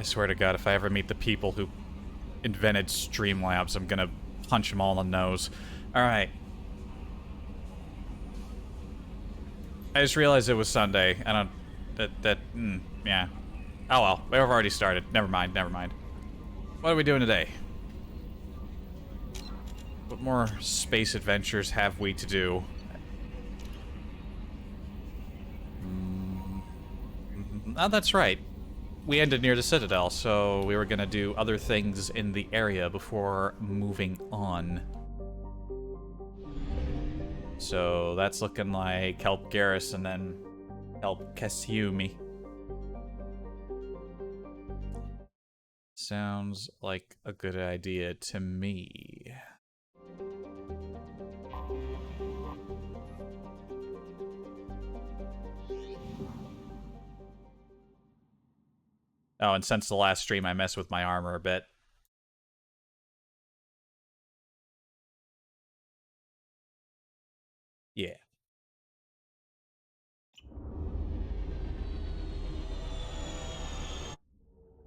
swear to God, if I ever meet the people who invented Streamlabs, I'm gonna punch them all in the nose. Alright. I just realized it was Sunday. I don't... yeah. Oh well, we've already started. Never mind, never mind. What are we doing today? What more space adventures have we to do? Oh, that's right. We ended near the Citadel, so we were gonna do other things in the area before moving on. So that's looking like help Garrus and then help Kasumi. Sounds like a good idea to me. Oh, and since the last stream, I messed with my armor a bit. Yeah.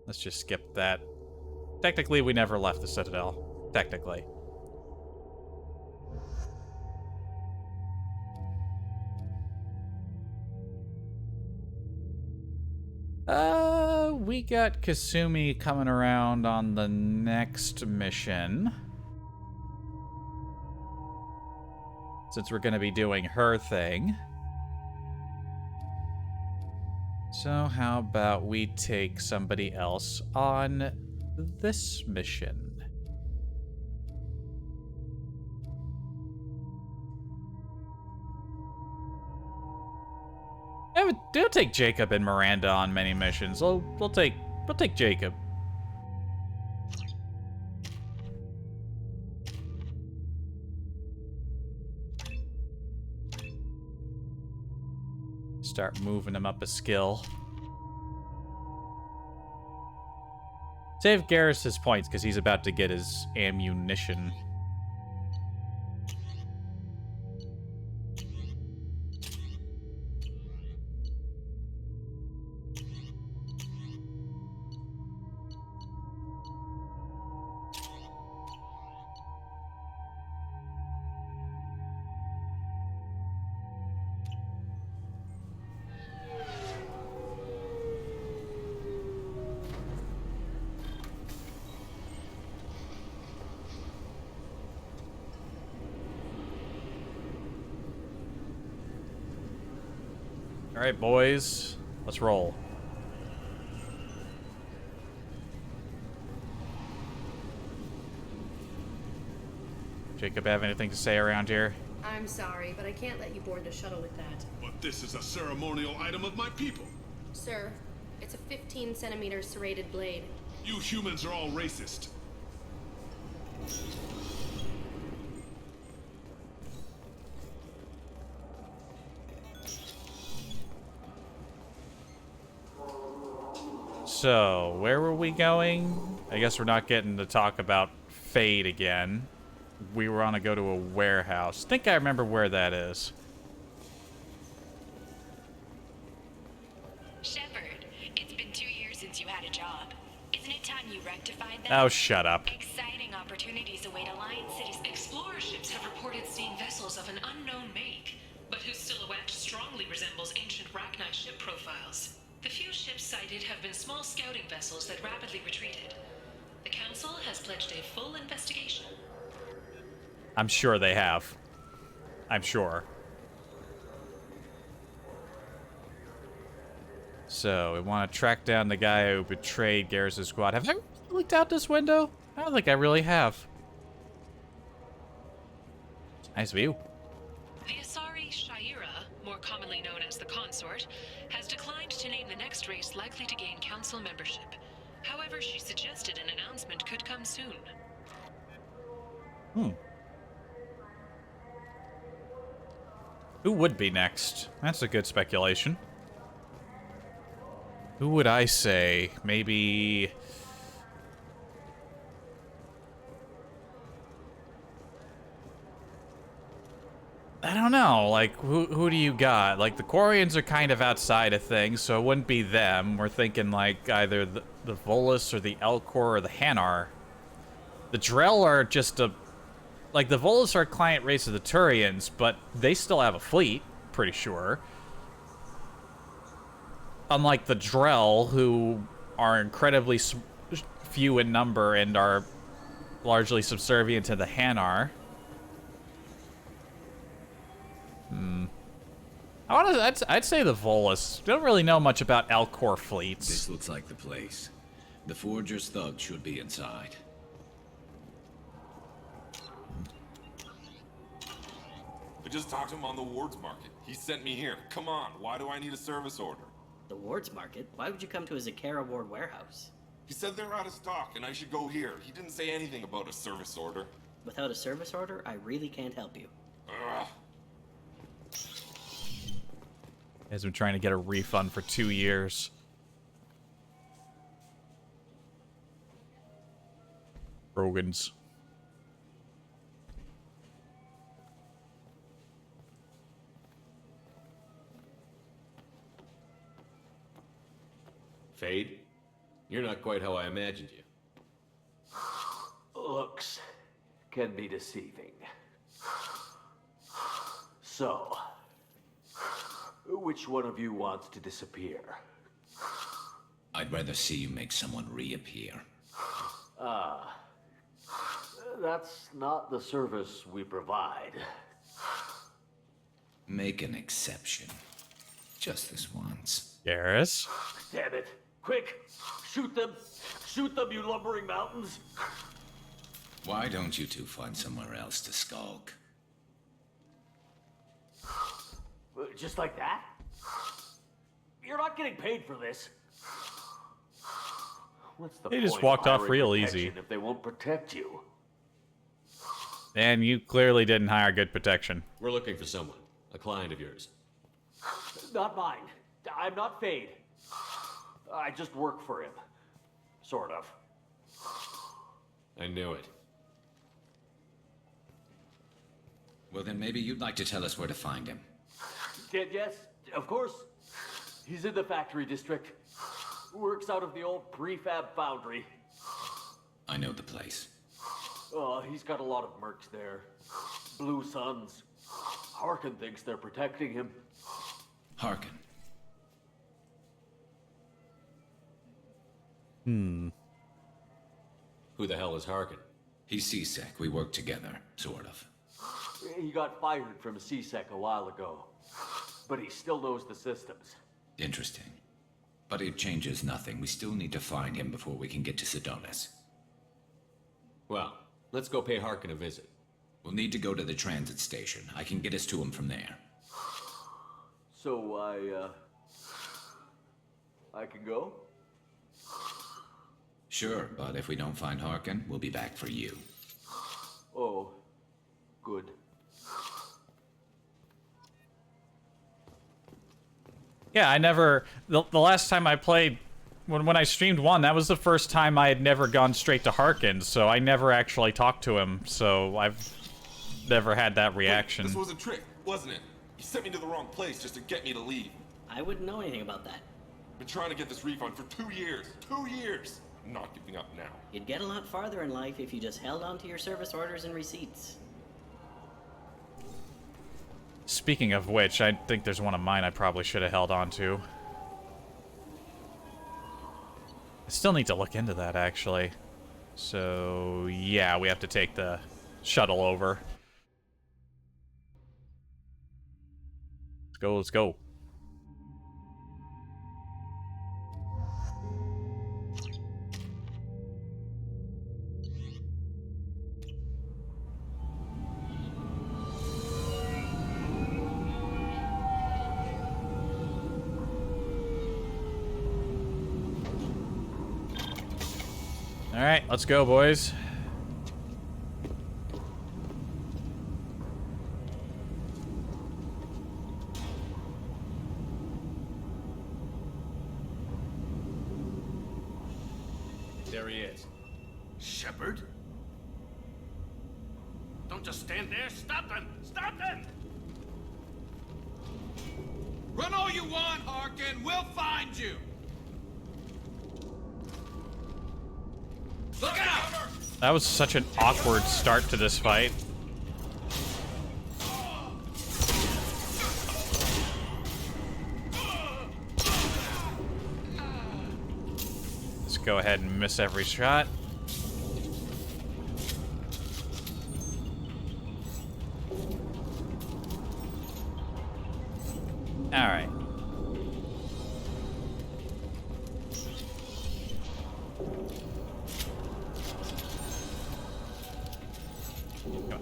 Let's just skip that. Technically, we never left the Citadel. Technically. We got Kasumi coming around on the next mission. Since we're gonna be doing her thing. So how about we take somebody else on this mission? Do take Jacob and Miranda on many missions. We'll take Jacob. Start moving him up a skill. Save Garrus his points because he's about to get his ammunition. All right, boys, let's roll. Jacob, have anything to say around here? I'm sorry, but I can't let you board the shuttle with that. But this is a ceremonial item of my people. Sir, it's a 15-centimeter serrated blade. You humans are all racist. So, where were we going? I guess we're not getting to talk about Fade again. We were on to go to a warehouse. I think I remember where that is. Shepard, it's been 2 years since you had a job. Isn't it time you rectified that? Oh, shut up. Exciting opportunities await Alliance cities. Explorer ships have reported seeing vessels of an unknown make, but whose silhouette strongly resembles ancient Rachni ship profiles. The few ships sighted have been small scouting vessels that rapidly retreated. The Council has pledged a full investigation. I'm sure they have. I'm sure. So, we want to track down the guy who betrayed Garrus' squad. Have I looked out this window? I don't think I really have. Nice view. The Asari Shaira, more commonly known as the Consort, has declined to name the next race likely to gain Council membership. However, she suggested an announcement could come soon. Who would be next? That's a good speculation. Who would I say? Maybe... I don't know, like, who do you got? Like, the Quarians are kind of outside of things, so it wouldn't be them. We're thinking, like, either the Volus or the Elcor or the Hanar. The Drell are just a... Like, the Volus are a client race of the Turians, but they still have a fleet, pretty sure. Unlike the Drell, who are incredibly few in number and are largely subservient to the Hanar. I'd say the Volus. Don't really know much about Elcor fleets. This looks like the place. The Forger's thugs should be inside. I just talked to him on the Wards Market. He sent me here. Come on, why do I need a service order? The Wards Market? Why would you come to a Zakara Ward warehouse? He said they're out of stock and I should go here. He didn't say anything about a service order. Without a service order, I really can't help you. Ugh. Has been trying to get a refund for 2 years. Rogans. Fade? You're not quite how I imagined you. Looks can be deceiving. So, which one of you wants to disappear? I'd rather see you make someone reappear. That's not the service we provide. Make an exception. Just this once. Garrus? Damn it! Quick! Shoot them! Shoot them, you lumbering mountains! Why don't you two find somewhere else to skulk? Just like that? You're not getting paid for this. What's the They just point walked of off hiring real protection easy. if they won't protect you? And you clearly didn't hire good protection. We're looking for someone. A client of yours. Not mine. I'm not Fade. I just work for him. Sort of. I knew it. Well, then maybe you'd like to tell us where to find him. Yes, of course. He's in the factory district. Works out of the old prefab foundry. I know the place. He's got a lot of mercs there. Blue Suns. Harkin thinks they're protecting him. Harkin. Who the hell is Harkin? He's C-Sec. We work together, sort of. He got fired from CSEC a while ago. But he still knows the systems. Interesting. But it changes nothing. We still need to find him before we can get to Sedonis. Well, let's go pay Harkin a visit. We'll need to go to the transit station. I can get us to him from there. So I can go? Sure, but if we don't find Harkin, we'll be back for you. Oh, good. Yeah, I never... The last time I played... When I streamed 1, that was the first time I had never gone straight to Harkin, so I never actually talked to him, so I've never had that reaction. Wait, this was a trick, wasn't it? He sent me to the wrong place just to get me to leave. I wouldn't know anything about that. Been trying to get this refund for 2 years. 2 years! I'm not giving up now. You'd get a lot farther in life if you just held on to your service orders and receipts. Speaking of which, I think there's one of mine I probably should have held on to. I still need to look into that, actually. So, yeah, we have to take the shuttle over. Let's go, let's go. Alright, let's go, boys. There he is. Shepard? Don't just stand there. Stop them! Stop them! Run all you want, Harkin. We'll find you. Look out! That was such an awkward start to this fight. Let's go ahead and miss every shot. All right.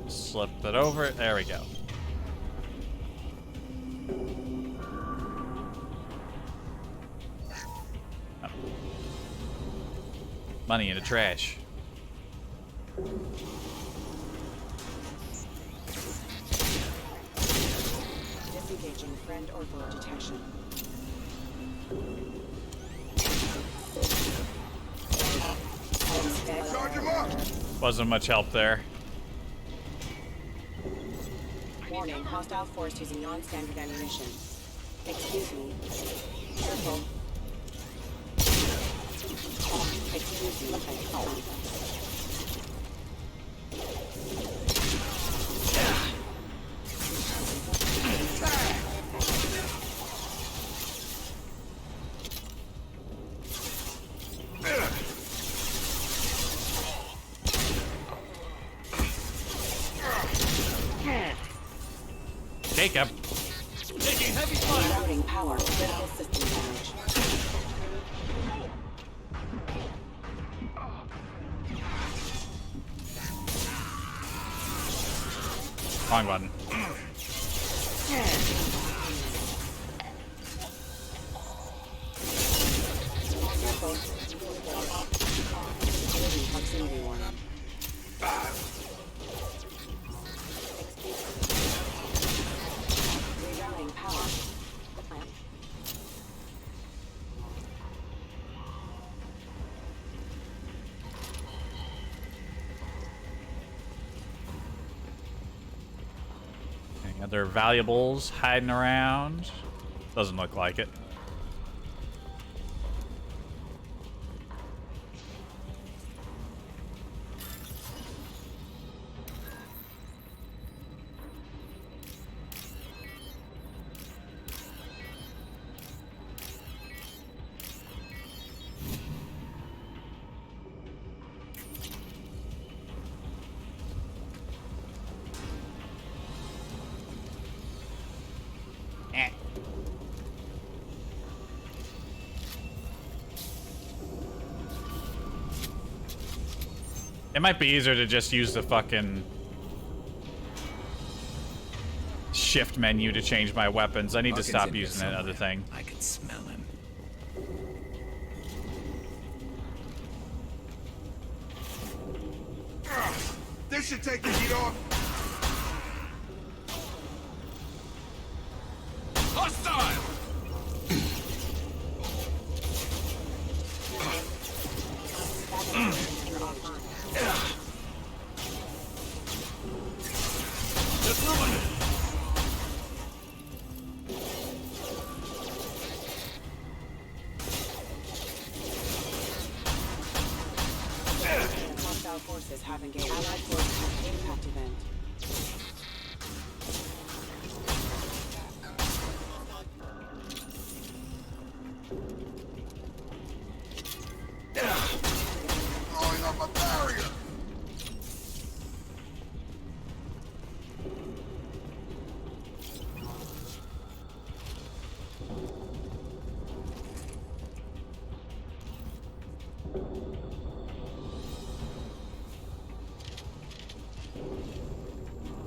Slip it over. There we go. Oh. Money in the trash. Disengaging friend or foe detection. Wasn't much help there. Warning, hostile force using non-standard ammunition. Excuse me. Careful. Excuse me. Jacob. Taking heavy fire. Routing power. Critical system damage. Wrong button. Careful. Proximity warning. Rerouting power. Any other valuables hiding around? Doesn't look like it. It might be easier to just use the fucking shift menu to change my weapons. I need to stop using that other thing. I can smell him. This should take the heat off. Hostile! Hostile forces have engaged. Allied forces have impact event. Blowing up a barrier!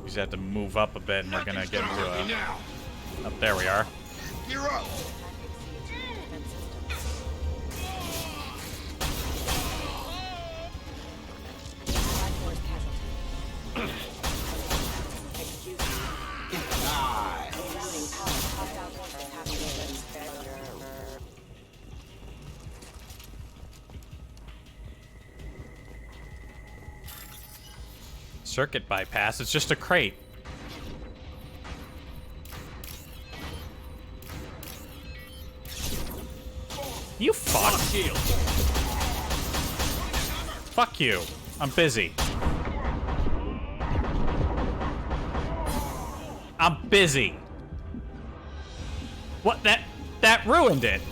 We just have to move up a bit and we're gonna get into a... now. Up there we are. Gear up! Allied force casualty. Excuse me. Rerouting power. Hostile forces have engaged. Circuit bypass. It's just a crate. You fuck. Shield. Fuck you. I'm busy. I'm busy. What? That ruined it.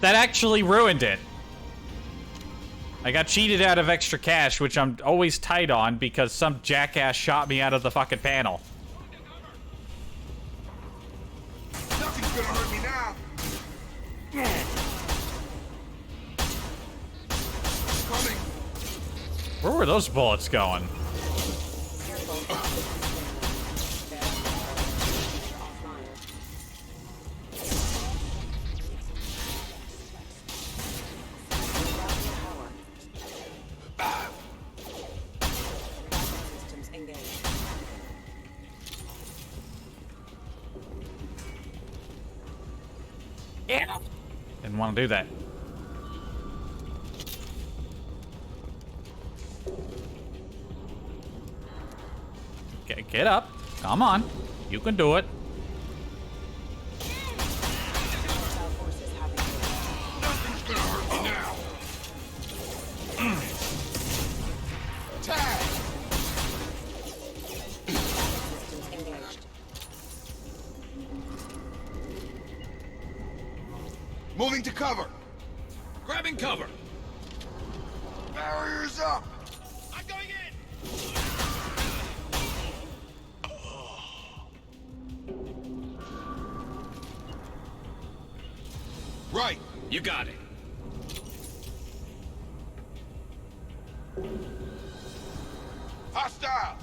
That actually ruined it. I got cheated out of extra cash, which I'm always tight on because some jackass shot me out of the fucking panel. Nothing's gonna hurt me now. Coming. Where were those bullets going? Systems engaged. Yeah. Didn't want to do that. Get up. Come on. You can do it. Hostile forces have engaged. Nothing's gonna hurt me now. Tag. Systems engaged. Moving to cover. Grabbing cover. Barriers up. I'm going in. Right. You got it. Hostiles.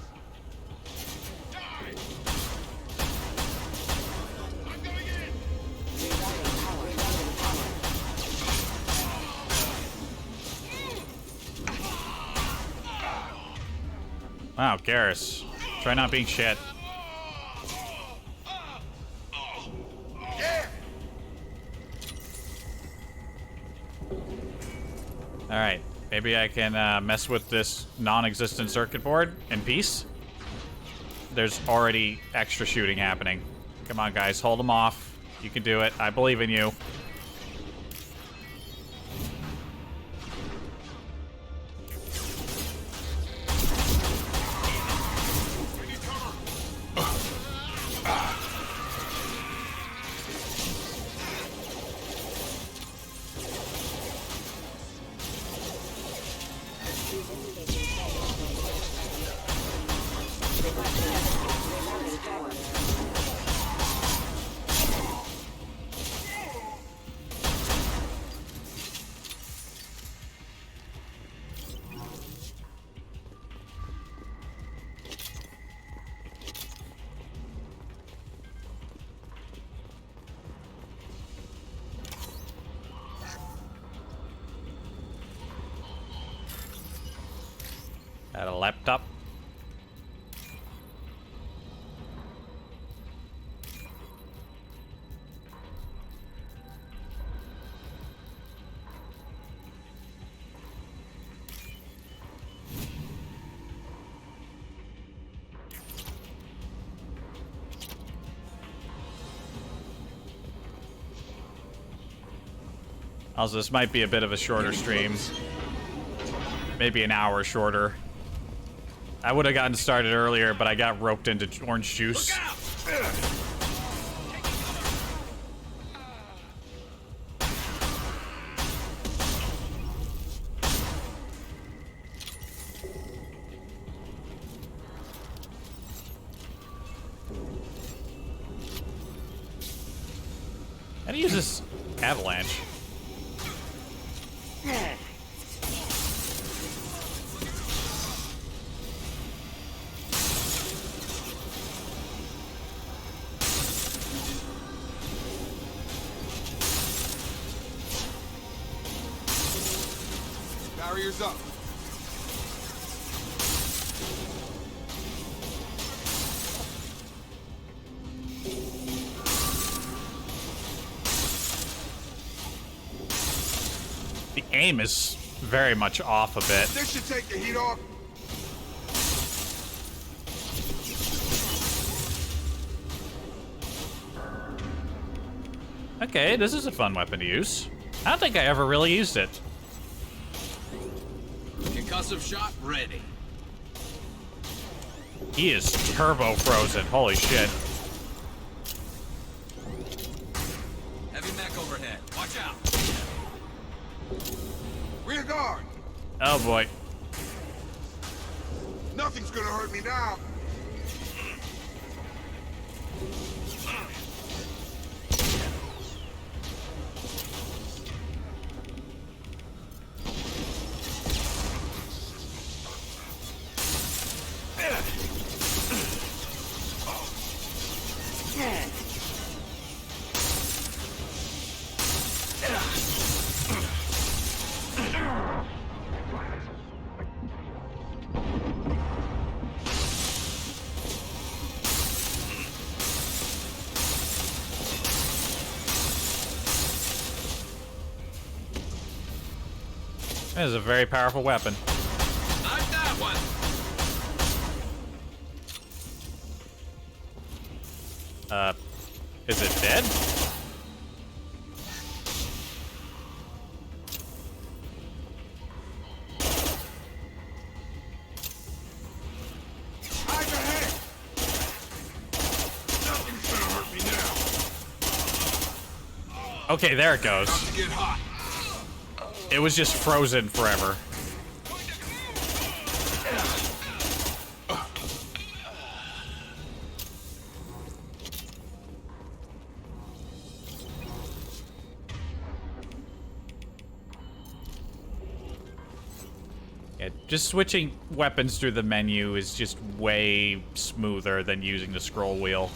Die. I'm going in. Rerouting power. Rerouting power. Wow, Garrus. Try not being shit. Yeah. Alright. Maybe I can mess with this non-existent circuit board in peace. There's already extra shooting happening. Come on, guys. Hold them off. You can do it. I believe in you. Got a laptop. Also, this might be a bit of a shorter stream. Maybe an hour shorter. I would have gotten started earlier, but I got roped into orange juice. How do you use this avalanche? Barriers up. The aim is very much off a bit. This should take the heat off. Okay, this is a fun weapon to use. I don't think I ever really used it. Concussive shot ready. He is turbo frozen. Holy shit. Heavy mech overhead. Watch out. Rear guard. Oh boy. Nothing's gonna hurt me now. That is a very powerful weapon. Not that one. Is it dead? Eyes ahead. Nothing's gonna hurt me now. Okay, there it goes. About to get hot. It was just frozen forever. Yeah, just switching weapons through the menu is just way smoother than using the scroll wheel.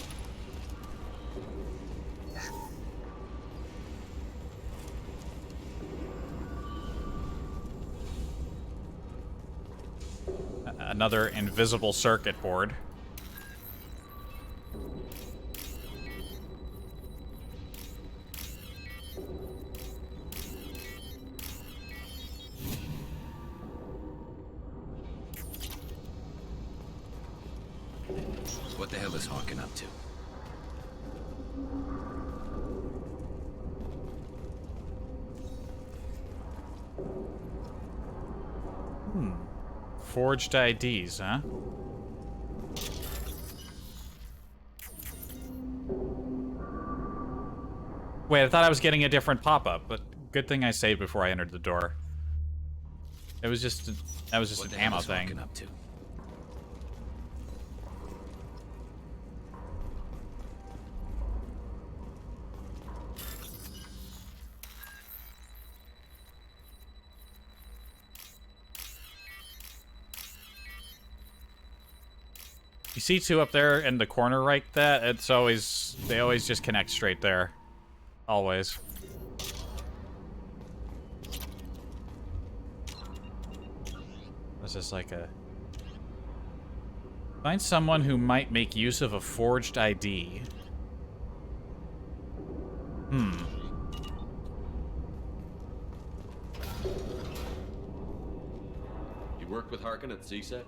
Another invisible circuit board. What the hell is Harkin up to? Forged IDs, huh? Wait, I thought I was getting a different pop-up, but good thing I saved before I entered the door. It was just that was just What an the hell ammo is thing. Harkin up to? You see two up there in the corner right there? It's always, they always just connect straight there. Always. This is like a... Find someone who might make use of a forged ID. You worked with Harkin at CSEC?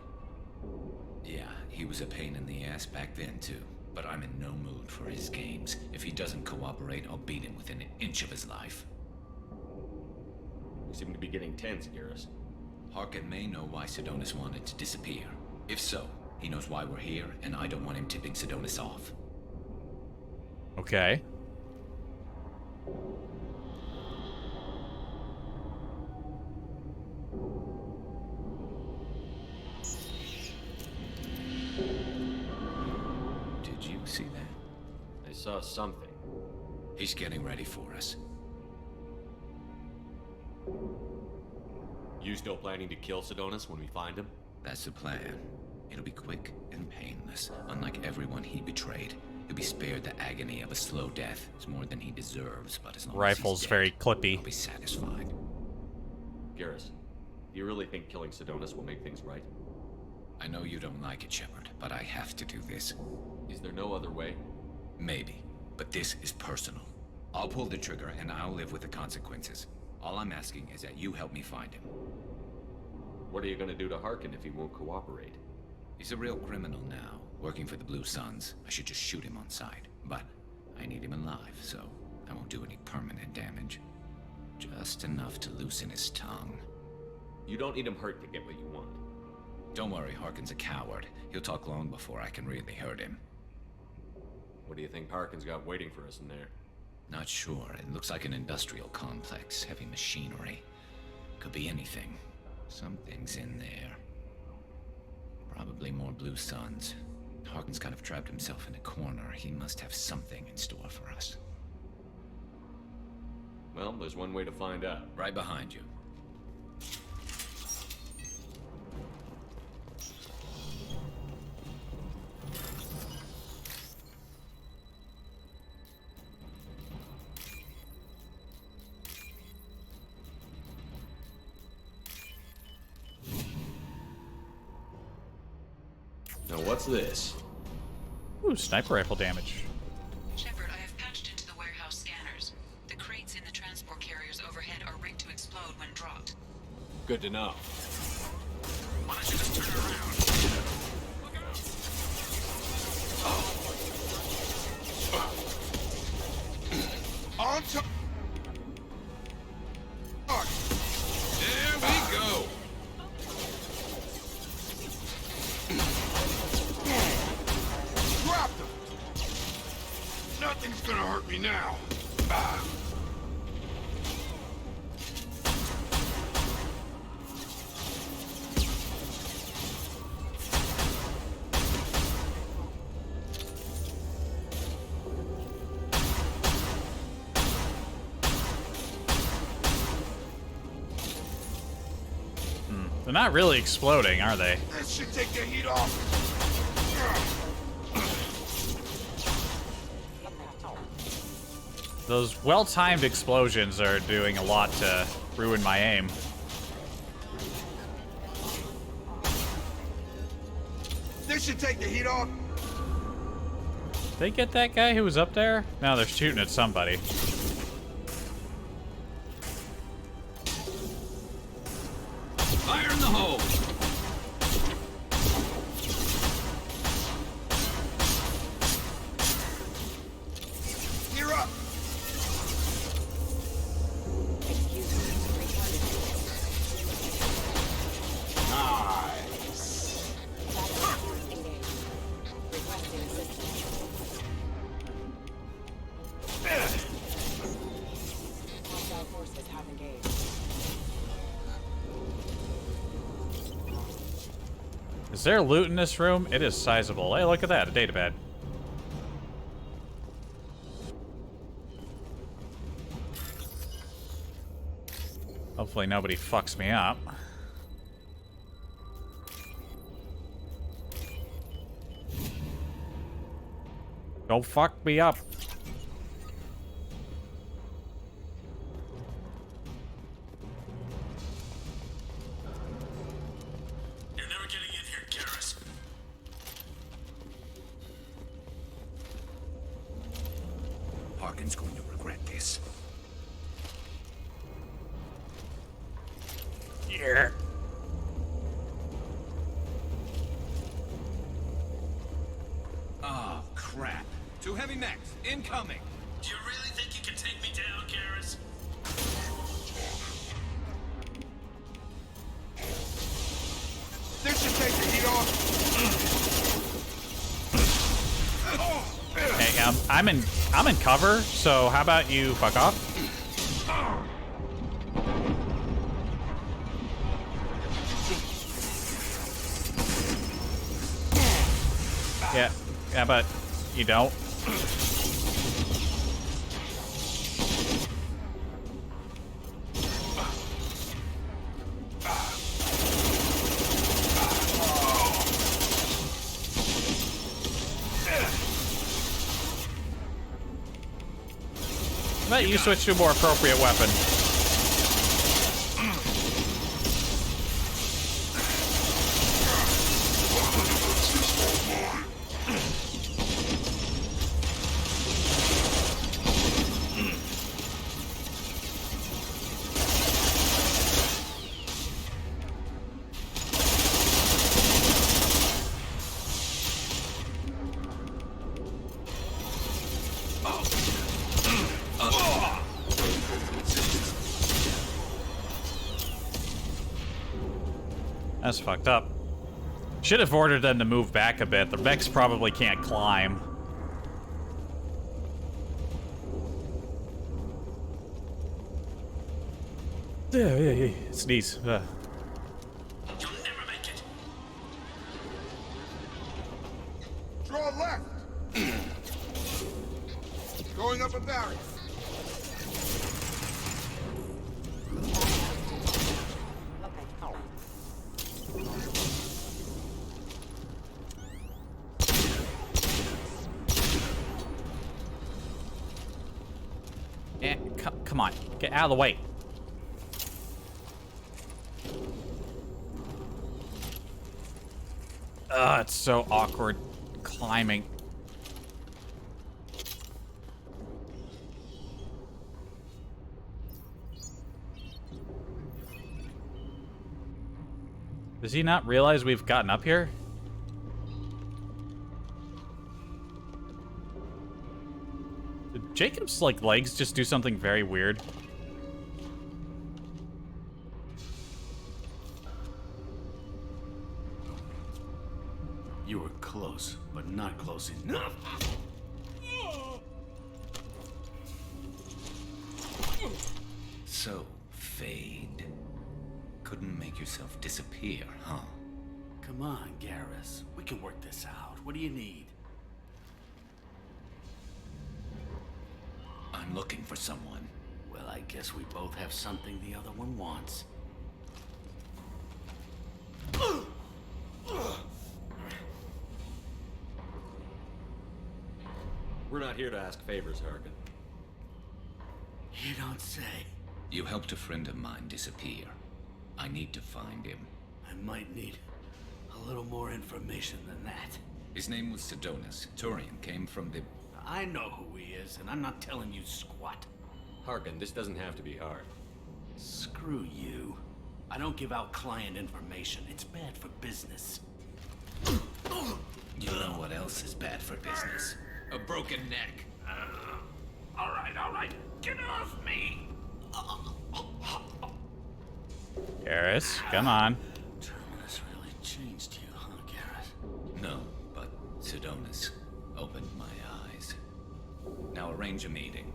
Yeah, he was a pain in the ass back then, too. But I'm in no mood for his games. If he doesn't cooperate, I'll beat him within an inch of his life. You seem to be getting tense, Garrus. Harkin may know why Sidonis wanted to disappear. If so, he knows why we're here, and I don't want him tipping Sidonis off. Okay. Did you see that? I saw something. He's getting ready for us. You still planning to kill Sidonis when we find him? That's the plan. It'll be quick and painless. Unlike everyone he betrayed, he'll be spared the agony of a slow death. It's more than he deserves, but as long Rifle's as he's very dead, clippy. I'll be satisfied. Garrus, do you really think killing Sidonis will make things right? I know you don't like it, Shepard, but I have to do this. Is there no other way? Maybe, but this is personal. I'll pull the trigger and I'll live with the consequences. All I'm asking is that you help me find him. What are you gonna do to Harkin if he won't cooperate? He's a real criminal now, working for the Blue Suns. I should just shoot him on sight, but I need him alive, so I won't do any permanent damage. Just enough to loosen his tongue. You don't need him hurt to get what you want. Don't worry, Harkin's a coward. He'll talk long before I can really hurt him. What do you think Harkin's got waiting for us in there? Not sure. It looks like an industrial complex. Heavy machinery. Could be anything. Something's in there. Probably more Blue Suns. Harkin's kind of trapped himself in a corner. He must have something in store for us. Well, there's one way to find out. Right behind you. Now what's this? Ooh, sniper rifle damage. Shepard, I have patched into the warehouse scanners. The crates in the transport carriers overhead are rigged to explode when dropped. Good to know. Why don't you just turn around? Look out! On to... There we go! Dropped him! Nothing's gonna hurt me now. They're not really exploding, are they? This should take the heat off. Those well-timed explosions are doing a lot to ruin my aim. This should take the heat off. Did they get that guy who was up there? No, they're shooting at somebody. Fire in the hole! You're up. Excuse me. Nice. Battle systems engaged. Requesting assistance. Hostile forces have engaged. Is there loot in this room? It is sizable. Hey, look at that, a databed. Hopefully nobody fucks me up. Don't fuck me up. You're never getting in here, Garrus. Harkin's going to regret this. Yeah. Oh, crap. Two heavy mechs, incoming. Do you really think you can take me down, Garrus? This should take the heat off. Hey, I'm in cover, so how about you fuck off? Yeah, how about you don't? How about you switch to a more appropriate weapon? That's fucked up. Should have ordered them to move back a bit. The mechs probably can't climb. Yeah. Sneeze. You'll never make it. Draw left. Going up a barrier. Come on, get out of the way. Ugh, it's so awkward climbing. Does he not realize we've gotten up here? Did Jacob's, like, legs just do something very weird? You were close, but not close enough. So, Fade. Couldn't make yourself disappear, huh? Come on, Garrus. We can work this out. What do you need? I'm looking for someone. Well, I guess we both have something the other one wants. We're not here to ask favors, Harkin. You don't say. You helped a friend of mine disappear. I need to find him. I might need a little more information than that. His name was Sidonus. Turian came from the... I know who he is, and I'm not telling you squat. Harkin, this doesn't have to be hard. Screw you. I don't give out client information. It's bad for business. You know what else is bad for business? A broken neck. All right. Get off me! Garrus, come on. Terminus really changed you, huh, Garrus? No, but Sidonus opened my eyes. Now arrange a meeting.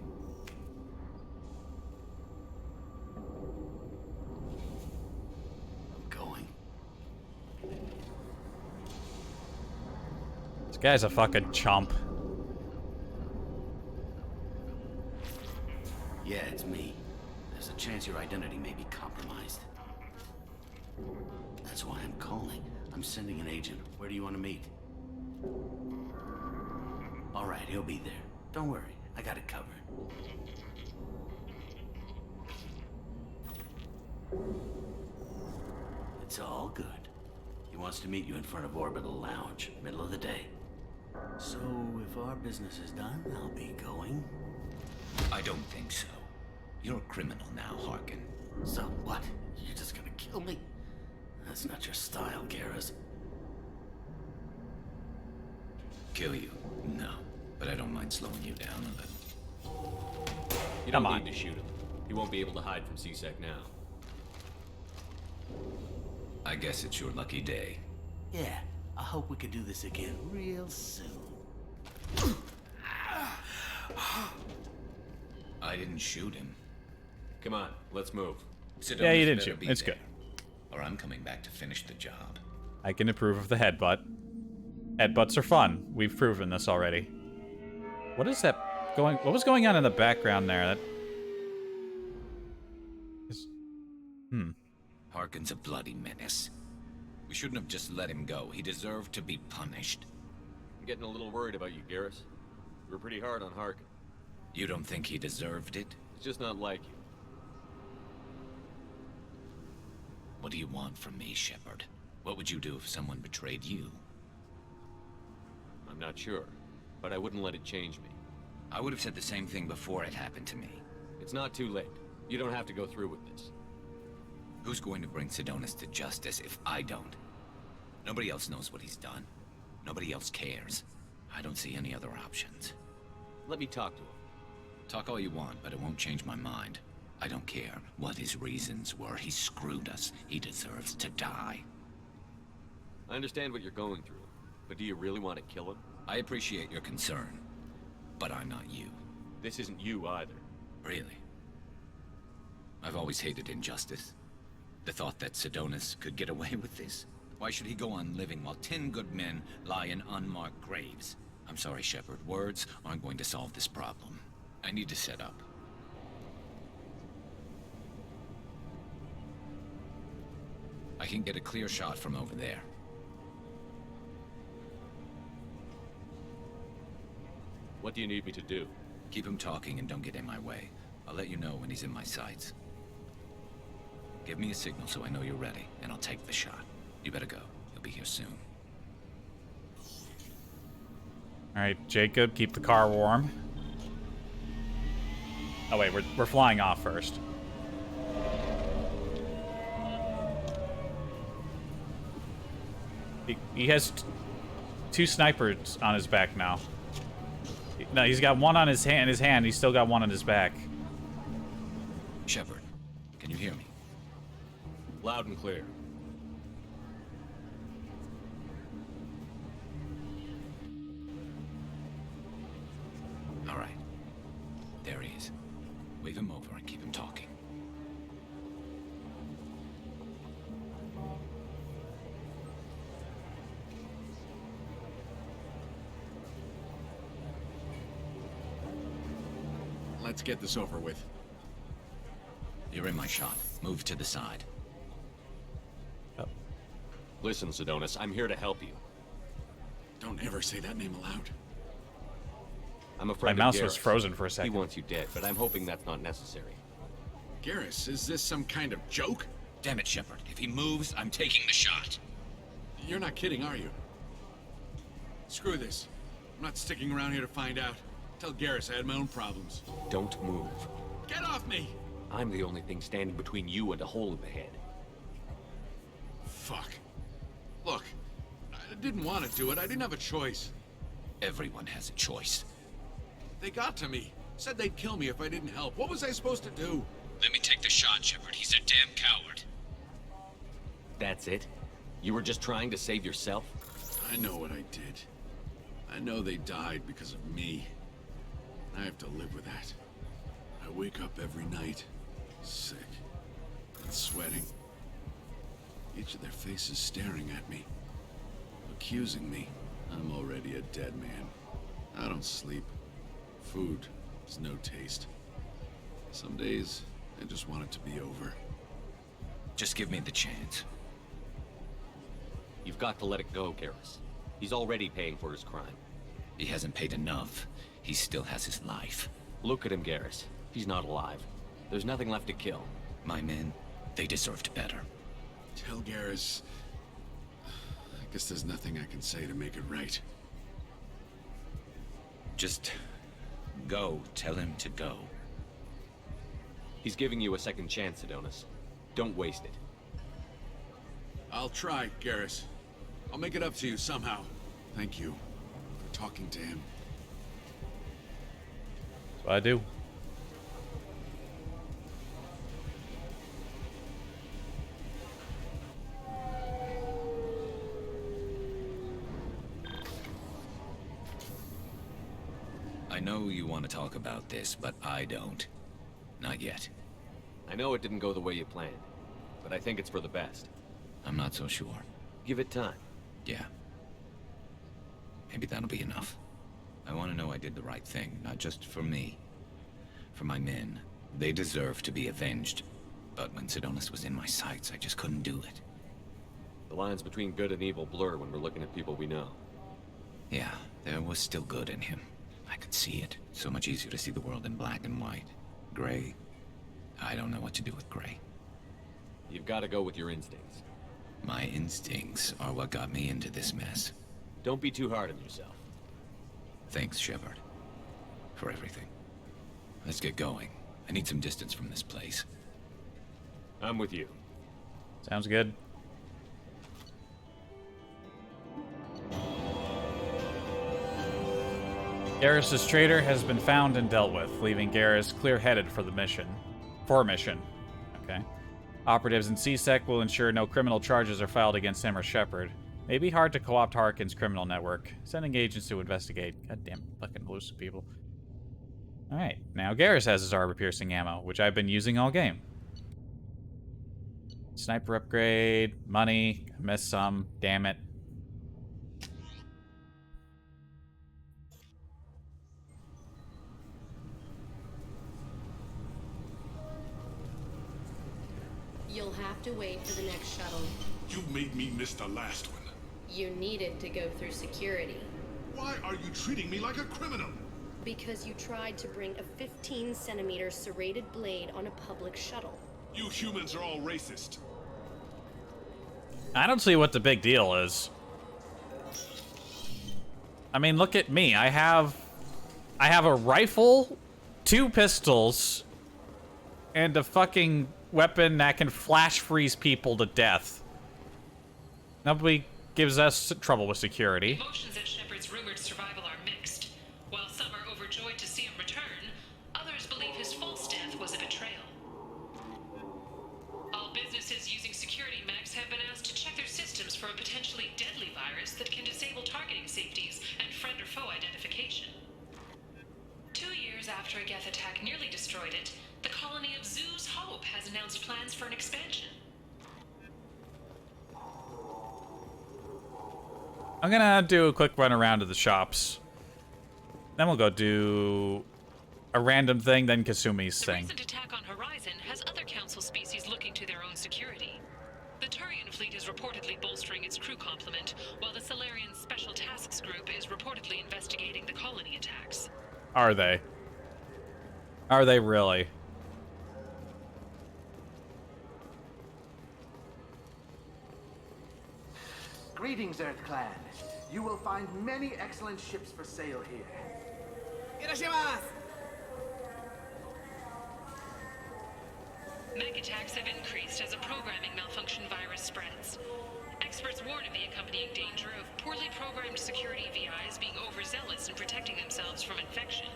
I'm going. This guy's a fucking chump. Yeah, it's me. There's a chance your identity may be compromised. That's why I'm calling. I'm sending an agent. Where do you want to meet? All right, he'll be there. Don't worry, I got it covered. It's all good. He wants to meet you in front of Orbital Lounge, middle of the day. So, if our business is done, I'll be going. I don't think so. You're a criminal now, Harkin. So what? You're just gonna kill me? That's not your style, Garrus. Kill you? No. But I don't mind slowing you down a little. You don't need to shoot him. He won't be able to hide from CSEC now. I guess it's your lucky day. Yeah, I hope we can do this again real soon. I didn't shoot him. Come on, let's move. Yeah, you didn't shoot. It's good. Or I'm coming back to finish the job. I can approve of the headbutt. Headbutts are fun. We've proven this already. What is that going? What was going on in the background there? That is... Harkin's a bloody menace. We shouldn't have just let him go. He deserved to be punished. I'm getting a little worried about you, Garrus. You were pretty hard on Harkin. You don't think he deserved it? It's just not like you. What do you want from me, Shepard? What would you do if someone betrayed you? I'm not sure, but I wouldn't let it change me. I would have said the same thing before it happened to me. It's not too late. You don't have to go through with this. Who's going to bring Sidonus to justice if I don't? Nobody else knows what he's done. Nobody else cares. I don't see any other options. Let me talk to him. Talk all you want, but it won't change my mind. I don't care what his reasons were. He screwed us. He deserves to die. I understand what you're going through, but do you really want to kill him? I appreciate your concern, but I'm not you. This isn't you either. Really? I've always hated injustice. The thought that Sidonis could get away with this. Why should he go on living while 10 good men lie in unmarked graves? I'm sorry, Shepard. Words aren't going to solve this problem. I need to set up. I can get a clear shot from over there. What do you need me to do? Keep him talking and don't get in my way. I'll let you know when he's in my sights. Give me a signal so I know you're ready, and I'll take the shot. You better go. He'll be here soon. Alright, Jacob, keep the car warm. Oh wait, we're flying off first. He has two snipers on his back now. No, he's got one on his hand. He's still got one on his back. Shepard, can you hear me? Loud and clear. All right. There he is. Wave him over and keep him talking. Let's get this over with. You're in my shot. Move to the side. Oh. Listen, Sidonis, I'm here to help you. Don't ever say that name aloud. I'm afraid My mouse of was Garrus. frozen for a second. He wants you dead, but I'm hoping that's not necessary. Garrus, is this some kind of joke? Damn it, Shepard. If he moves, I'm taking the shot. You're not kidding, are you? Screw this. I'm not sticking around here to find out. Tell Garrus I had my own problems. Don't move. Get off me! I'm the only thing standing between you and a hole in the head. Fuck. Look, I didn't want to do it. I didn't have a choice. Everyone has a choice. They got to me. Said they'd kill me if I didn't help. What was I supposed to do? Let me take the shot, Shepard. He's a damn coward. That's it? You were just trying to save yourself? I know what I did. I know they died because of me. I have to live with that. I wake up every night, sick and sweating. Each of their faces staring at me, accusing me. I'm already a dead man. I don't sleep. Food has no taste. Some days, I just want it to be over. Just give me the chance. You've got to let it go, Garrus. He's already paying for his crime. He hasn't paid enough. He still has his life. Look at him, Garrus. He's not alive. There's nothing left to kill. My men, they deserved better. Tell Garrus... I guess there's nothing I can say to make it right. Just go. Tell him to go. He's giving you a second chance, Sidonis. Don't waste it. I'll try, Garrus. I'll make it up to you somehow. Thank you for talking to him. That's what I do. I know you want to talk about this, but I don't. Not yet. I know it didn't go the way you planned, but I think it's for the best. I'm not so sure. Give it time. Yeah. Maybe that'll be enough. I want to know I did the right thing, not just for me. For my men. They deserve to be avenged. But when Sidonis was in my sights, I just couldn't do it. The lines between good and evil blur when we're looking at people we know. Yeah, there was still good in him. I could see it. So much easier to see the world in black and white. Gray. I don't know what to do with gray. You've got to go with your instincts. My instincts are what got me into this mess. Don't be too hard on yourself. Thanks, Shepard. For everything. Let's get going. I need some distance from this place. I'm with you. Sounds good. Garrus's traitor has been found and dealt with, leaving Garrus clear-headed for the mission. Okay. Operatives in C-Sec will ensure no criminal charges are filed against him or Shepard. May be hard to co-opt Harkin's criminal network. Sending agents to investigate. Goddamn fucking elusive people. Alright, now Garrus has his armor-piercing ammo, which I've been using all game. Sniper upgrade, money, I missed some, damn it. You'll have to wait for the next shuttle. You made me miss the last one. You needed to go through security. Why are you treating me like a criminal? Because you tried to bring a 15-centimeter serrated blade on a public shuttle. You humans are all racist. I don't see what the big deal is. I mean, look at me. I have a rifle, 2 pistols, and a fucking weapon that can flash freeze people to death. Nobody gives us trouble with security. Emotions at Shepard's rumored survival are mixed. While some are overjoyed to see him return, others believe his false death was a betrayal. All businesses using security mechs have been asked to check their systems for a potentially deadly virus that can disable targeting safeties and friend or foe identification. 2 years after a Geth attack nearly destroyed it, the colony of Zoo's Hope has announced plans for an expansion. I'm gonna do a quick run around to the shops. Then we'll go do a random thing, then Kasumi's thing. The recent attack on Horizon has other Council species looking to their own security. The Turian fleet is reportedly bolstering its crew complement, while the Solarian Special Tasks Group is reportedly investigating the colony attacks. Are they? Are they really? Greetings, Earth Clan. You will find many excellent ships for sale here. Mech attacks have increased as a programming malfunction virus spreads. Experts warn of the accompanying danger of poorly programmed security VIs being overzealous in protecting themselves from infection.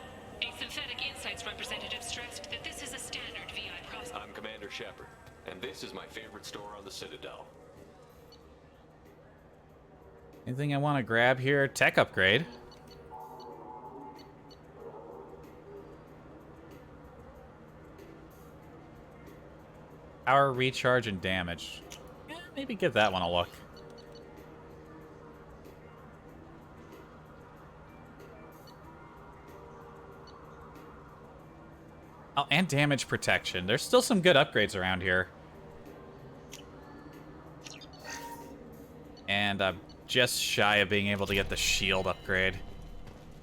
A Synthetic Insights representative stressed that this is a standard VI process. I'm Commander Shepard, and this is my favorite store on the Citadel. Anything I want to grab here? Tech upgrade. Power, recharge, and damage. Maybe give that one a look. Oh, and damage protection. There's still some good upgrades around here. And I'm just shy of being able to get the shield upgrade.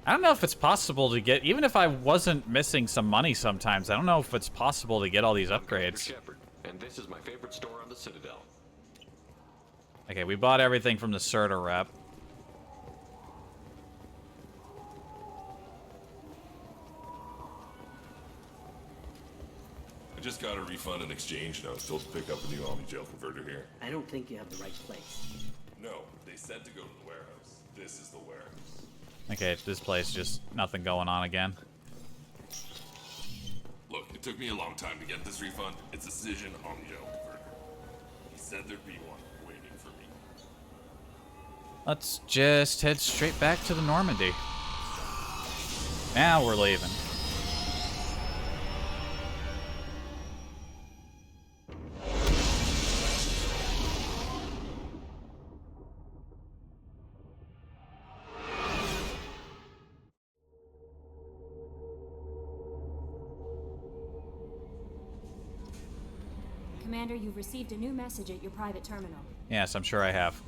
I don't know if it's possible to get, even if I wasn't missing some money sometimes, I don't know if it's possible to get all these upgrades. Shepard, and this is my favorite store on the Citadel. Okay, we bought everything from the Serta rep. I just got a refund and exchange note. Still to pick up a new Omni-Gel converter here. I don't think you have the right place. No, they said to go to the warehouse. This is the warehouse. Okay, this place, just nothing going on again. Look, it took me a long time to get this refund. It's a Cision Omni-Gel converter. He said there'd be one waiting for me. Let's just head straight back to the Normandy. Now we're leaving. Commander, you've received a new message at your private terminal. Yes, I'm sure I have.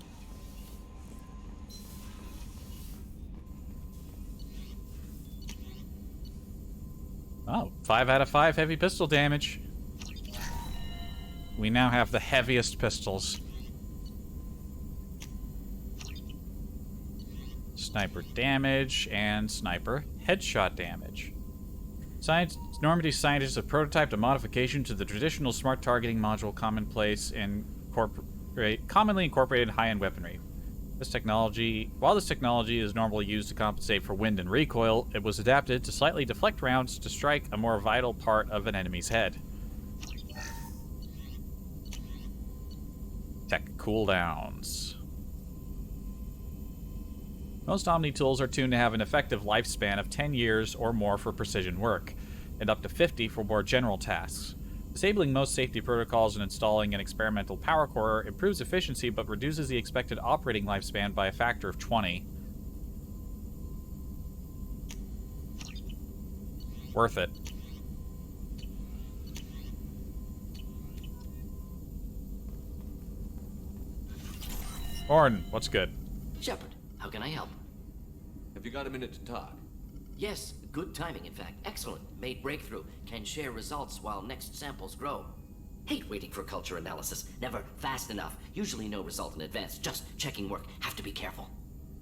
Oh, 5 out of 5 heavy pistol damage. We now have the heaviest pistols. Sniper damage and sniper headshot damage. Normandy scientists have prototyped a modification to the traditional smart targeting module commonly incorporated high-end weaponry. While this technology is normally used to compensate for wind and recoil, it was adapted to slightly deflect rounds to strike a more vital part of an enemy's head. Tech cooldowns. Most Omni tools are tuned to have an effective lifespan of 10 years or more for precision work, and up to 50 for more general tasks. Disabling most safety protocols and installing an experimental power core improves efficiency but reduces the expected operating lifespan by a factor of 20. Worth it. Orn, what's good? Shepard, how can I help? Have you got a minute to talk? Yes, good timing, in fact. Excellent. Made breakthrough. Can share results while next samples grow. Hate waiting for culture analysis. Never fast enough. Usually no result in advance. Just checking work. Have to be careful.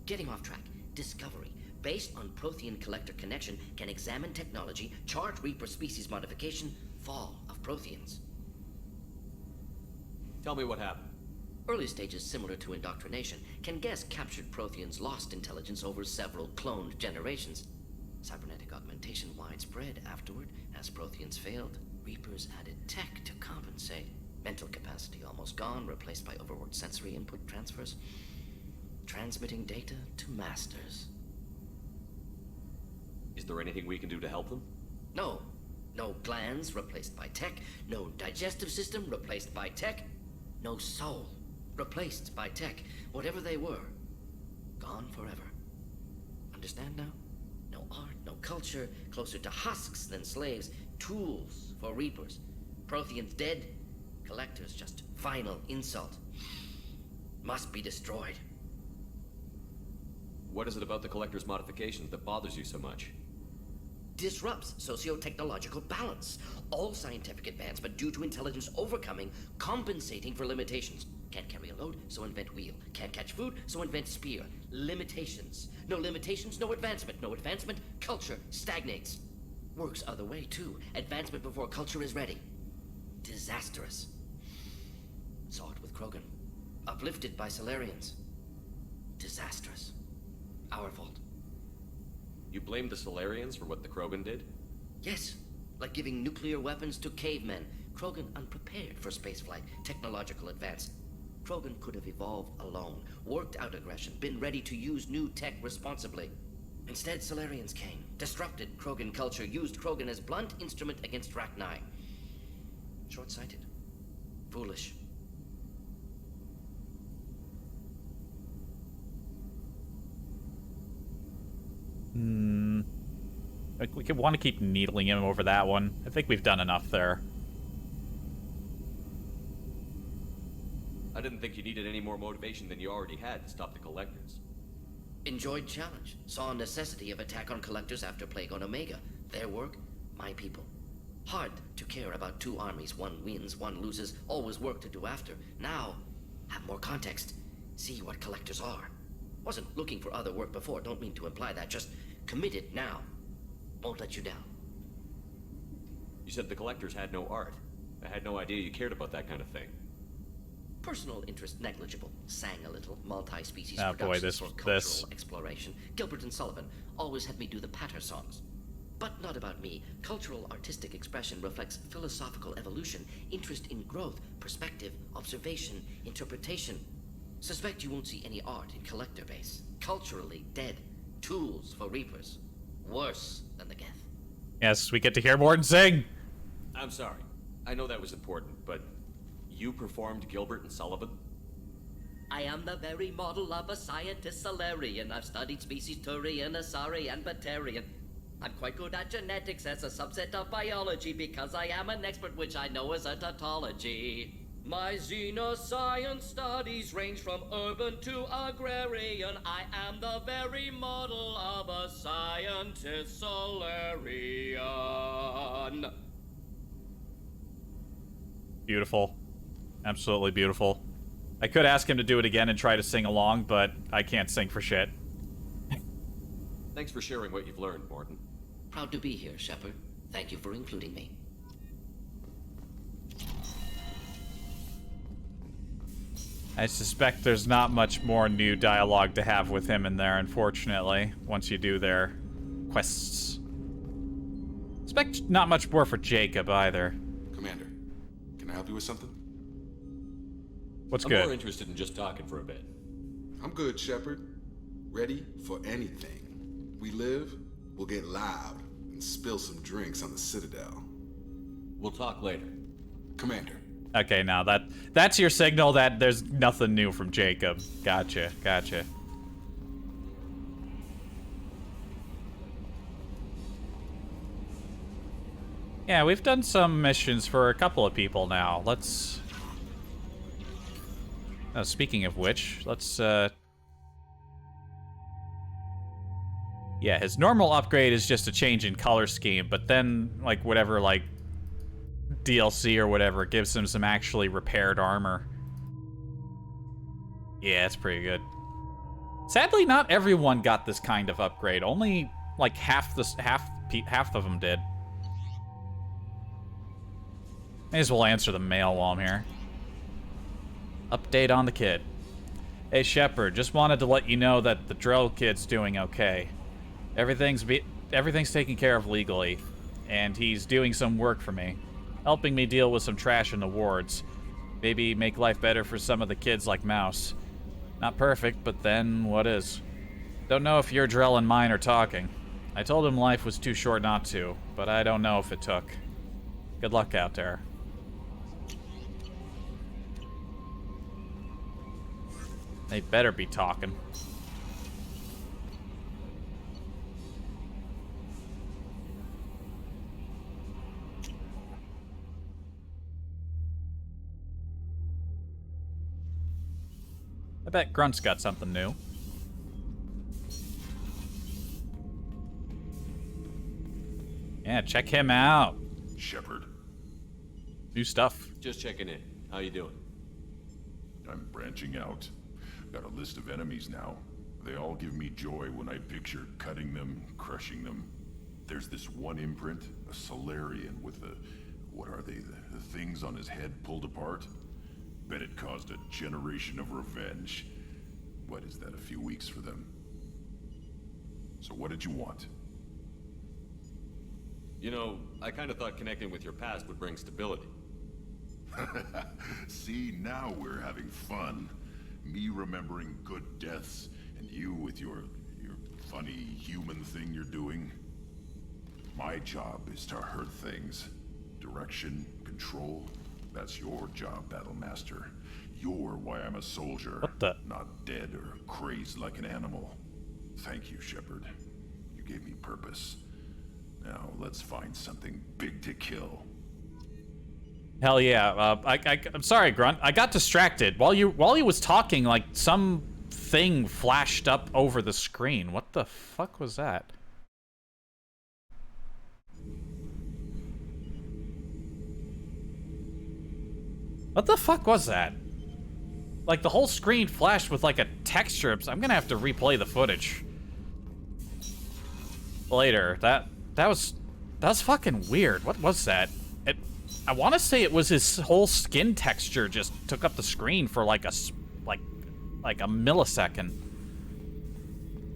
Getting off track. Discovery. Based on Prothean collector connection, can examine technology, chart Reaper species modification, fall of Protheans. Tell me what happened. Early stages similar to indoctrination. Can guess captured Protheans lost intelligence over several cloned generations. Cybernetic augmentation widespread afterward. As Protheans failed, Reapers added tech to compensate. Mental capacity almost gone, replaced by overworked sensory input transfers. Transmitting data to masters. Is there anything we can do to help them? No. No glands replaced by tech. No digestive system replaced by tech. No soul replaced by tech. Whatever they were, gone forever. Understand now? No art, no culture, closer to husks than slaves. Tools for Reapers. Protheans dead, collectors just final insult. Must be destroyed. What is it about the Collector's modifications that bothers you so much? Disrupts socio-technological balance. All scientific advancement due to intelligence overcoming, compensating for limitations. Can't carry a load, so invent wheel. Can't catch food, so invent spear. Limitations. No limitations, no advancement. No advancement, culture stagnates. Works other way, too. Advancement before culture is ready. Disastrous. Saw it with Krogan. Uplifted by Solarians. Disastrous. Our fault. You blame the Solarians for what the Krogan did? Yes, like giving nuclear weapons to cavemen. Krogan unprepared for spaceflight, technological advance. Krogan could have evolved alone, worked out aggression, been ready to use new tech responsibly. Instead, Solarians came, disrupted Krogan culture, used Krogan as blunt instrument against Rachni. Short-sighted. Foolish. Like we could want to keep needling him over that one. I think we've done enough there. I didn't think you needed any more motivation than you already had to stop the Collectors. Enjoyed challenge. Saw necessity of attack on collectors after Plague on Omega. Their work, my people. Hard to care about two armies. One wins, one loses. Always work to do after. Now, have more context. See what collectors are. Wasn't looking for other work before. Don't mean to imply that. Just committed now. Won't let you down. You said the Collectors had no art. I had no idea you cared about that kind of thing. Personal interest negligible. Sang a little. Multi-species Oh boy, productions for cultural exploration. Gilbert and Sullivan always had me do the patter songs. But not about me. Cultural artistic expression reflects philosophical evolution, interest in growth, perspective, observation, interpretation. Suspect you won't see any art in collector base. Culturally dead. Tools for Reapers. Worse than the Geth. Yes, we get to hear Morton sing. I'm sorry. I know that was important, but you performed Gilbert and Sullivan? I am the very model of a scientist Solarian. I've studied species Turian, Asari, and Batarian. I'm quite good at genetics as a subset of biology because I am an expert, which I know is a tautology. My xenoscience studies range from urban to agrarian. I am the very model of a scientist Solarian. Beautiful. Absolutely beautiful. I could ask him to do it again and try to sing along, but I can't sing for shit. Thanks for sharing what you've learned, Morton. Proud to be here, Shepard. Thank you for including me. I suspect there's not much more new dialogue to have with him in there, unfortunately, once you do their quests. Expect not much more for Jacob, either. Commander, can I help you with something? What's I'm good? more interested in just talking for a bit. I'm good, Shepard. ready for anything. We live, we'll get loud and spill some drinks on the Citadel. We'll talk later. Commander. Okay, now that's your signal that there's nothing new from Jacob. Gotcha, gotcha. Yeah, we've done some missions for a couple of people now. Let's... speaking of which, let's, Yeah, his normal upgrade is just a change in color scheme, but then, like, whatever, like, DLC or whatever gives him some actually repaired armor. Yeah, it's pretty good. Sadly, not everyone got this kind of upgrade. Only, like, half of them did. May as well answer the mail while I'm here. Update on the kid. Hey, Shepard, just wanted to let you know that the Drell kid's doing okay. Everything's taken care of legally, and he's doing some work for me, helping me deal with some trash in the wards. Maybe make life better for some of the kids like Mouse. Not perfect, but then what is? Don't know if your Drell and mine are talking. I told him life was too short not to, but I don't know if it took. Good luck out there. They better be talking. I bet Grunt's got something new. Yeah, check him out. Shepard. New stuff. Just checking in. How you doing? I'm branching out. Got a list of enemies now. They all give me joy when I picture cutting them, crushing them. There's this one imprint, a Solarian with the... what are they? The things on his head pulled apart? Bet it caused a generation of revenge. What is that, a few weeks for them? So what did you want? You know, I kind of thought connecting with your past would bring stability. See, now we're having fun. Me remembering good deaths, and you with your funny human thing you're doing. My job is to hurt things. Direction, control, that's your job, Battlemaster. You're why I'm a soldier. What the? Not dead or crazed like an animal. Thank you, Shepard. You gave me purpose. Now, let's find something big to kill. Hell yeah. I'm sorry, Grunt. I got distracted. While he was talking, like, some thing flashed up over the screen. What the fuck was that? What the fuck was that? Like, the whole screen flashed with, like, a texture. I'm gonna have to replay the footage later. That was fucking weird. What was that? I want to say it was his whole skin texture just took up the screen for like a millisecond.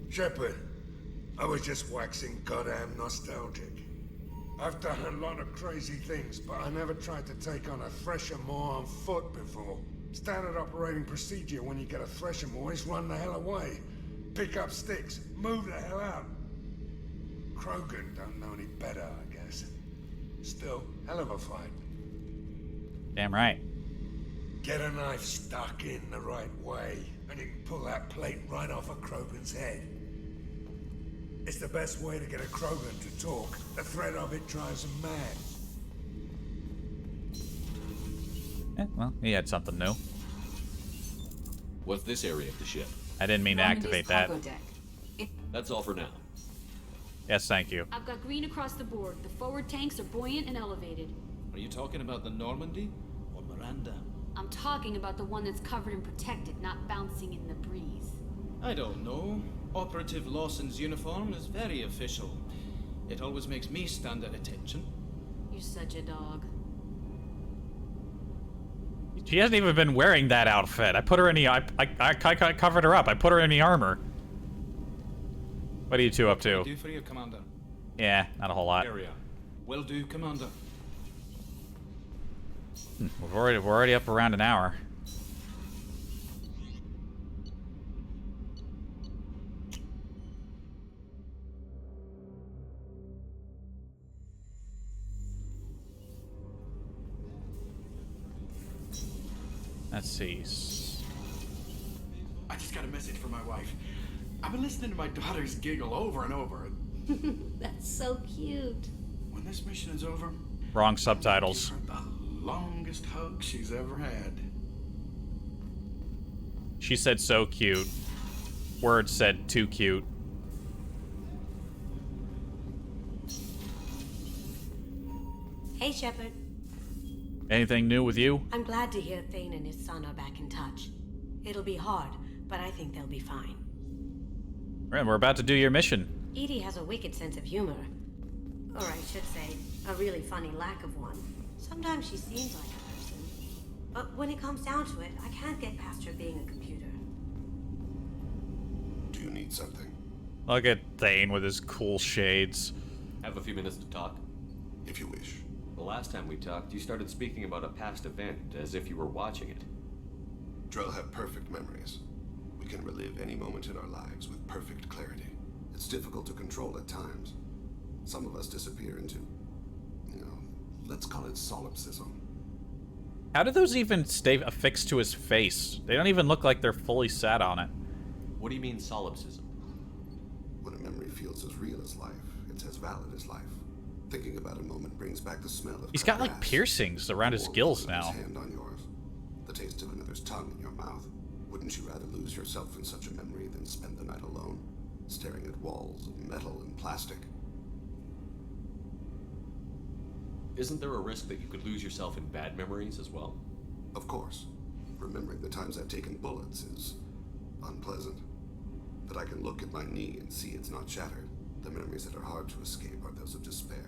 Shepard, I was just waxing goddamn nostalgic. I've done a lot of crazy things, but I never tried to take on a Thresher Maw on foot before. Standard operating procedure when you get a Thresher Maw is run the hell away. Pick up sticks, move the hell out. Krogan don't know any better, I guess. Still, hell of a fight. Damn right. Get a knife stuck in the right way, and you can pull that plate right off a Krogan's head. It's the best way to get a Krogan to talk. The threat of it drives them mad. Well, he had something new. What's this area of the ship? I didn't mean to activate that. That's all for now. Yes, thank you. I've got green across the board. The forward tanks are buoyant and elevated. Are you talking about the Normandy or Miranda? I'm talking about the one that's covered and protected, not bouncing in the breeze. I don't know. Operative Lawson's uniform is very official. It always makes me stand at attention. You're such a dog. She hasn't even been wearing that outfit. I put her in the... I covered her up. I put her in the armor. What are you two up to? Will do for you, Commander. Yeah, not a whole lot. Area. Will do, Commander. We're already up around an hour. Let's see. I just got a message from my wife. I've been listening to my daughters giggle over and over. That's so cute. When this mission is over, Wrong subtitles. the longest hug she's ever had. She said so cute. Words said too cute. Hey, Shepard. Anything new with you? I'm glad to hear Thane and his son are back in touch. It'll be hard, but I think they'll be fine. Right, we're about to do your mission. Edie has a wicked sense of humor. Or I should say, a really funny lack of one. Sometimes she seems like a person. But when it comes down to it, I can't get past her being a computer. Do you need something? Look at Thane with his cool shades. Have a few minutes to talk? If you wish. The last time we talked, you started speaking about a past event as if you were watching it. Drell have perfect memories. We can relive any moment in our lives with perfect clarity. It's difficult to control at times. Some of us disappear into, let's call it solipsism. How did those even stay affixed to his face? They don't even look like they're fully sat on it. What do you mean solipsism? When a memory feels as real as life, it's as valid as life. Thinking about a moment brings back the smell of He's got like piercings around his gills now. His hand on yours, the taste of another's tongue in your mouth. Wouldn't you rather lose yourself in such a memory than spend the night alone, staring at walls of metal and plastic? Isn't there a risk that you could lose yourself in bad memories as well? Of course. Remembering the times I've taken bullets is unpleasant. But I can look at my knee and see it's not shattered. The memories that are hard to escape are those of despair.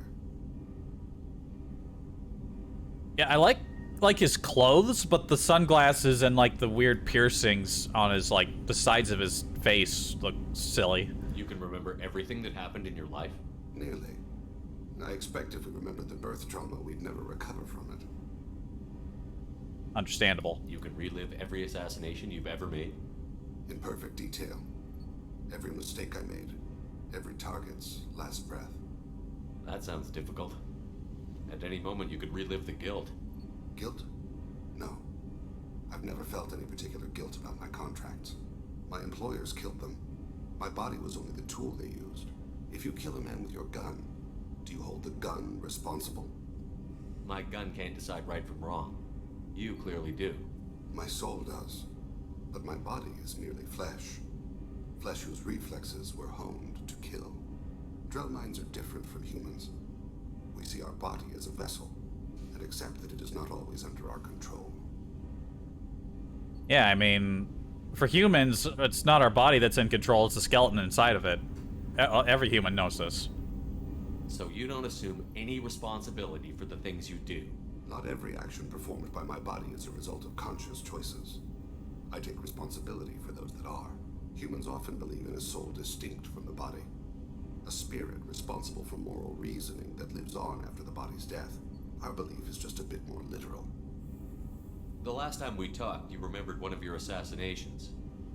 Yeah, I like his clothes, but the sunglasses and like the weird piercings on his like the sides of his face look silly. You can remember everything that happened in your life? Nearly. I expect if we remembered the birth trauma, we'd never recover from it. Understandable. You can relive every assassination you've ever made? In perfect detail. Every mistake I made. Every target's last breath. That sounds difficult. At any moment, you could relive the guilt. Guilt? No. I've never felt any particular guilt about my contracts. My employers killed them. My body was only the tool they used. If you kill a man with your gun, do you hold the gun responsible? My gun can't decide right from wrong. You clearly do. My soul does. But my body is merely flesh. Flesh whose reflexes were honed to kill. Drell minds are different from humans. We see our body as a vessel, and accept that it is not always under our control. Yeah, I mean, for humans, it's not our body that's in control, it's the skeleton inside of it. Every human knows this. So you don't assume any responsibility for the things you do? Not every action performed by my body is a result of conscious choices. I take responsibility for those that are. Humans often believe in a soul distinct from the body. A spirit responsible for moral reasoning that lives on after the body's death. Our belief is just a bit more literal. The last time we talked, you remembered one of your assassinations.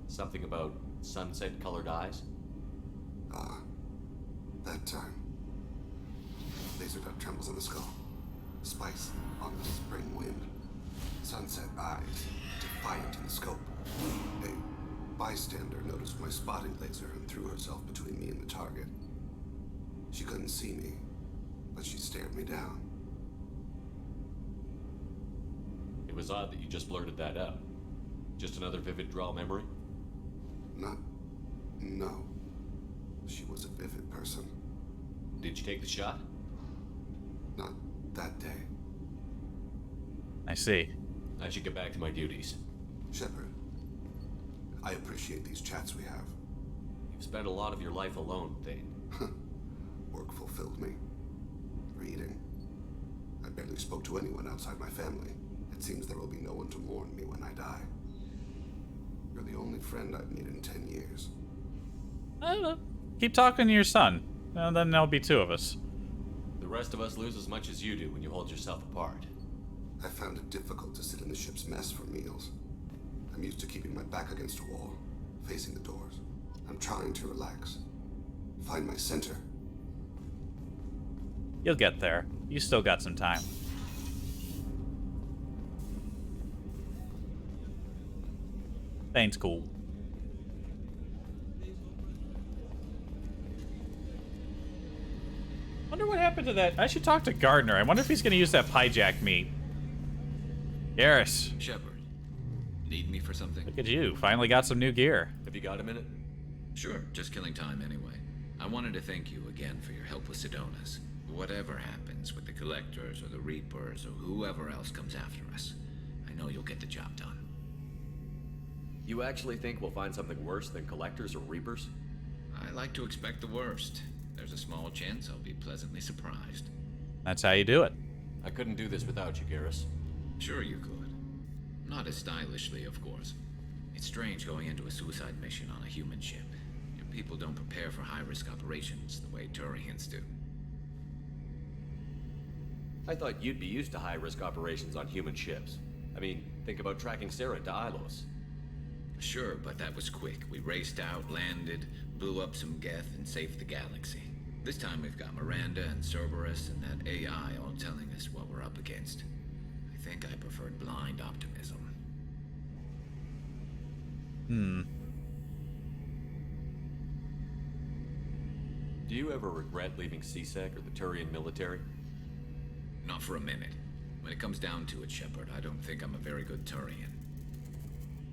Something about sunset-colored eyes? Ah, that time. Laser dot trembles in the skull. Spice on the spring wind. Sunset eyes, defiant in the scope. A bystander noticed my spotting laser and threw herself between me and the target. She couldn't see me, but she stared me down. It was odd that you just blurted that out. Just another vivid draw memory? No. She was a vivid person. Did you take the shot? Not that day. I see. I should get back to my duties. Shepard, I appreciate these chats we have. You've spent a lot of your life alone, Thane. Work fulfilled me. Reading. I barely spoke to anyone outside my family. It seems there will be no one to mourn me when I die. You're the only friend I've made in 10 years. I don't know. Keep talking to your son, and then there'll be two of us. The rest of us lose as much as you do when you hold yourself apart. I found it difficult to sit in the ship's mess for meals. I'm used to keeping my back against a wall, facing the doors. I'm trying to relax. Find my center. You'll get there. You still got some time. Paint's cool. Wonder what happened to that. I should talk to Gardner. I wonder if he's going to use that hijack meat. Garrus. Shepard, need me for something? Look at you. Finally got some new gear. Have you got a minute? Sure, just killing time anyway. I wanted to thank you again for your help with Sedona's. Whatever happens with the Collectors or the Reapers or whoever else comes after us, I know you'll get the job done. You actually think we'll find something worse than Collectors or Reapers? I like to expect the worst. There's a small chance I'll be pleasantly surprised. That's how you do it. I couldn't do this without you, Garrus. Sure you could. Not as stylishly, of course. It's strange going into a suicide mission on a human ship. Your people don't prepare for high-risk operations the way Turians do. I thought you'd be used to high-risk operations on human ships. I mean, think about tracking Sarah to Ilos. Sure, but that was quick. We raced out, landed, blew up some Geth, and saved the galaxy. This time we've got Miranda and Cerberus and that AI all telling us what we're up against. I think I preferred blind optimism. Do you ever regret leaving CSEC or the Turian military? Not for a minute. When it comes down to it, Shepard, I don't think I'm a very good Turian.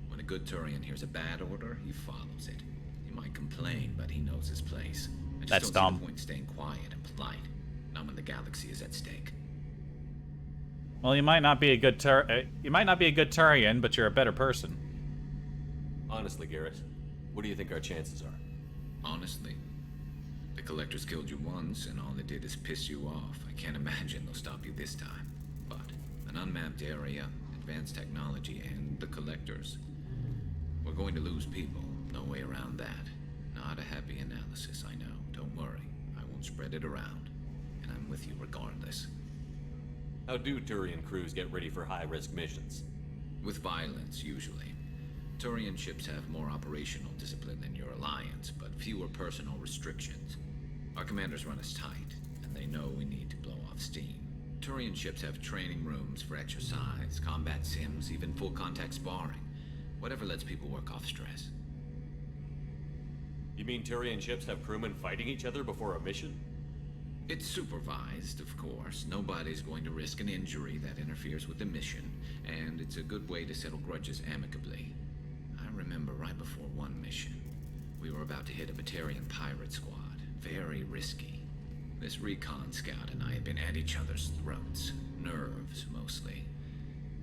When a good Turian hears a bad order, he follows it. He might complain, but he knows his place. I just That's don't dumb. see the point in staying quiet and polite. Not when the galaxy is at stake. Well, you might not be a good Turian, but you're a better person. Honestly, Garrus, what do you think our chances are? Honestly, the Collectors killed you once, and all they did is piss you off. I can't imagine they'll stop you this time. But an unmapped area, advanced technology, and the Collectors. We're going to lose people. No way around that. Not a happy analysis, I know. Don't worry. I won't spread it around. And I'm with you regardless. How do Turian crews get ready for high-risk missions? With violence, usually. Turian ships have more operational discipline than your alliance, but fewer personal restrictions. Our commanders run us tight, and they know we need to blow off steam. Turian ships have training rooms for exercise, combat sims, even full-contact sparring. Whatever lets people work off stress. You mean Turian ships have crewmen fighting each other before a mission? It's supervised, of course. Nobody's going to risk an injury that interferes with the mission, and it's a good way to settle grudges amicably. I remember right before one mission, we were about to hit a Batarian pirate squad. Very risky. This recon scout and I had been at each other's throats. Nerves, mostly.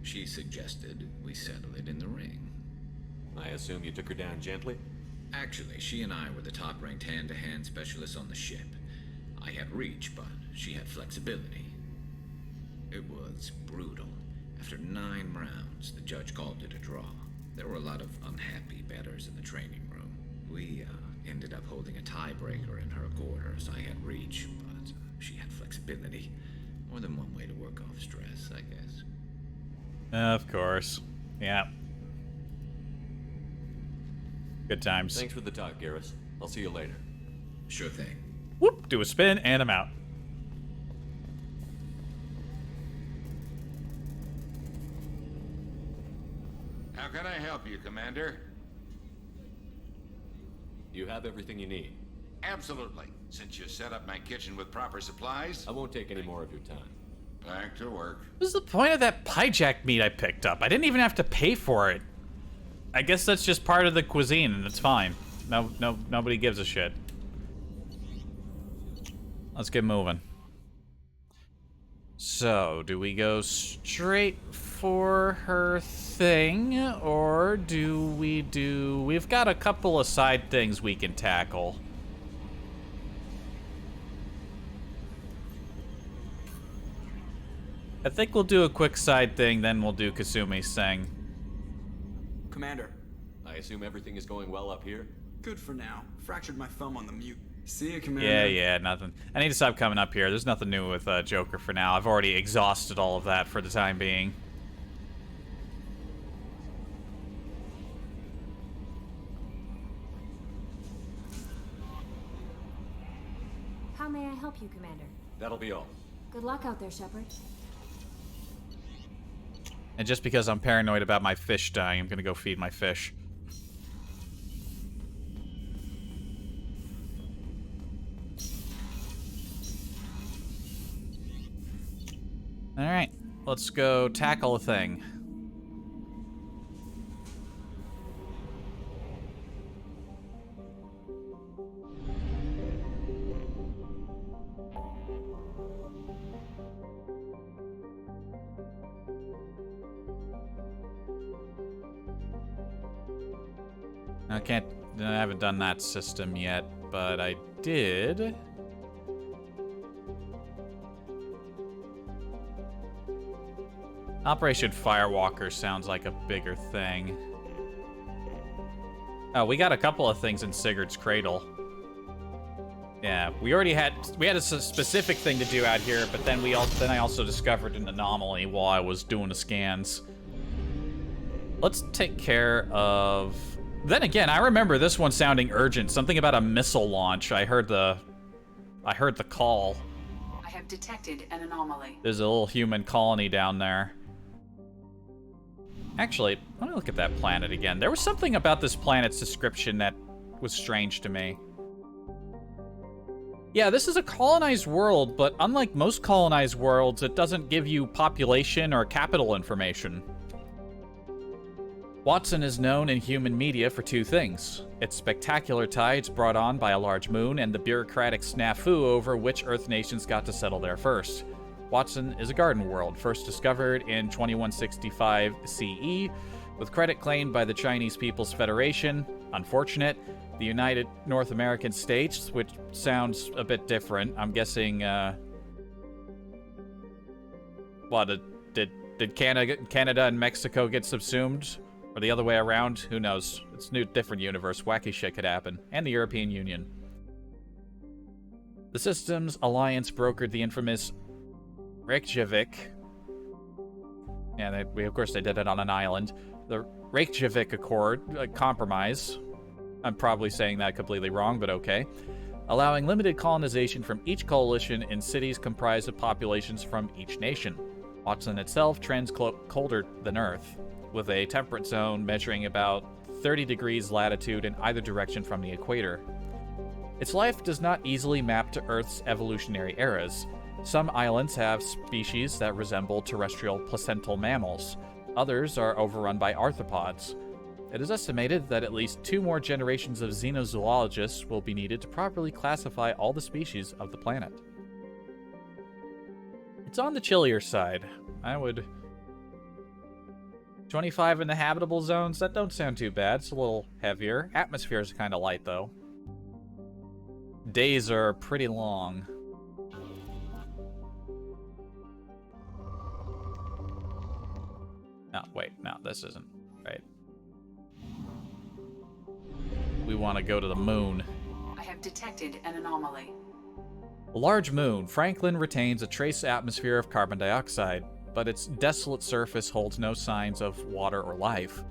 She suggested we settle it in the ring. I assume you took her down gently? Actually, she and I were the top-ranked hand-to-hand specialists on the ship. I had reach, but she had flexibility. It was brutal. After 9 rounds, the judge called it a draw. There were a lot of unhappy bettors in the training room. We ended up holding a tiebreaker in her quarters. I had reach, but she had flexibility. More than one way to work off stress, I guess. Of course. Yeah. Good times. Thanks for the talk, Garrus. I'll see you later. Sure thing. Whoop, do a spin, and I'm out. How can I help you, Commander? You have everything you need. Absolutely. Since you set up my kitchen with proper supplies. I won't take any more of your time. Back to work. What was the point of that hijack meat I picked up? I didn't even have to pay for it. I guess that's just part of the cuisine, and it's fine. Nobody gives a shit. Let's get moving. So, do we go straight for her thing, or do we do... We've got a couple of side things we can tackle. I think we'll do a quick side thing, then we'll do Kasumi's thing. Commander. I assume everything is going well up here? Good for now. Fractured my thumb on the mute. See you, Commander. Yeah, nothing. I need to stop coming up here. There's nothing new with Joker for now. I've already exhausted all of that for the time being. How may I help you, Commander? That'll be all. Good luck out there, Shepard. And just because I'm paranoid about my fish dying, I'm gonna go feed my fish. let's go tackle a thing. I haven't done that system yet, but I did. Operation Firewalker sounds like a bigger thing. Oh, we got a couple of things in Sigurd's Cradle. Yeah, we had a specific thing to do out here, but then I also discovered an anomaly while I was doing the scans. Let's take care of. Then again, I remember this one sounding urgent. Something about a missile launch. I heard the call. I have detected an anomaly. There's a little human colony down there. Actually, let me look at that planet again. There was something about this planet's description that was strange to me. Yeah, this is a colonized world, but unlike most colonized worlds, it doesn't give you population or capital information. Watson is known in human media for two things: its spectacular tides brought on by a large moon, and the bureaucratic snafu over which Earth nations got to settle there first. Watson is a garden world, first discovered in 2165 CE, with credit claimed by the Chinese People's Federation. Unfortunate. The United North American States, which sounds a bit different. I'm guessing, did Canada and Mexico get subsumed? Or the other way around? Who knows? It's a different universe. Wacky shit could happen. And the European Union. The Systems Alliance brokered the infamous Reykjavik. Yeah, of course they did it on an island. The Reykjavik Accord, compromise. I'm probably saying that completely wrong, but okay. Allowing limited colonization from each coalition in cities comprised of populations from each nation. Watson itself trends colder than Earth, with a temperate zone measuring about 30 degrees latitude in either direction from the equator. Its life does not easily map to Earth's evolutionary eras. Some islands have species that resemble terrestrial placental mammals. Others are overrun by arthropods. It is estimated that at least 2 more generations of xenozoologists will be needed to properly classify all the species of the planet. It's on the chillier side. I would... 25 in the habitable zones? That don't sound too bad. It's a little heavier. Atmosphere is kind of light, though. Days are pretty long. No, wait. No, this isn't right. We want to go to the moon. I have detected an anomaly. A large moon, Franklin retains a trace atmosphere of carbon dioxide, but its desolate surface holds no signs of water or life.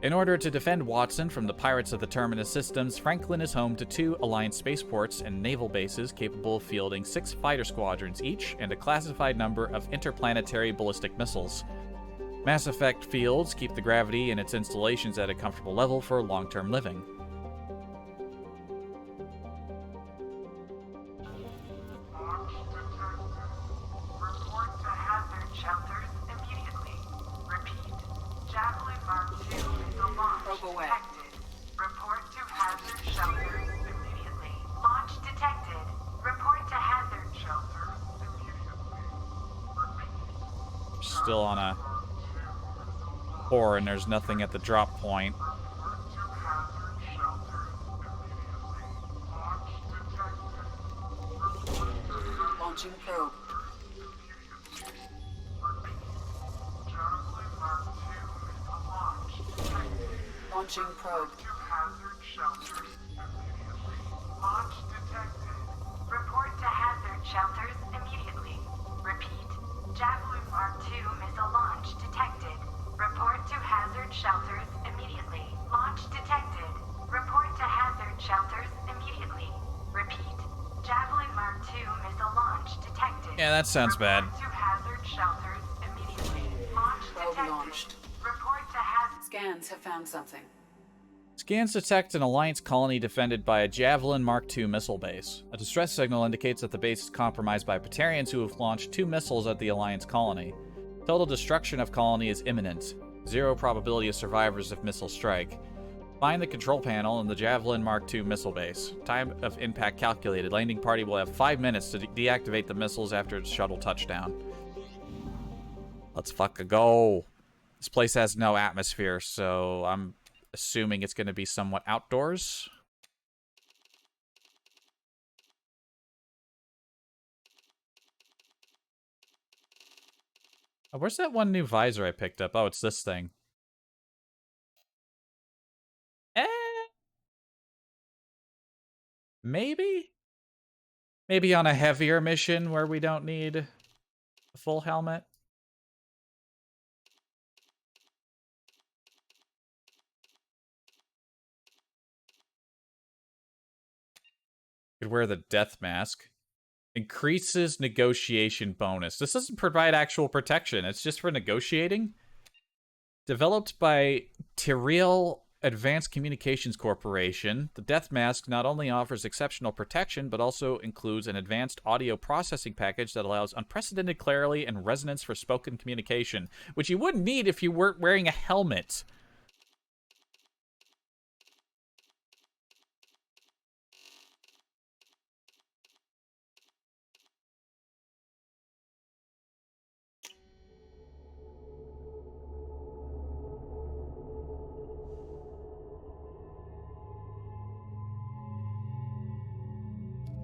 In order to defend Watson from the pirates of the Terminus systems, Franklin is home to 2 Alliance spaceports and naval bases capable of fielding 6 fighter squadrons each and a classified number of interplanetary ballistic missiles. Mass effect fields keep the gravity in its installations at a comfortable level for long-term living. Still on a core and there's nothing at the drop point. Launching probe. Launching probe. Launch detected. Report to hazard shelters immediately. Repeat. Javelin Mark II missile launch detected. Report to hazard shelters immediately. Launch detected. Report to hazard shelters immediately. Repeat. Javelin Mark II missile launch detected. Yeah, that sounds bad. Report to hazard shelters immediately. Launch detected. Launched. Report to hazard. Scans have found something. Scans detect an Alliance colony defended by a Javelin Mark II missile base. A distress signal indicates that the base is compromised by Praetorians who have launched 2 missiles at the Alliance colony. Total destruction of colony is imminent. 0 probability of survivors if missile strike. Find the control panel in the Javelin Mark II missile base. Time of impact calculated. Landing party will have 5 minutes to deactivate the missiles after its shuttle touchdown. Let's fucking go. This place has no atmosphere, so I'm assuming it's going to be somewhat outdoors. Oh, where's that one new visor I picked up? Oh, it's this thing. Maybe? Maybe on a heavier mission where we don't need a full helmet? Could wear the death mask. Increases negotiation bonus. This doesn't provide actual protection. It's just for negotiating. Developed by Tyrrell Advanced Communications Corporation, the death mask not only offers exceptional protection, but also includes an advanced audio processing package that allows unprecedented clarity and resonance for spoken communication, which you wouldn't need if you weren't wearing a helmet.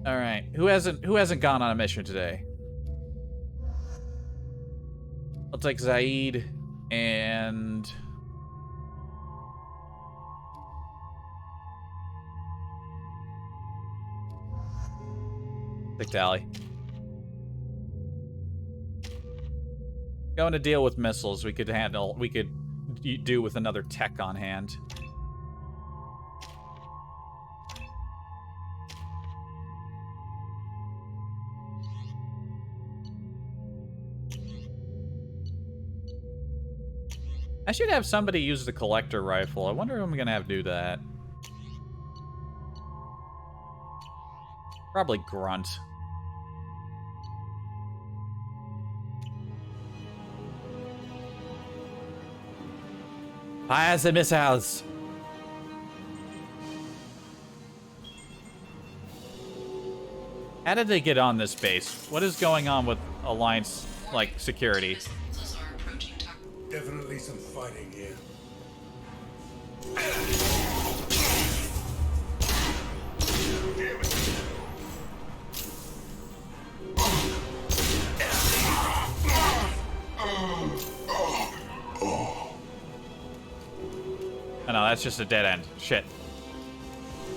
All right, who hasn't gone on a mission today? I'll take Zaid and take Tali. Going to deal with missiles. We could do with another tech on hand. I should have somebody use the collector rifle. I wonder if I'm gonna have to do that. Probably Grunt. Fire the missiles! How did they get on this base? What is going on with Alliance, like, security? Definitely some fighting here. Oh no, that's just a dead end. Shit.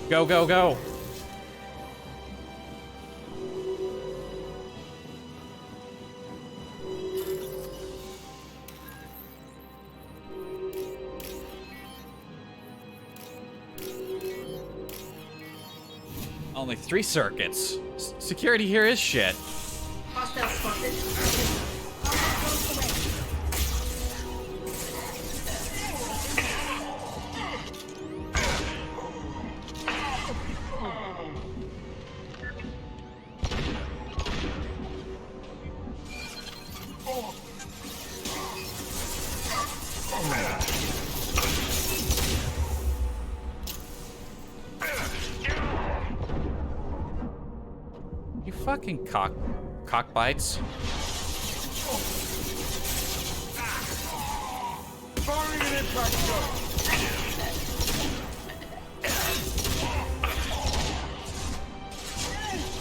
Go, go, go! Only 3 circuits. Security here is shit. Hostile spotted. You fucking cock bites. Firing an impact shot.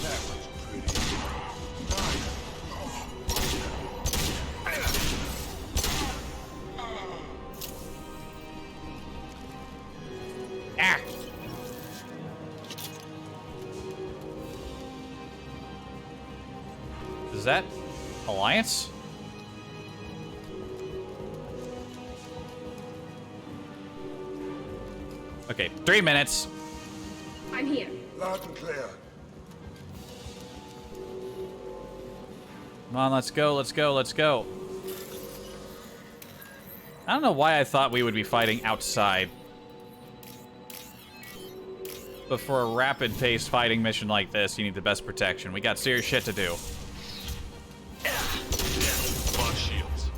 That was pretty. Ah! Is that Alliance? Okay, 3 minutes. I'm here. Loud and clear. Come on, let's go, let's go, let's go. I don't know why I thought we would be fighting outside. But for a rapid-paced fighting mission like this, you need the best protection. We got serious shit to do. Box shields.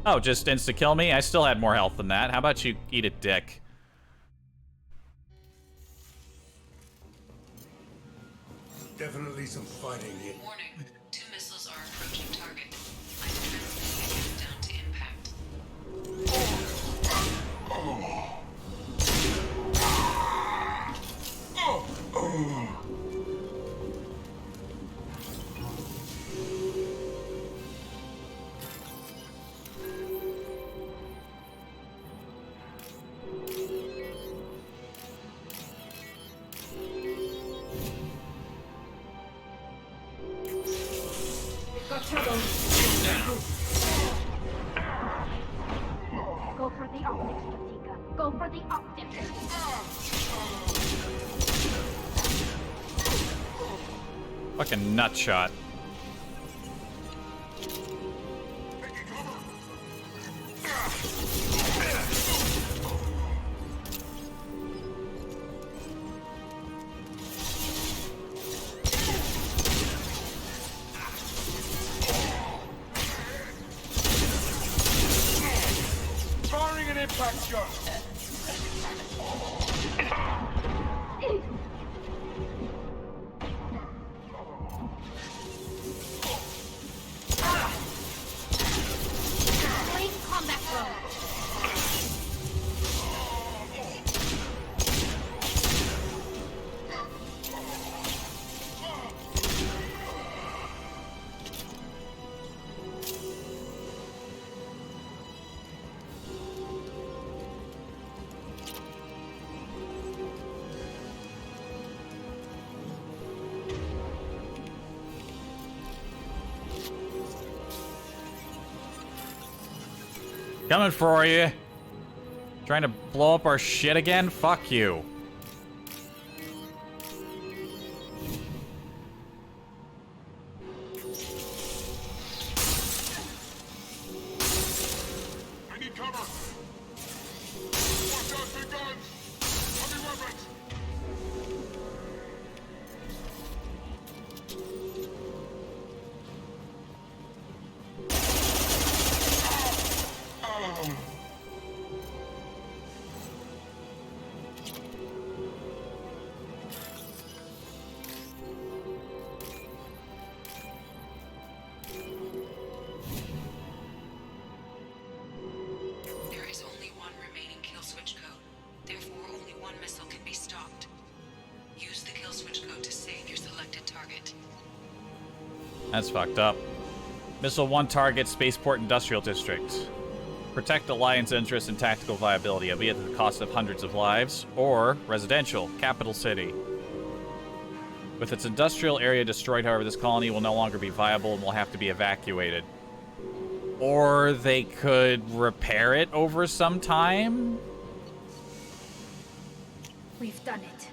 Oh, just insta-kill me? I still had more health than that. How about you eat a dick? Definitely some fighting here. Warning. 2 missiles are approaching target. I'm transmitting down to impact. Got trouble. Go for the optics, Patika. Go for the optics. Fucking nut shot. Firing an impact shot. Blade combat row. Coming for you. Trying to blow up our shit again? Fuck you. I need cover. Watch out for guns. Heavy weapons. There is only one remaining kill switch code. Therefore, only one missile can be stopped. Use the kill switch code to save your selected target. That's fucked up. Missile 1 target, Spaceport Industrial District. Protect Alliance interests and tactical viability, albeit at the cost of hundreds of lives. Or, residential, capital city. With its industrial area destroyed, however, this colony will no longer be viable and will have to be evacuated. Or they could repair it over some time? We've done it.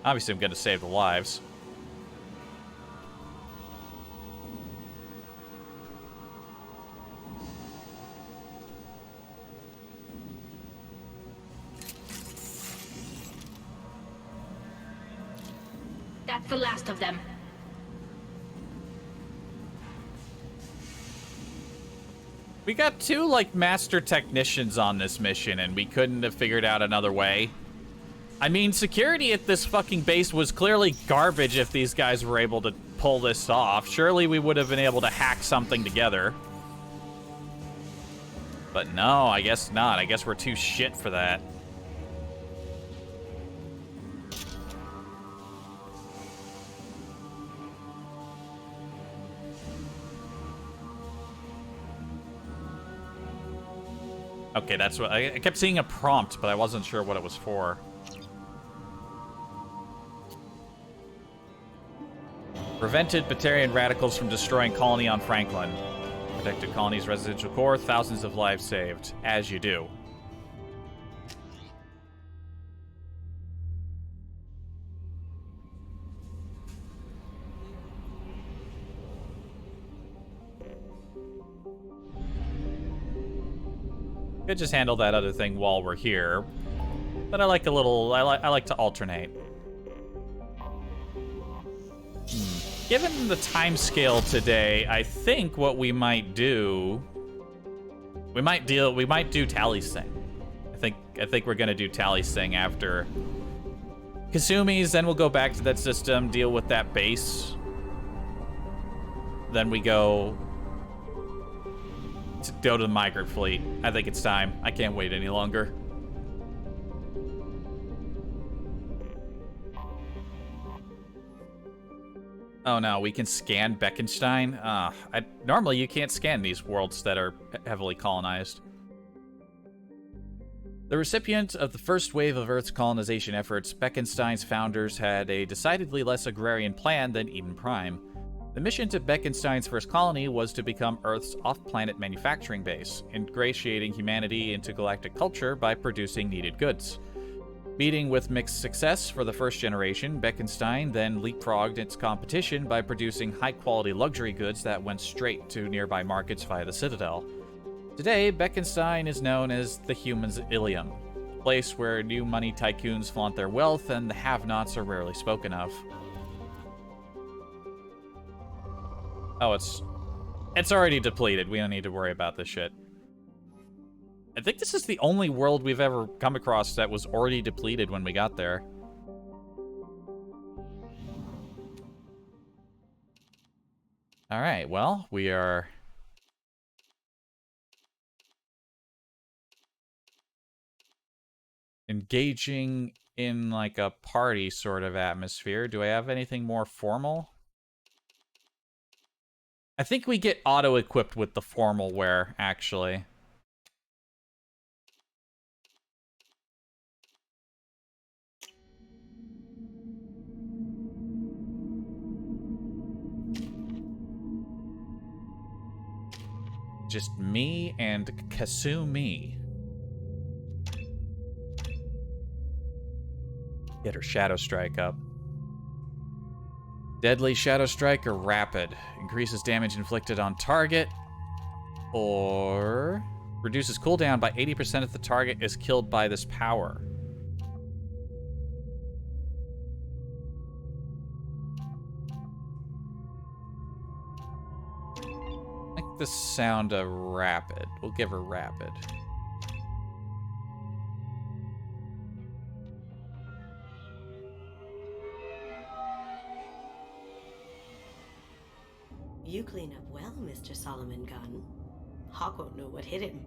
Obviously, I'm going to save the lives. That's the last of them. We got 2, like, master technicians on this mission, and we couldn't have figured out another way. I mean, security at this fucking base was clearly garbage if these guys were able to pull this off. Surely we would have been able to hack something together. But no, I guess not. I guess we're too shit for that. Okay, that's what I kept seeing a prompt, but I wasn't sure what it was for. Prevented Batarian radicals from destroying colony on Franklin. Protected colony's residential core, thousands of lives saved. As you do. Could just handle that other thing while we're here. But I like a little, I like to alternate. Given the time scale today, I think what we might do We might do Tali's thing. I think we're gonna do Tali's thing after Kasumi's, then we'll go back to that system, deal with that base. Then we go to the migrant fleet. I think it's time. I can't wait any longer. Oh no, we can scan Beckenstein? Normally you can't scan these worlds that are heavily colonized. The recipient of the first wave of Earth's colonization efforts, Beckenstein's founders had a decidedly less agrarian plan than Eden Prime. The mission to Beckenstein's first colony was to become Earth's off-planet manufacturing base, ingratiating humanity into galactic culture by producing needed goods. Meeting with mixed success for the first generation, Beckenstein then leapfrogged its competition by producing high-quality luxury goods that went straight to nearby markets via the Citadel. Today, Beckenstein is known as the Humans' Ilium, a place where new money tycoons flaunt their wealth and the have-nots are rarely spoken of. Oh, it's already depleted. We don't need to worry about this shit. I think this is the only world we've ever come across that was already depleted when we got there. Alright, well, we are... engaging in like a party sort of atmosphere. Do I have anything more formal? I think we get auto-equipped with the formal wear, actually. Just me and Kasumi. Get her Shadow Strike up. Deadly Shadow Strike or Rapid. Increases damage inflicted on target. Or reduces cooldown by 80% if the target is killed by this power. I like the sound of Rapid. We'll give her Rapid. You clean up well, Mr. Solomon Gunn. Hawk won't know what hit him.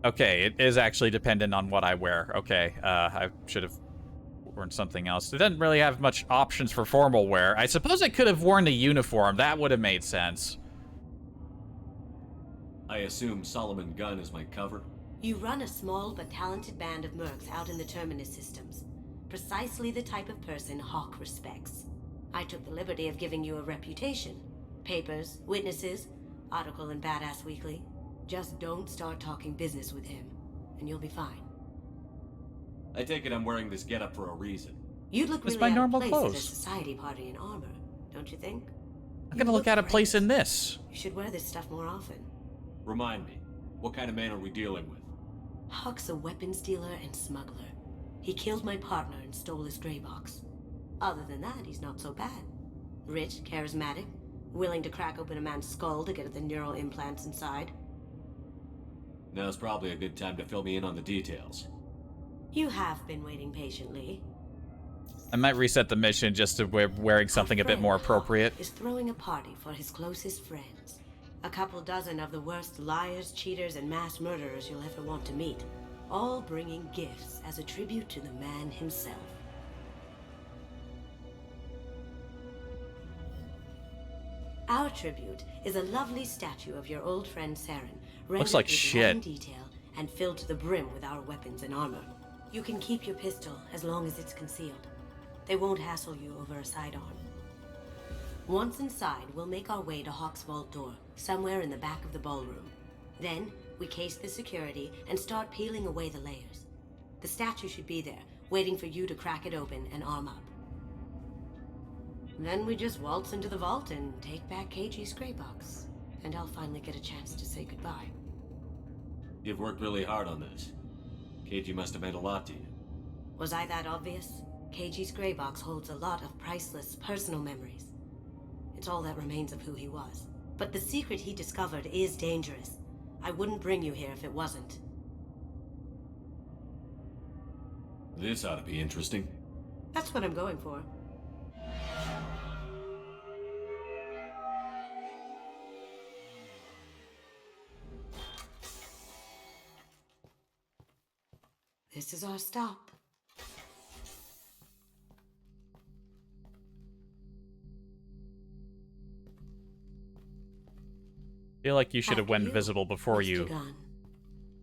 Okay, it is actually dependent on what I wear. Okay, I should have worn something else. It doesn't really have much options for formal wear. I suppose I could have worn the uniform. That would have made sense. I assume Solomon Gunn is my cover? You run a small but talented band of mercs out in the Terminus systems. Precisely the type of person Hawk respects. I took the liberty of giving you a reputation. Papers, witnesses, article in Badass Weekly. Just don't start talking business with him, and you'll be fine. I take it I'm wearing this getup for a reason. You'd look It's really my out of normal place clothes. at a society party in armor, don't you think? I'm gonna look out of place in this. You should wear this stuff more often. Remind me, what kind of man are we dealing with? Hawk's a weapons dealer and smuggler. He killed my partner and stole his gray box. Other than that, he's not so bad. Rich, charismatic, willing to crack open a man's skull to get at the neural implants inside. Now's probably a good time to fill me in on the details. You have been waiting patiently. I might reset the mission just to wearing something a bit more appropriate. Is throwing a party for his closest friends. A couple dozen of the worst liars, cheaters, and mass murderers you'll ever want to meet. All bringing gifts as a tribute to the man himself. Our tribute is a lovely statue of your old friend Saren, Looks like rendered with shit. fine detail and filled to the brim with our weapons and armor. You can keep your pistol as long as it's concealed. They won't hassle you over a sidearm. Once inside, we'll make our way to Hawk's vault door, somewhere in the back of the ballroom. Then, we case the security and start peeling away the layers. The statue should be there, waiting for you to crack it open and arm up. Then we just waltz into the vault and take back KG's gray box. And I'll finally get a chance to say goodbye. You've worked really hard on this. KG must have meant a lot to you. Was I that obvious? KG's gray box holds a lot of priceless personal memories. It's all that remains of who he was. But the secret he discovered is dangerous. I wouldn't bring you here if it wasn't. This ought to be interesting. That's what I'm going for. This is our stop. Feel like you should have After went you, invisible before Mr. you Gunn.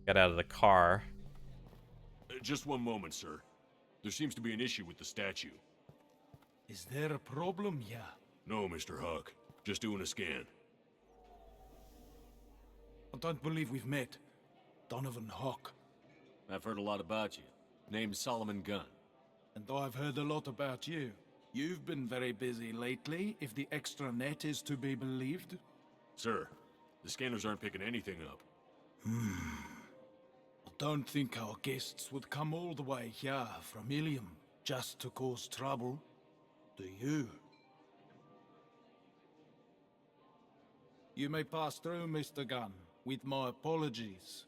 got out of the car. Just one moment, sir. There seems to be an issue with the statue. Is there a problem here? No, Mr. Huck. Just doing a scan. I don't believe we've met. Donovan Hawk. I've heard a lot about you. Name's Solomon Gunn. And I've heard a lot about you. You've been very busy lately, if the extra net is to be believed. Sir, the scanners aren't picking anything up. I don't think our guests would come all the way here from Ilium just to cause trouble. Do you? You may pass through, Mr. Gunn, with my apologies.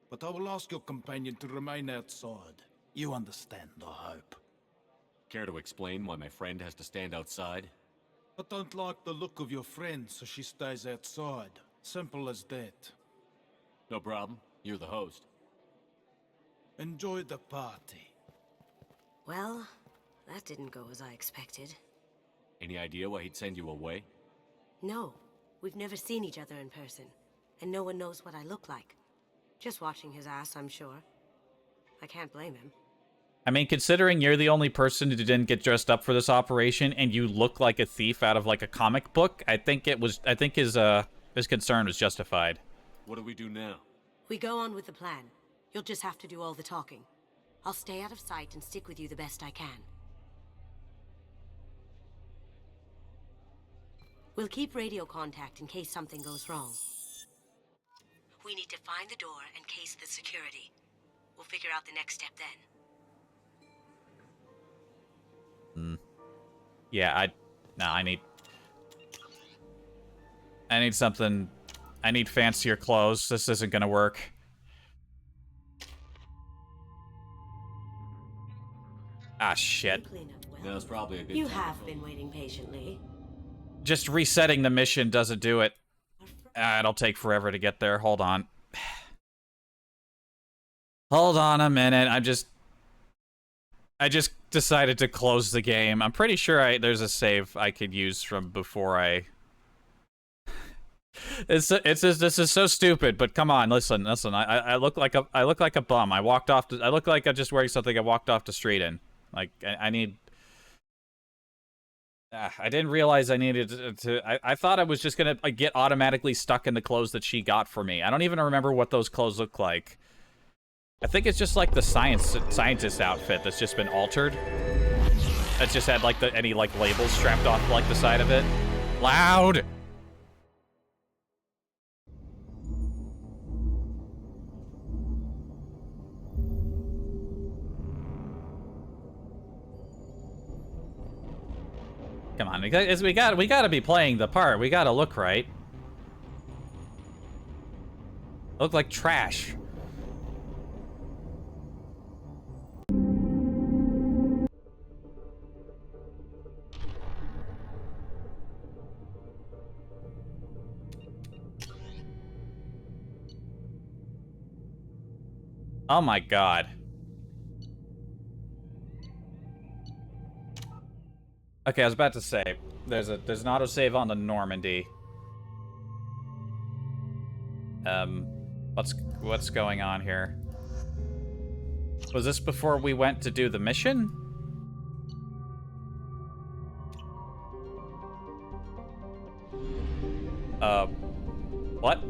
But I will ask your companion to remain outside. You understand, I hope. Care to explain why my friend has to stand outside? I don't like the look of your friend, so she stays outside. Simple as that. No problem. You're the host. Enjoy the party. Well, that didn't go as I expected. Any idea why he'd send you away? No, we've never seen each other in person, and no one knows what I look like. Just watching his ass, I'm sure. I can't blame him. I mean, considering you're the only person who didn't get dressed up for this operation, and you look like a thief out of like a comic book, I think his concern was justified. What do we do now? We go on with the plan. You'll just have to do all the talking. I'll stay out of sight and stick with you the best I can. We'll keep radio contact in case something goes wrong. We need to find the door and case the security. We'll figure out the next step then. Yeah, I need something. I need fancier clothes. This isn't gonna work. Ah, shit. That's probably a good You time. have been waiting patiently. Just resetting the mission doesn't do it. It'll take forever to get there. Hold on. Hold on a minute. I just decided to close the game. I'm pretty sure there's a save I could use from before I... This is so stupid, but come on, listen. I look like a bum. I look like I'm just wearing something I walked off the street in. Like, I need... I didn't realize I needed to... I thought I was just gonna get automatically stuck in the clothes that she got for me. I don't even remember what those clothes look like. I think it's just like the scientist outfit that's just been altered. That's just had like any labels strapped off like the side of it. Loud! Come on, we gotta be playing the part. We gotta look right. Look like trash. Oh my god. Okay, I was about to say, there's an autosave on the Normandy. What's going on here? Was this before we went to do the mission? What?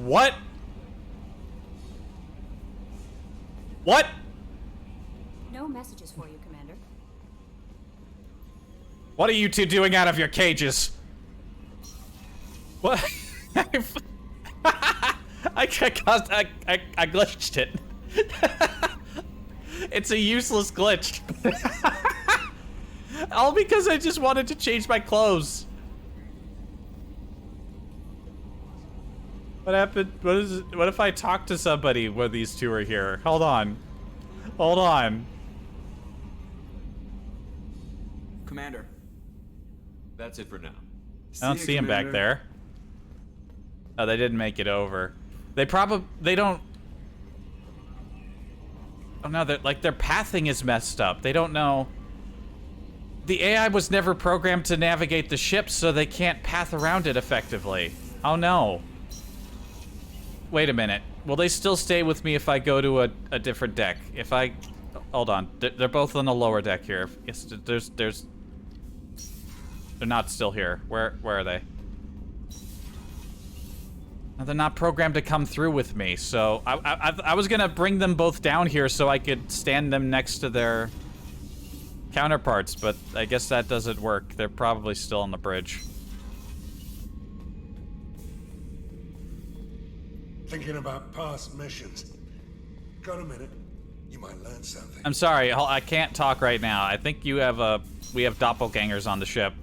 What? What? No messages for you, Commander. What are you two doing out of your cages? What? I glitched it. It's a useless glitch. All because I just wanted to change my clothes. What happened? What if I talk to somebody when these two are here? Hold on. Hold on. Commander. That's it for now. I don't see him back there. Oh, they didn't make it over. They don't. Oh no, their pathing is messed up. They don't know. The AI was never programmed to navigate the ship, so they can't path around it effectively. Oh no. Wait a minute. Will they still stay with me if I go to a different deck? If I... Hold on. They're both on the lower deck here. Yes, there's... They're not still here. Where are they? No, they're not programmed to come through with me, so... I was gonna bring them both down here so I could stand them next to their counterparts, but I guess that doesn't work. They're probably still on the bridge. Thinking about past missions. Got a minute? You might learn something. I'm sorry, I can't talk right now. I think we have doppelgangers on the ship.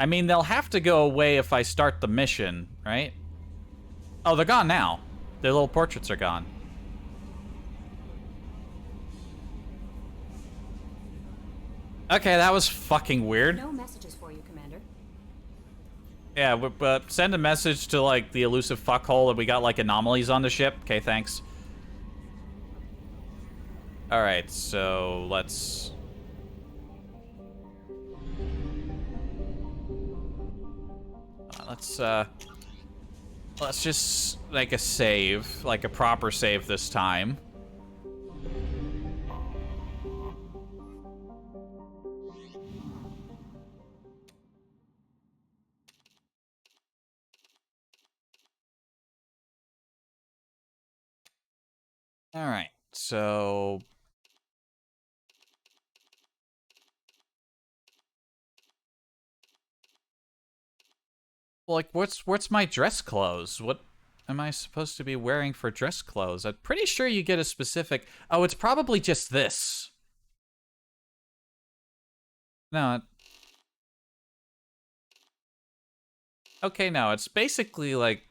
I mean, they'll have to go away if I start the mission, right? Oh, they're gone now. Their little portraits are gone. Okay, that was fucking weird. No messages for you, Commander. Yeah, but send a message to, like, the elusive fuckhole that we got, like, anomalies on the ship. Okay, thanks. Alright, so let's... Let's just make a save, like a proper save this time. All right, so... Like, what's my dress clothes? What am I supposed to be wearing for dress clothes? I'm pretty sure you get a specific... Oh, it's probably just this. No. Okay, no, it's basically like...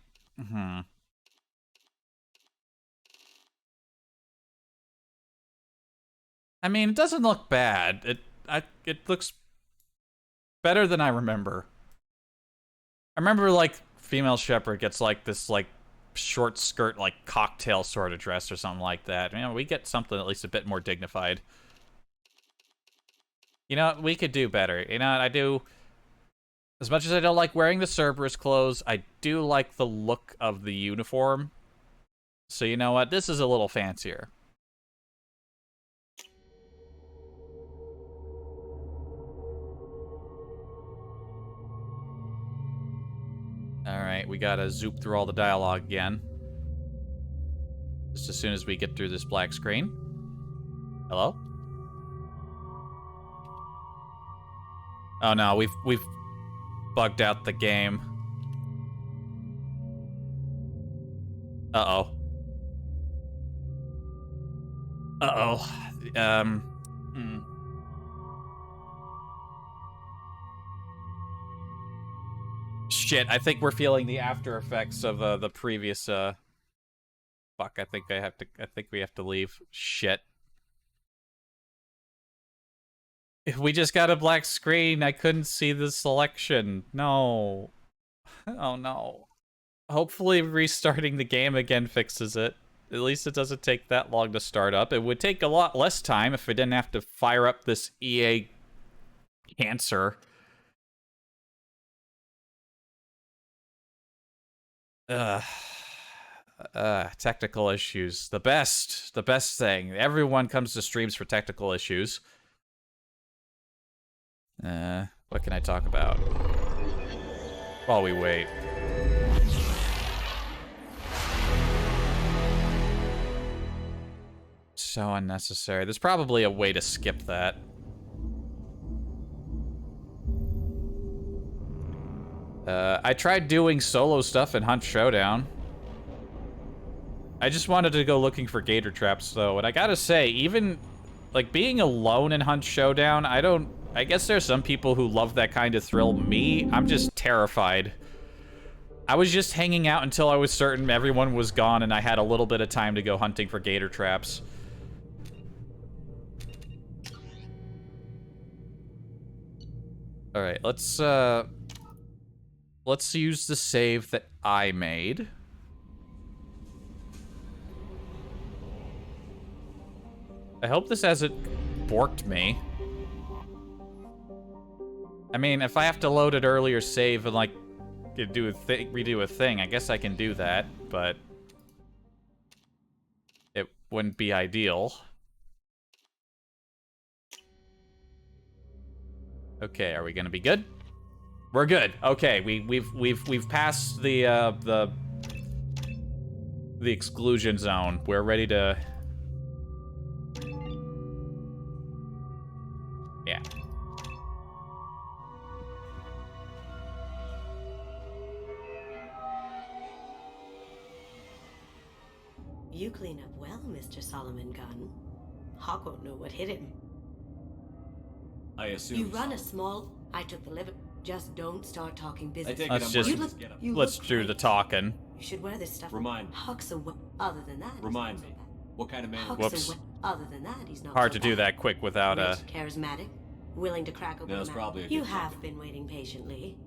I mean, it doesn't look bad. It looks better than I remember. I remember, like, female shepherd gets, like, this, like, short skirt, like, cocktail sort of dress or something like that. You know, we get something at least a bit more dignified. You know, we could do better. You know, I do... As much as I don't like wearing the Cerberus clothes, I do like the look of the uniform. So, you know what? This is a little fancier. Alright, we gotta zoop through all the dialogue again. Just as soon as we get through this black screen. Hello? Oh no, we've bugged out the game. Uh-oh. Uh-oh. Shit, I think we're feeling the after effects of the previous fuck, I think we have to leave. Shit. If we just got a black screen, I couldn't see the selection. No. Oh no. Hopefully restarting the game again fixes it. At least it doesn't take that long to start up. It would take a lot less time if we didn't have to fire up this EA cancer. Technical issues. The best thing. Everyone comes to streams for technical issues. What can I talk about? While we wait. So unnecessary. There's probably a way to skip that. I tried doing solo stuff in Hunt Showdown. I just wanted to go looking for gator traps, though, and I gotta say, even Like, being alone in Hunt Showdown, I guess there's some people who love that kind of thrill. Me, I'm just terrified. I was just hanging out until I was certain everyone was gone and I had a little bit of time to go hunting for gator traps. Alright, let's use the save that I made. I hope this hasn't borked me. I mean, if I have to load an earlier save and, like, redo a thing, I guess I can do that, but it wouldn't be ideal. Okay, are we gonna be good? We're good. Okay, we've passed the exclusion zone. We're ready to. Yeah. You clean up well, Mr. Solomon Gunn. Hawk won't know what hit him. I assume You run a small... I took the liver. Just don't start talking business. Let's do the talking. You should wear this stuff. Remind me. Hawk's a... Other than that... Remind me. What kind of man? Whoops. Other than that, he's not Hard so to do bad. that quick without a... Rich, charismatic, willing to crack open That's a probably a You good have thing. been waiting patiently.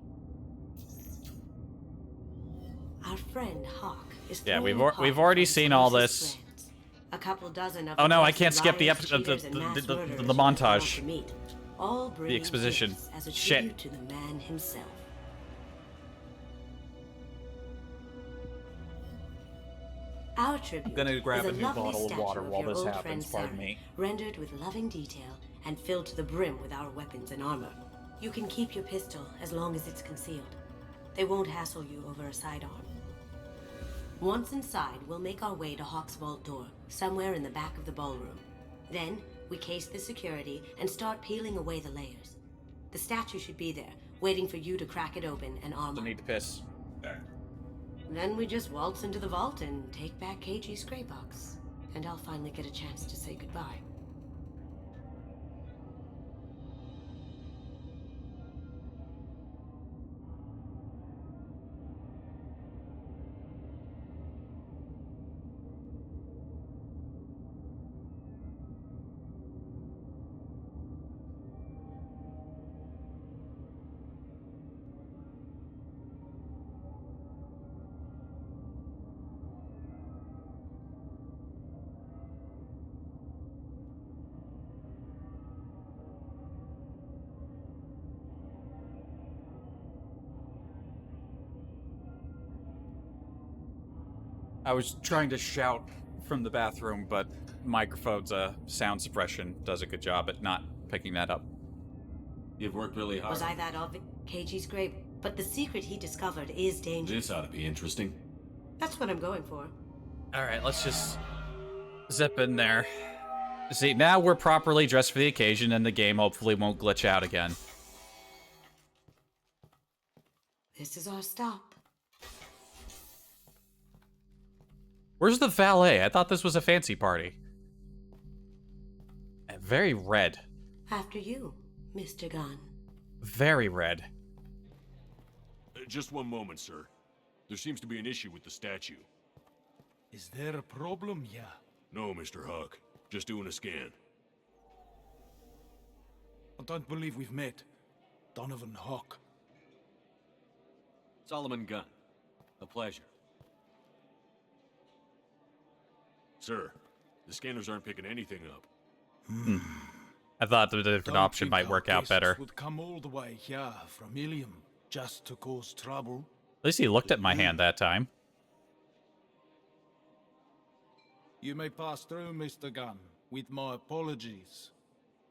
Our friend Hawk is Yeah, throwing we've a party already for his seen all closest this. friends. A couple dozen of Oh no, I the can't skip the liars, episode, cheaters, and mass murderers the you montage. want to meet, all The bringing exposition. gifts as a Shit. tribute to the man himself. Our tribute I'm gonna grab is a new lovely bottle of statue water while your this old happens, friend pardon Sarah, me. rendered with loving detail and filled to the brim with our weapons and armor. You can keep your pistol as long as it's concealed. They won't hassle you over a sidearm. Once inside, we'll make our way to Hawk's vault door, somewhere in the back of the ballroom. Then, we case the security and start peeling away the layers. The statue should be there, waiting for you to crack it open and armor. I need to piss. Then we just waltz into the vault and take back KG's gray box. And I'll finally get a chance to say goodbye. I was trying to shout from the bathroom, but microphone's sound suppression does a good job at not picking that up. You've worked really hard. Was I that obvious? KG's grave. But the secret he discovered is dangerous. This ought to be interesting. That's what I'm going for. Alright, let's just zip in there. See, now we're properly dressed for the occasion and the game hopefully won't glitch out again. This is our stop. Where's the valet? I thought this was a fancy party. Very red. After you, Mr. Gunn. Very red. Just one moment, sir. There seems to be an issue with the statue. Is there a problem here? No, Mr. Huck. Just doing a scan. I don't believe we've met. Donovan Hawk. Solomon Gunn. A pleasure. Sir, the scanners aren't picking anything up. I thought the different option might work out better. Would come all the way here from Ilium just to cause trouble. At least he looked at my hand that time. You may pass through, Mr. Gunn, with my apologies.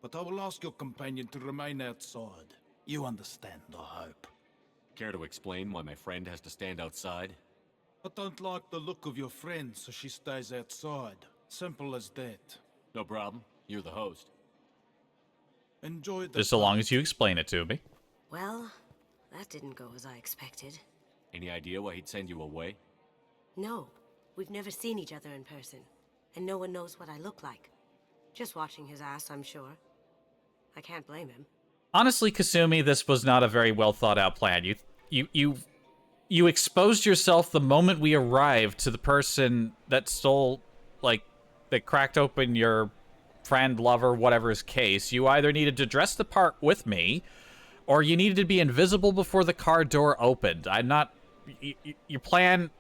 But I will ask your companion to remain outside. You understand, I hope. Care to explain why my friend has to stand outside? I don't like the look of your friend, so she stays outside. Simple as that. No problem. You're the host. Enjoy the Just so long as you explain it to me. Well, that didn't go as I expected. Any idea why he'd send you away? No, we've never seen each other in person, and no one knows what I look like. Just watching his ass, I'm sure. I can't blame him. Honestly, Kasumi, this was not a very well thought out plan. You exposed yourself the moment we arrived to the person that stole, like, that cracked open your friend, lover, whatever's case. You either needed to dress the part with me, or you needed to be invisible before the car door opened. I'm not... Your plan...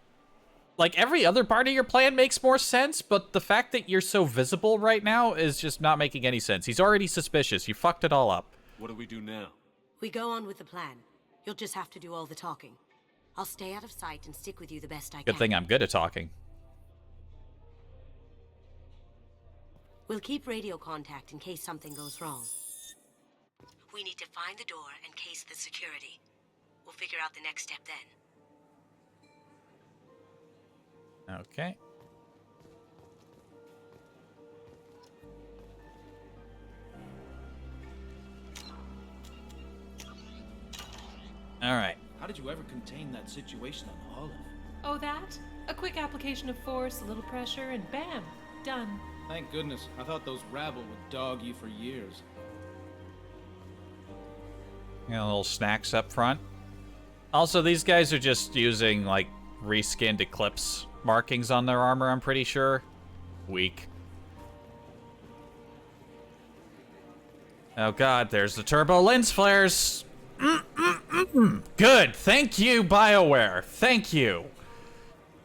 Like, every other part of your plan makes more sense, but the fact that you're so visible right now is just not making any sense. He's already suspicious. You fucked it all up. What do we do now? We go on with the plan. You'll just have to do all the talking. I'll stay out of sight and stick with you the best I can. Good thing I'm good at talking. We'll keep radio contact in case something goes wrong. We need to find the door and case the security. We'll figure out the next step then. Okay. All right. How did you ever contain that situation on Olive? Oh, that? A quick application of force, a little pressure, and bam, done. Thank goodness. I thought those rabble would dog you for years. Got little snacks up front. Also, these guys are just using, like, reskinned Eclipse markings on their armor, I'm pretty sure. Weak. Oh god, there's the turbo lens flares. Good, thank you, BioWare. Thank you.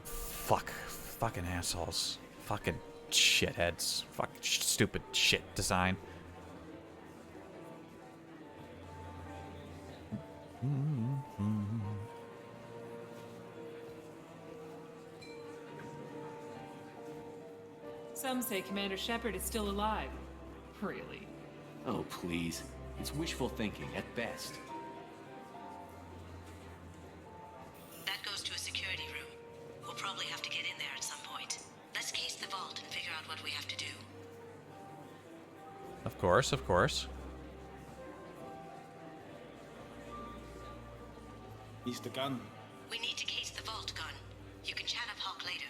Fuck. Fucking assholes. Fucking shitheads. Fuck stupid shit design. Some say Commander Shepard is still alive. Really? Oh, please. It's wishful thinking, at best. That goes to a security room. We'll probably have to get in there at some point. Let's case the vault and figure out what we have to do. Of course, of course. Mr. Gunn. We need to case the vault, Gunn. You can chat up Hawk later.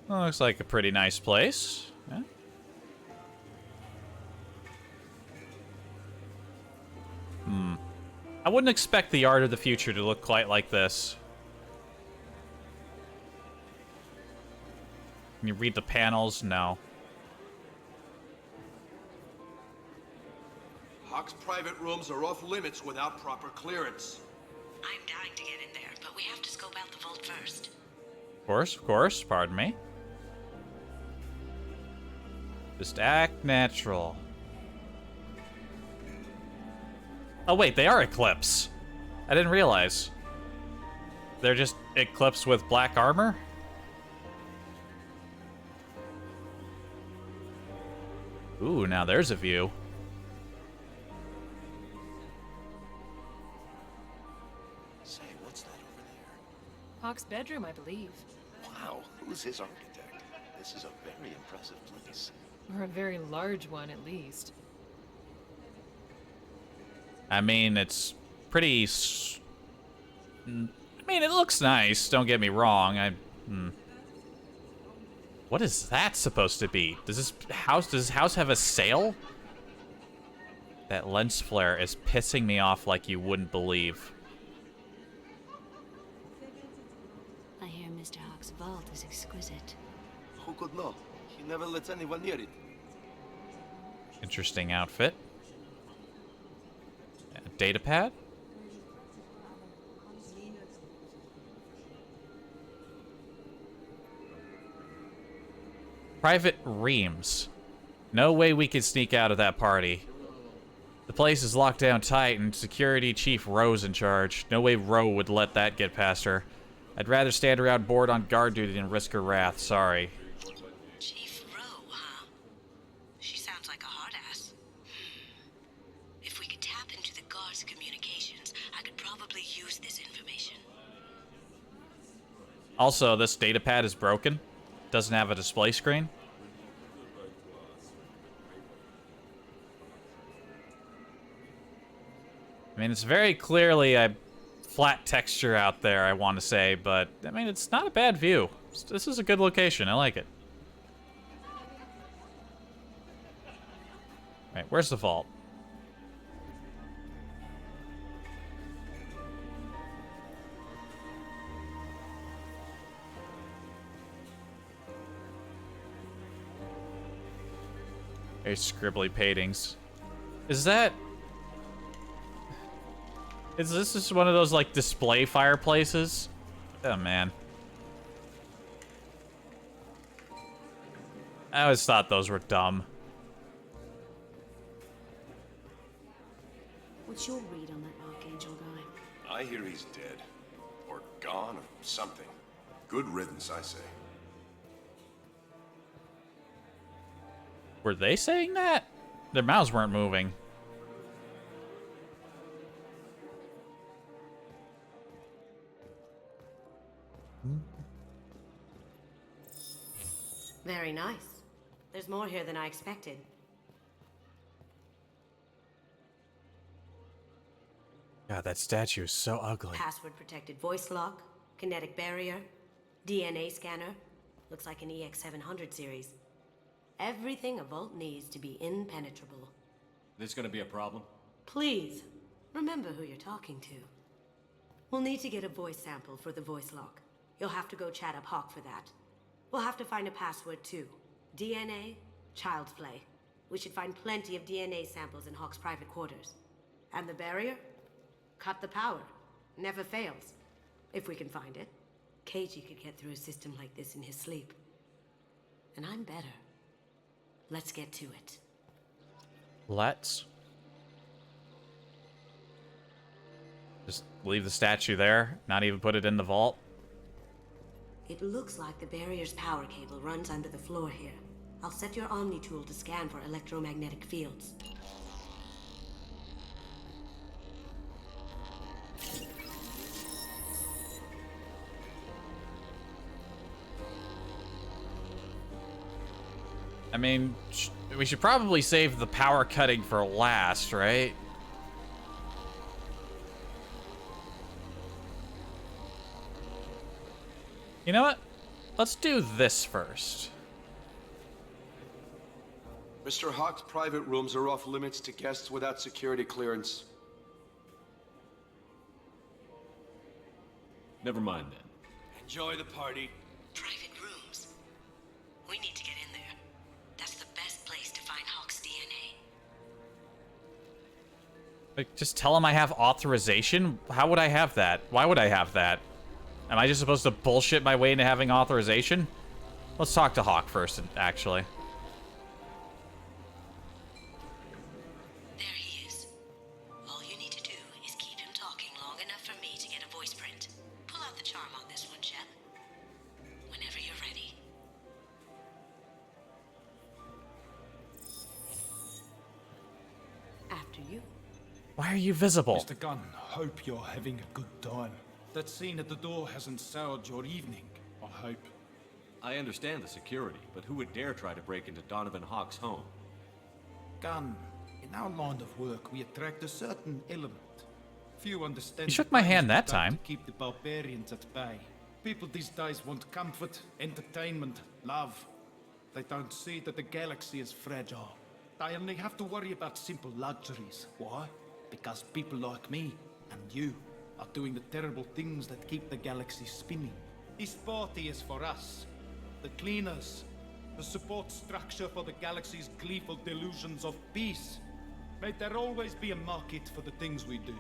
Well, looks like a pretty nice place. Yeah. I wouldn't expect the art of the future to look quite like this. Can you read the panels? No. Hawk's private rooms are off limits without proper clearance. I'm dying to get in there, but we have to scope out the vault first. Of course, pardon me. Just act natural. Oh wait, they are Eclipse. I didn't realize. They're just Eclipse with black armor? Ooh, now there's a view. Say, what's that over there? Hawk's bedroom, I believe. Wow, who's his architect? This is a very impressive place. Or a very large one, at least. I mean, it's pretty... I mean, it looks nice, don't get me wrong. What is that supposed to be? Does this house have a sail? That lens flare is pissing me off like you wouldn't believe. I hear Mr. Hawk's vault is exquisite. Who could know? He never lets anyone near it. Interesting outfit. Data pad? Private Reams. No way we could sneak out of that party. The place is locked down tight and Security Chief Rowe's in charge. No way Rowe would let that get past her. I'd rather stand around bored on guard duty than risk her wrath, sorry. Chief Rowe, huh? She sounds like a hard ass. If we could tap into the guard's communications, I could probably use this information. Also, this data pad is broken. Doesn't have a display screen. I mean, it's very clearly a flat texture out there, I want to say, but, I mean, it's not a bad view. This is a good location. I like it. Alright, where's the vault? Very scribbly paintings. Is this just one of those, like, display fireplaces? Oh, man. I always thought those were dumb. What's your read on that Archangel guy? I hear he's dead. Or gone, or something. Good riddance, I say. Were they saying that? Their mouths weren't moving. Very nice. There's more here than I expected. God, that statue is so ugly. Password protected voice lock, kinetic barrier, DNA scanner. Looks like an EX700 series. Everything a vault needs to be impenetrable. This gonna be a problem? Please, remember who you're talking to. We'll need to get a voice sample for the voice lock. You'll have to go chat up Hawk for that. We'll have to find a password too. DNA, child's play. We should find plenty of DNA samples in Hawk's private quarters. And the barrier? Cut the power. Never fails. If we can find it. KG could get through a system like this in his sleep. And I'm better. Let's get to it. Let's. Just leave the statue there, not even put it in the vault. It looks like the barrier's power cable runs under the floor here. I'll set your Omni tool to scan for electromagnetic fields. I mean, we should probably save the power cutting for last, right? You know what? Let's do this first. Mr. Hawk's private rooms are off limits to guests without security clearance. Never mind then. Enjoy the party. Private rooms. We need to get in there. That's the best place to find Hawk's DNA. Like, just tell him I have authorization? How would I have that? Why would I have that? Am I just supposed to bullshit my way into having authorization? Let's talk to Hawk first, actually. There he is. All you need to do is keep him talking long enough for me to get a voice print. Pull out the charm on this one, Shep. Whenever you're ready. After you. Why are you visible? Mr. Gunn, hope you're having a good time. That scene at the door hasn't soured your evening, I hope. I understand the security, but who would dare try to break into Donovan Hawk's home? Gunn, in our line of work, we attract a certain element. Few understand. He shook my hand that the time time. to keep the barbarians at bay. People these days want comfort, entertainment, love. They don't see that the galaxy is fragile. They only have to worry about simple luxuries. Why? Because people like me and you are doing the terrible things that keep the galaxy spinning. This party is for us, the cleaners, the support structure for the galaxy's gleeful delusions of peace. May there always be a market for the things we do.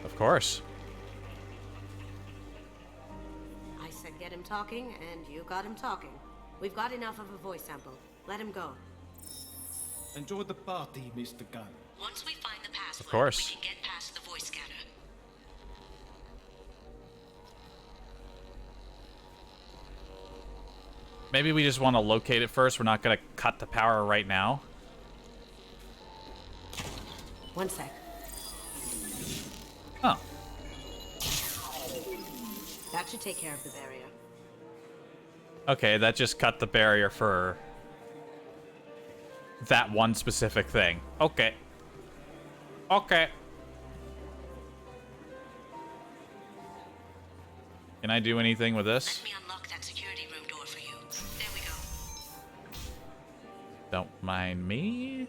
Of course. I said get him talking, and you got him talking. We've got enough of a voice sample. Let him go. Enjoy the party, Mr. Gunn. Once we find the password, Of course. we can get past the voice scanner. Maybe we just want to locate it first. We're not going to cut the power right now. One sec. Oh. That should take care of the barrier. Okay, that just cut the barrier for that one specific thing. Okay. Okay. Can I do anything with this? Let me unlock that security room door for you. There we go. Don't mind me.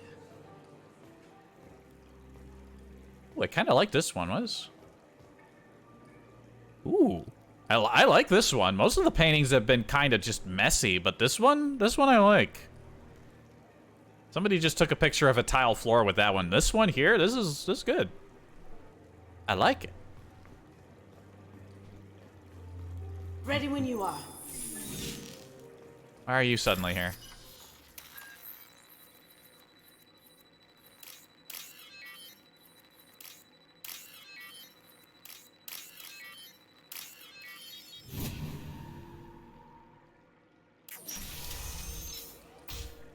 Ooh, I kind of like this one. Ooh, I like this one. Most of the paintings have been kind of just messy, but this one I like. Somebody just took a picture of a tile floor with that one. This one here, this is good. I like it. Ready when you are. Why are you suddenly here?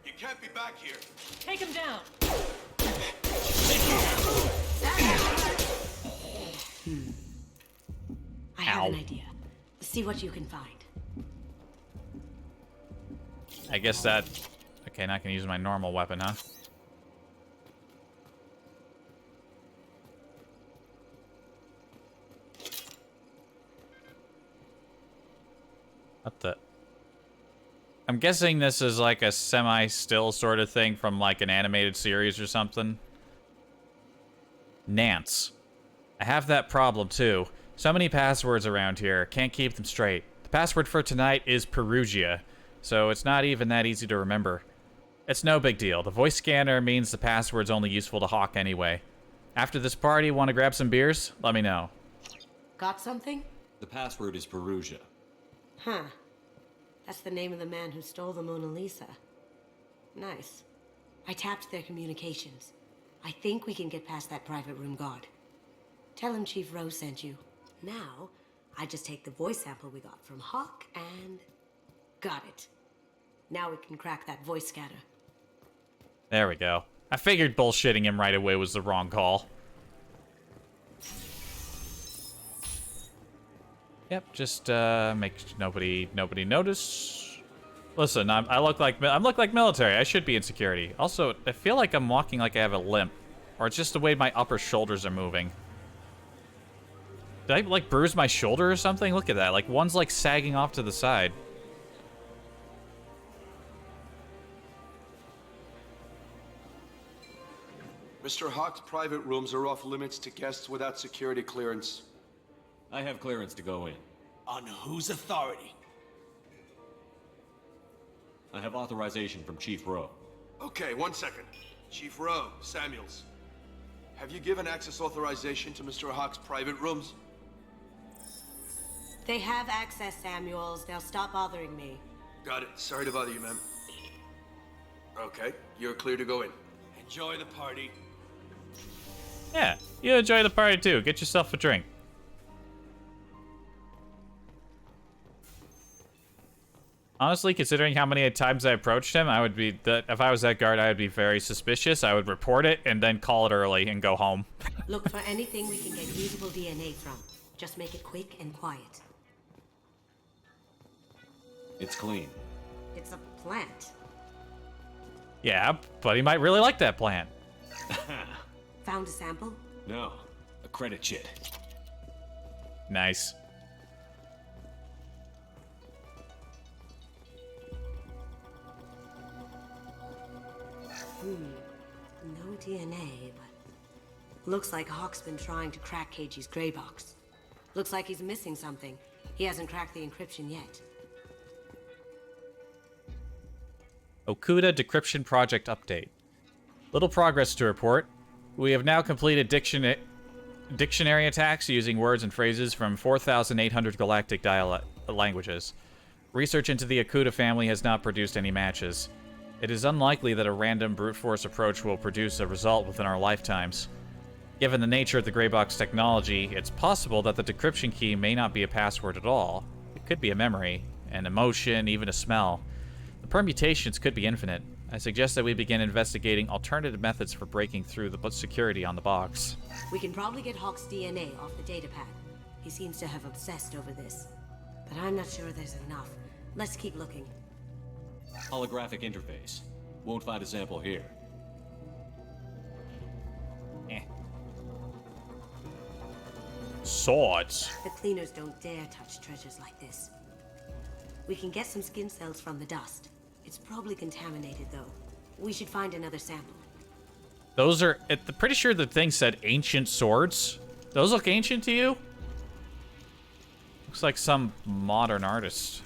You can't be back here. Take him down. I have an idea. See what you can find. I guess that... Okay, not gonna use my normal weapon, huh? What the... I'm guessing this is like a semi-still sort of thing from like an animated series or something. Nance. I have that problem too. So many passwords around here. Can't keep them straight. The password for tonight is Perugia, so it's not even that easy to remember. It's no big deal. The voice scanner means the password's only useful to Hawk anyway. After this party, want to grab some beers? Let me know. Got something? The password is Perugia. Huh. That's the name of the man who stole the Mona Lisa. Nice. I tapped their communications. I think we can get past that private room guard. Tell him Chief Rose sent you. Now, I just take the voice sample we got from Hawk and... got it. Now we can crack that voice scanner. There we go. I figured bullshitting him right away was the wrong call. Yep, just make nobody notice. Listen, I'm look like military. I should be in security. Also, I feel like I'm walking like I have a limp, or it's just the way my upper shoulders are moving. Did I like bruise my shoulder or something? Look at that. Like one's like sagging off to the side. Mr. Hawk's private rooms are off limits to guests without security clearance. I have clearance to go in. On whose authority? I have authorization from Chief Rowe. Okay, 1 second. Chief Rowe, Samuels. Have you given access authorization to Mr. Hawk's private rooms? They have access, Samuels. They'll stop bothering me. Got it. Sorry to bother you, ma'am. Okay, you're clear to go in. Enjoy the party. Yeah, you enjoy the party too. Get yourself a drink. Honestly, considering how many times I approached him, I would be if I was that guard, I would be very suspicious. I would report it and then call it early and go home. Look for anything we can get usable DNA from. Just make it quick and quiet. It's clean. It's a plant. Yeah, but he might really like that plant. Found a sample? No, a credit chit. Nice. No DNA, but... looks like Hawk's been trying to crack KG's gray box. Looks like he's missing something. He hasn't cracked the encryption yet. Okuda Decryption Project Update. Little progress to report. We have now completed dictionary attacks using words and phrases from 4,800 galactic languages. Research into the Okuda family has not produced any matches. It is unlikely that a random brute force approach will produce a result within our lifetimes. Given the nature of the gray box technology, it's possible that the decryption key may not be a password at all. It could be a memory, an emotion, even a smell. The permutations could be infinite. I suggest that we begin investigating alternative methods for breaking through the security on the box. We can probably get Hawk's DNA off the datapad. He seems to have obsessed over this. But I'm not sure there's enough. Let's keep looking. Holographic interface. Won't find a sample here. Swords. The cleaners don't dare touch treasures like this. We can get some skin cells from the dust. It's probably contaminated, though. We should find another sample. Those are... pretty sure the thing said ancient swords. Those look ancient to you? Looks like some modern artist.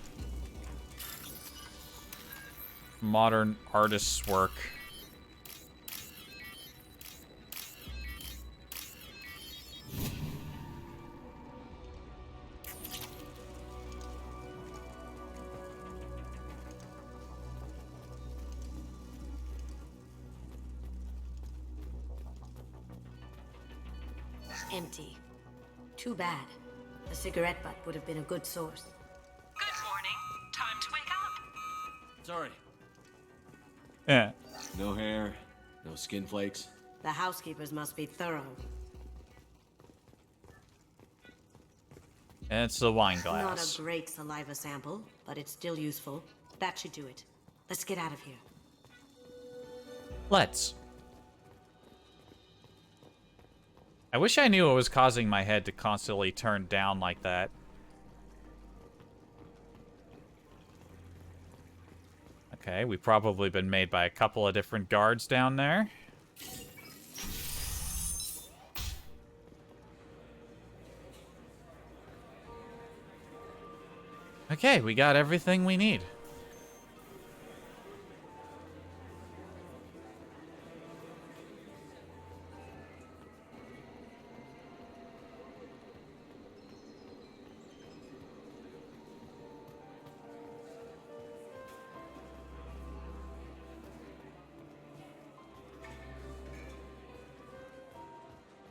Modern artist's work. Empty. Too bad. A cigarette butt would have been a good source. Good morning. Time to wake up. Sorry. Yeah. No hair, no skin flakes. The housekeepers must be thorough. And it's the wine Not glass. a great saliva sample, but it's still useful. That should do it. Let's get out of here. Let's. I wish I knew what was causing my head to constantly turn down like that. Okay, we've probably been made by a couple of different guards down there. Okay, we got everything we need.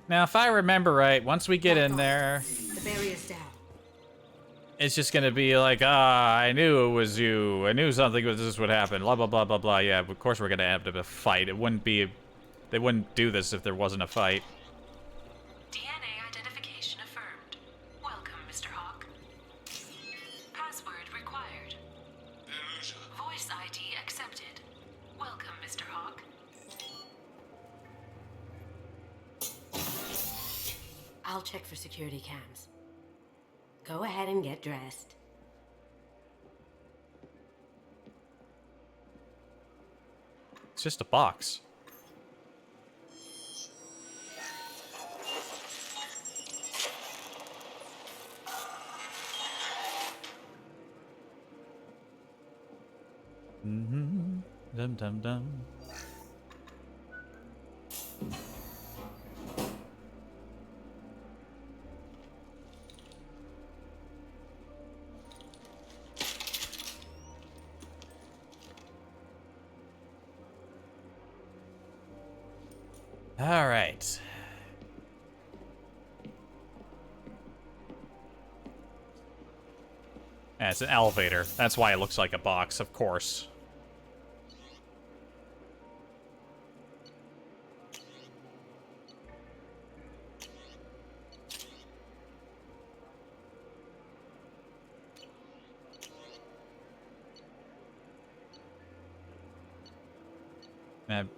Now, if I remember right, once we get in there, The barrier's down. it's just gonna be like, I knew it was you. I knew something was this would happen. Blah blah blah blah blah. Yeah, of course we're gonna have to fight. It wouldn't be, they wouldn't do this if there wasn't a fight. DNA identification affirmed. Welcome, Mr. Hawk. Password required. Voice ID accepted. Welcome, Mr. Hawk. I'll check for security cams. Go ahead and get dressed. It's just a box. Mm-hmm. Dum dum dum. All right. Yeah, it's an elevator. That's why it looks like a box, of course.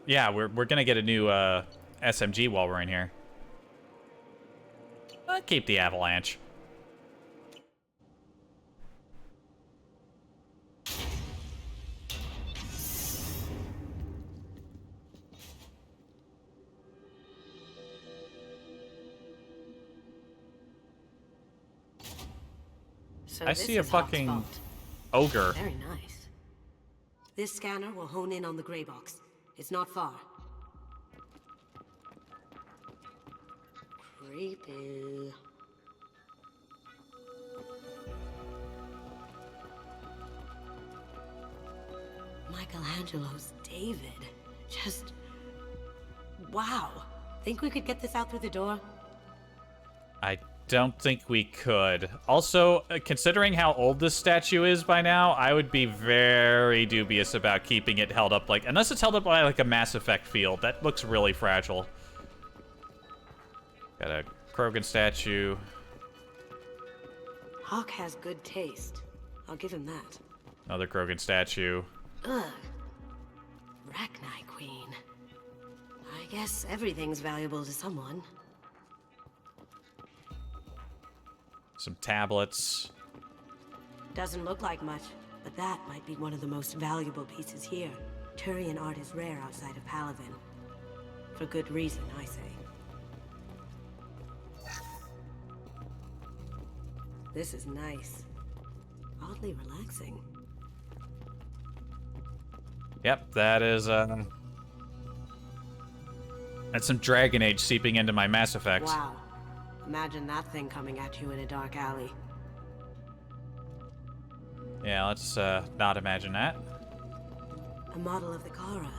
Yeah, we're gonna get a new SMG while we're in here. Keep the avalanche. So I this see a is Hawk's fucking vault. ogre. Very nice. This scanner will hone in on the gray box. It's not far. Creepy. Michelangelo's David. Just... wow. Think we could get this out through the door? I don't think we could. Also, considering how old this statue is by now, I would be very dubious about keeping it held up like... unless it's held up by like a Mass Effect field. That looks really fragile. Got a Krogan statue. Hawk has good taste. I'll give him that. Another Krogan statue. Ugh. Rachni Queen. I guess everything's valuable to someone. Some tablets. Doesn't look like much, but that might be one of the most valuable pieces here. Turian art is rare outside of Palavin. For good reason, I say. This is nice. Oddly relaxing. Yep, that is, that's some Dragon Age seeping into my Mass Effect. Wow. Imagine that thing coming at you in a dark alley. Yeah, let's, not imagine that. A model of the Kara.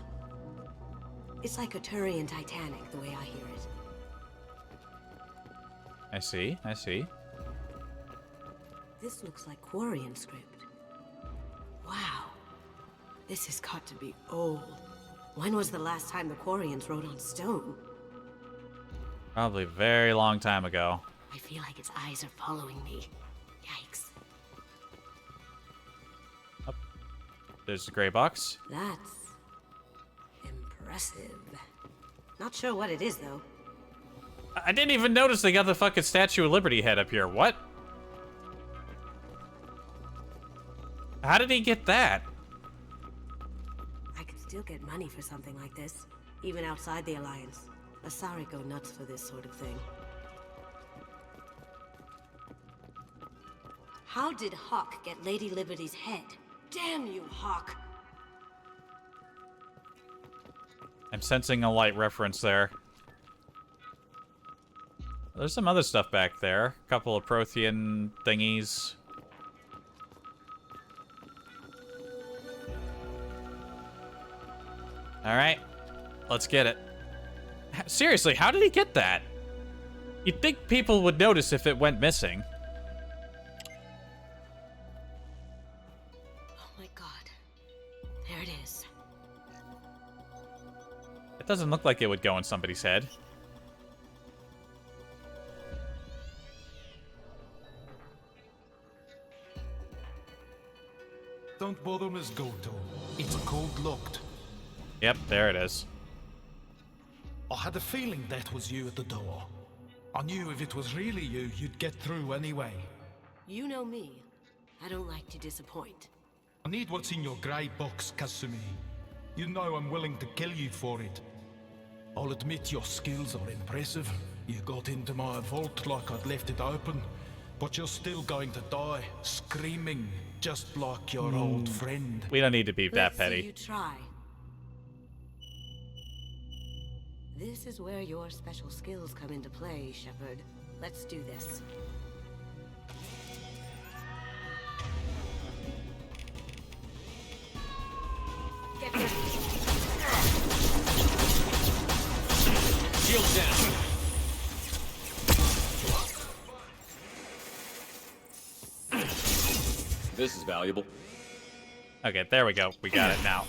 It's like a Turian Titanic, the way I hear it. I see, I see. This looks like Quarian script. Wow. This has got to be old. When was the last time the Quarians wrote on stone? Probably a very long time ago. I feel like its eyes are following me. Yikes. Oh, there's the gray box. That's impressive. Not sure what it is, though. I didn't even notice they got the fucking Statue of Liberty head up here. What? How did he get that? I could still get money for something like this, even outside the Alliance. Asari go nuts for this sort of thing. How did Hawk get Lady Liberty's head? Damn you, Hawk! I'm sensing a light reference there. There's some other stuff back there. A couple of Prothean thingies. Alright, let's get it. Seriously, how did he get that? You'd think people would notice if it went missing. Oh my god. There it is. It doesn't look like it would go in somebody's head. Don't bother, Miss Goto. It's code locked. Yep, there it is. I had a feeling that was you at the door. I knew if it was really you, you'd get through anyway. You know me. I don't like to disappoint. I need what's in your grey box, Kasumi. You know I'm willing to kill you for it. I'll admit your skills are impressive. You got into my vault like I'd left it open, but you're still going to die, screaming, just like your old friend. We don't need to be that petty. See you try. This is where your special skills come into play, Shepard. Let's do this. Get ready. Shield down. This is valuable. Okay, there we go. We got it now.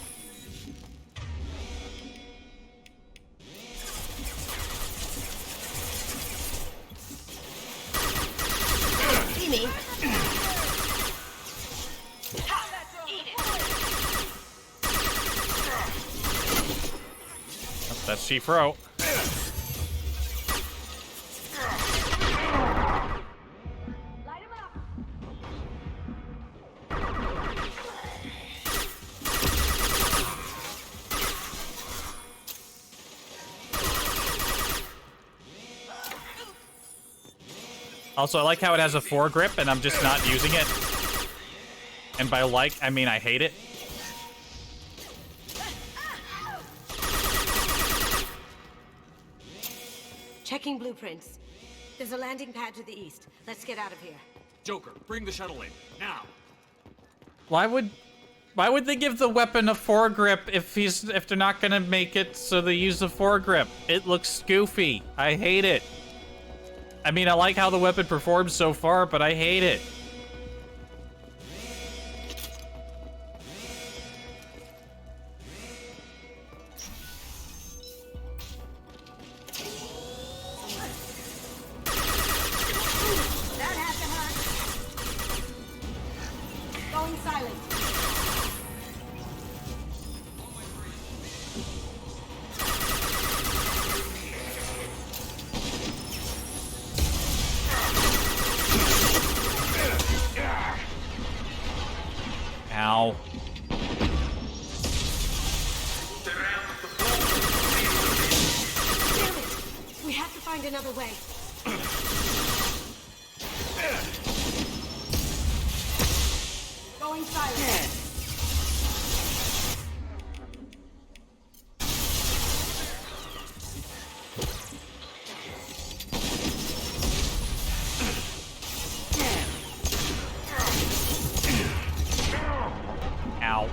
See me? That's Chief Ro. Also, I like how it has a foregrip and I'm just not using it. And by like, I mean I hate it. Checking blueprints. There's a landing pad to the east. Let's get out of here. Joker, bring the shuttle in, now. Why would they give the weapon a foregrip if they're not gonna make it so they use the foregrip? It looks goofy. I hate it. I mean, I like how the weapon performs so far, but I hate it. That had to hurt. Going silent. Ow. Damn it! We have to find another way. Going silent. Ow.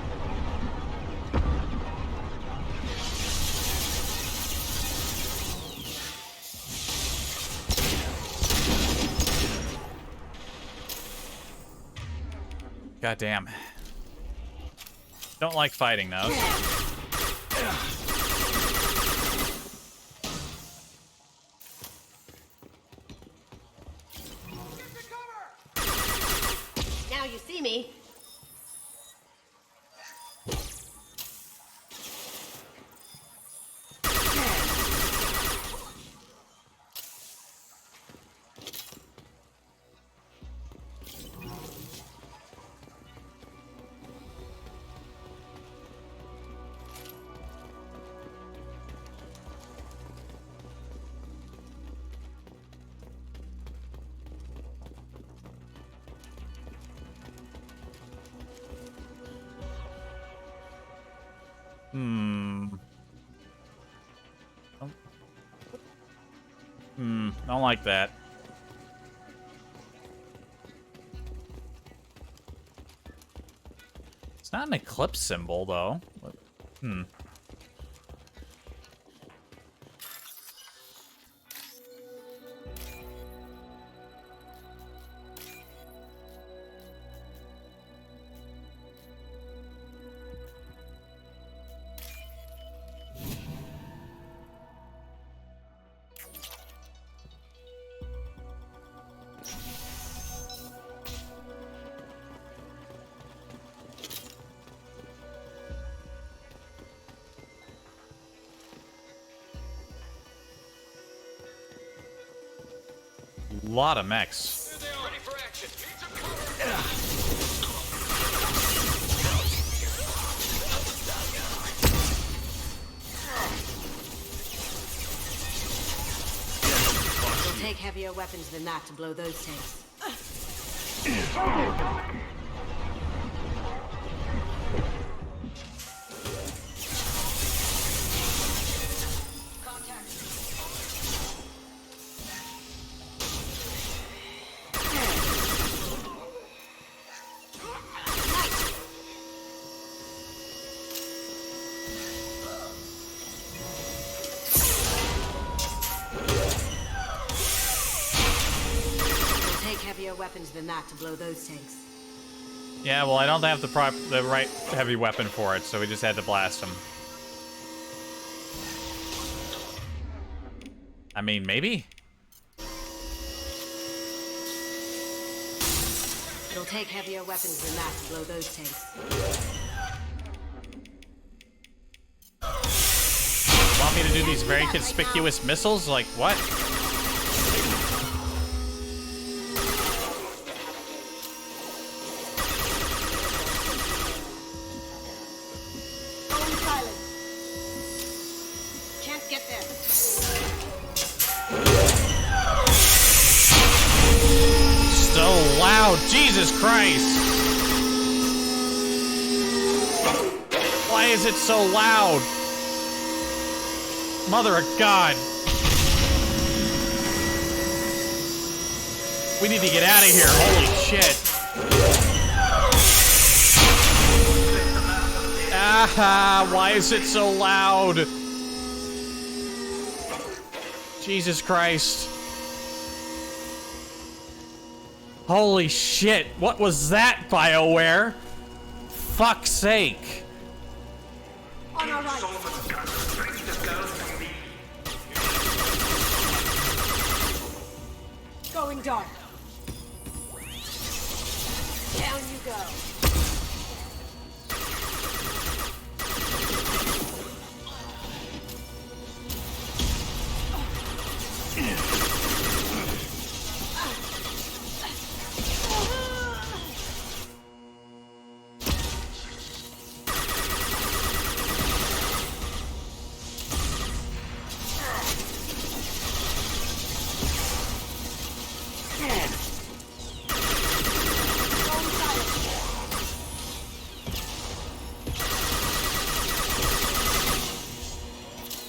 Goddamn. Don't like fighting those. Now you see me. Don't like that. It's not an eclipse symbol, though. Lot of mechs. Ready for action. It'll take heavier weapons than that to blow those tanks. Weapons than that to blow those tanks. Yeah, well, I don't have the right heavy weapon for it, so we just had to blast them. I mean, maybe? It'll take heavier weapons than that to blow those tanks. Want me to do these very conspicuous missiles? Like, what? Jesus Christ! Why is it so loud? Mother of God! We need to get out of here, holy shit! Ah, why is it so loud? Jesus Christ. Holy shit, what was that, BioWare? Fuck's sake. On our right. Going dark. Down you go.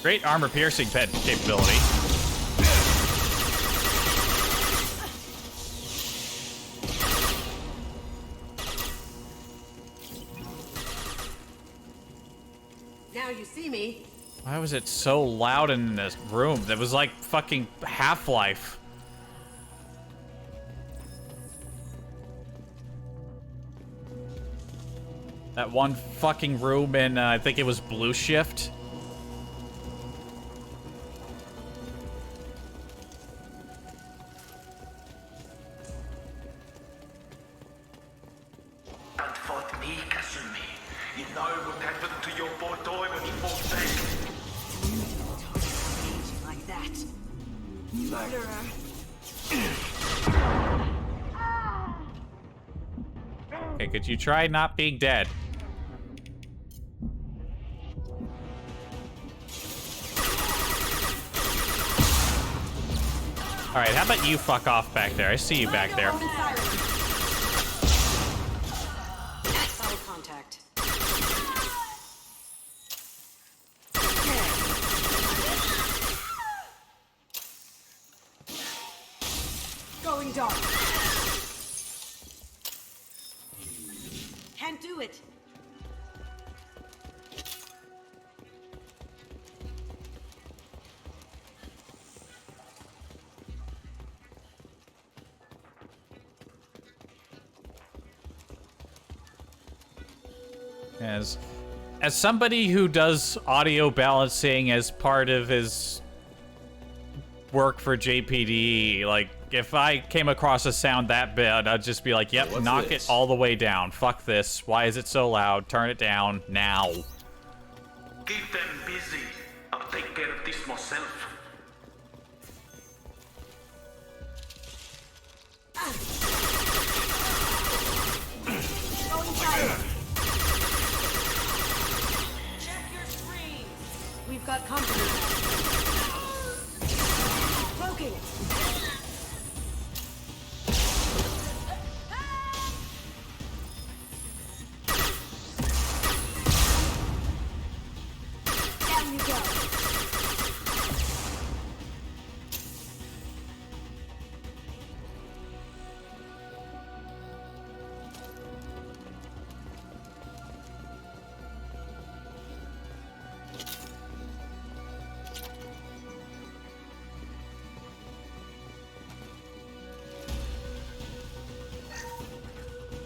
Great armor piercing capability. Now you see me. Why was it so loud in this room? That was like fucking Half-Life. That one fucking room in, I think it was Blue Shift. Don't fight me, Kasumi. You know what happened to your boy Toy when he fought back. Like that. Murderer. Okay, could you try not being dead? Alright, how about you fuck off back there? I see you back there. Solid contact. Going dark. Can't do it. As somebody who does audio balancing as part of his work for JPD, like, if I came across a sound that bad, I'd just be like, yep, knock it all the way down. Fuck this. Why is it so loud? Turn it down now. Keep them busy. I'll take care of this myself. Going silent. Check your screen. We've got company. Broken. Down you go.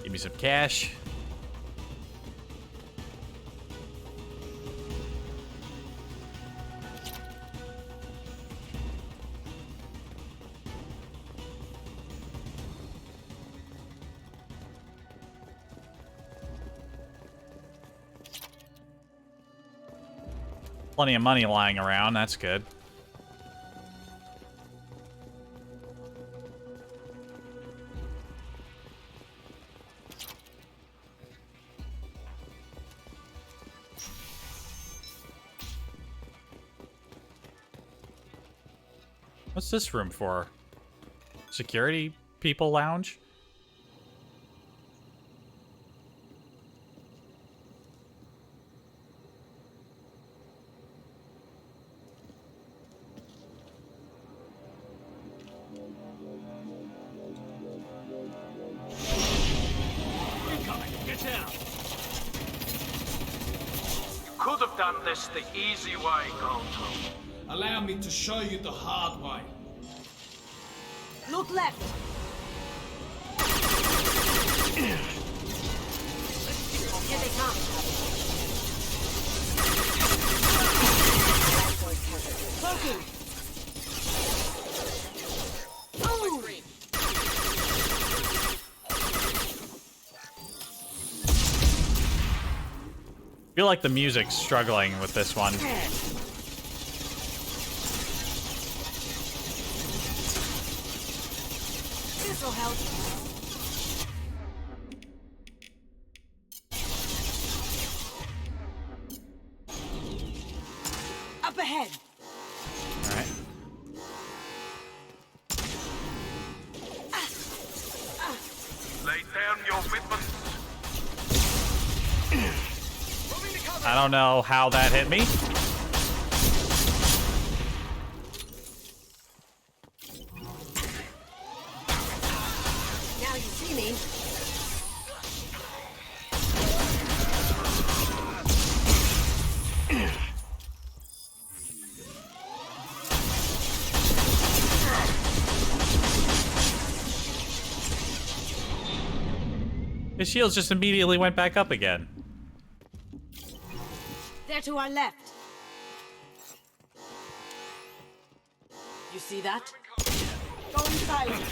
Give me some cash. Plenty of money lying around, that's good. What's this room for? Security people lounge? Get out! You could have done this the easy way, Grunt. Allow me to show you the hard way. Look left. Here they come. Cloaking. Oh! I feel like the music's struggling with this one. This'll help. Up ahead. All right. Lay down your weapons. I don't know how that hit me. His shields just immediately went back up again. They're to our left. You see that? Going silent.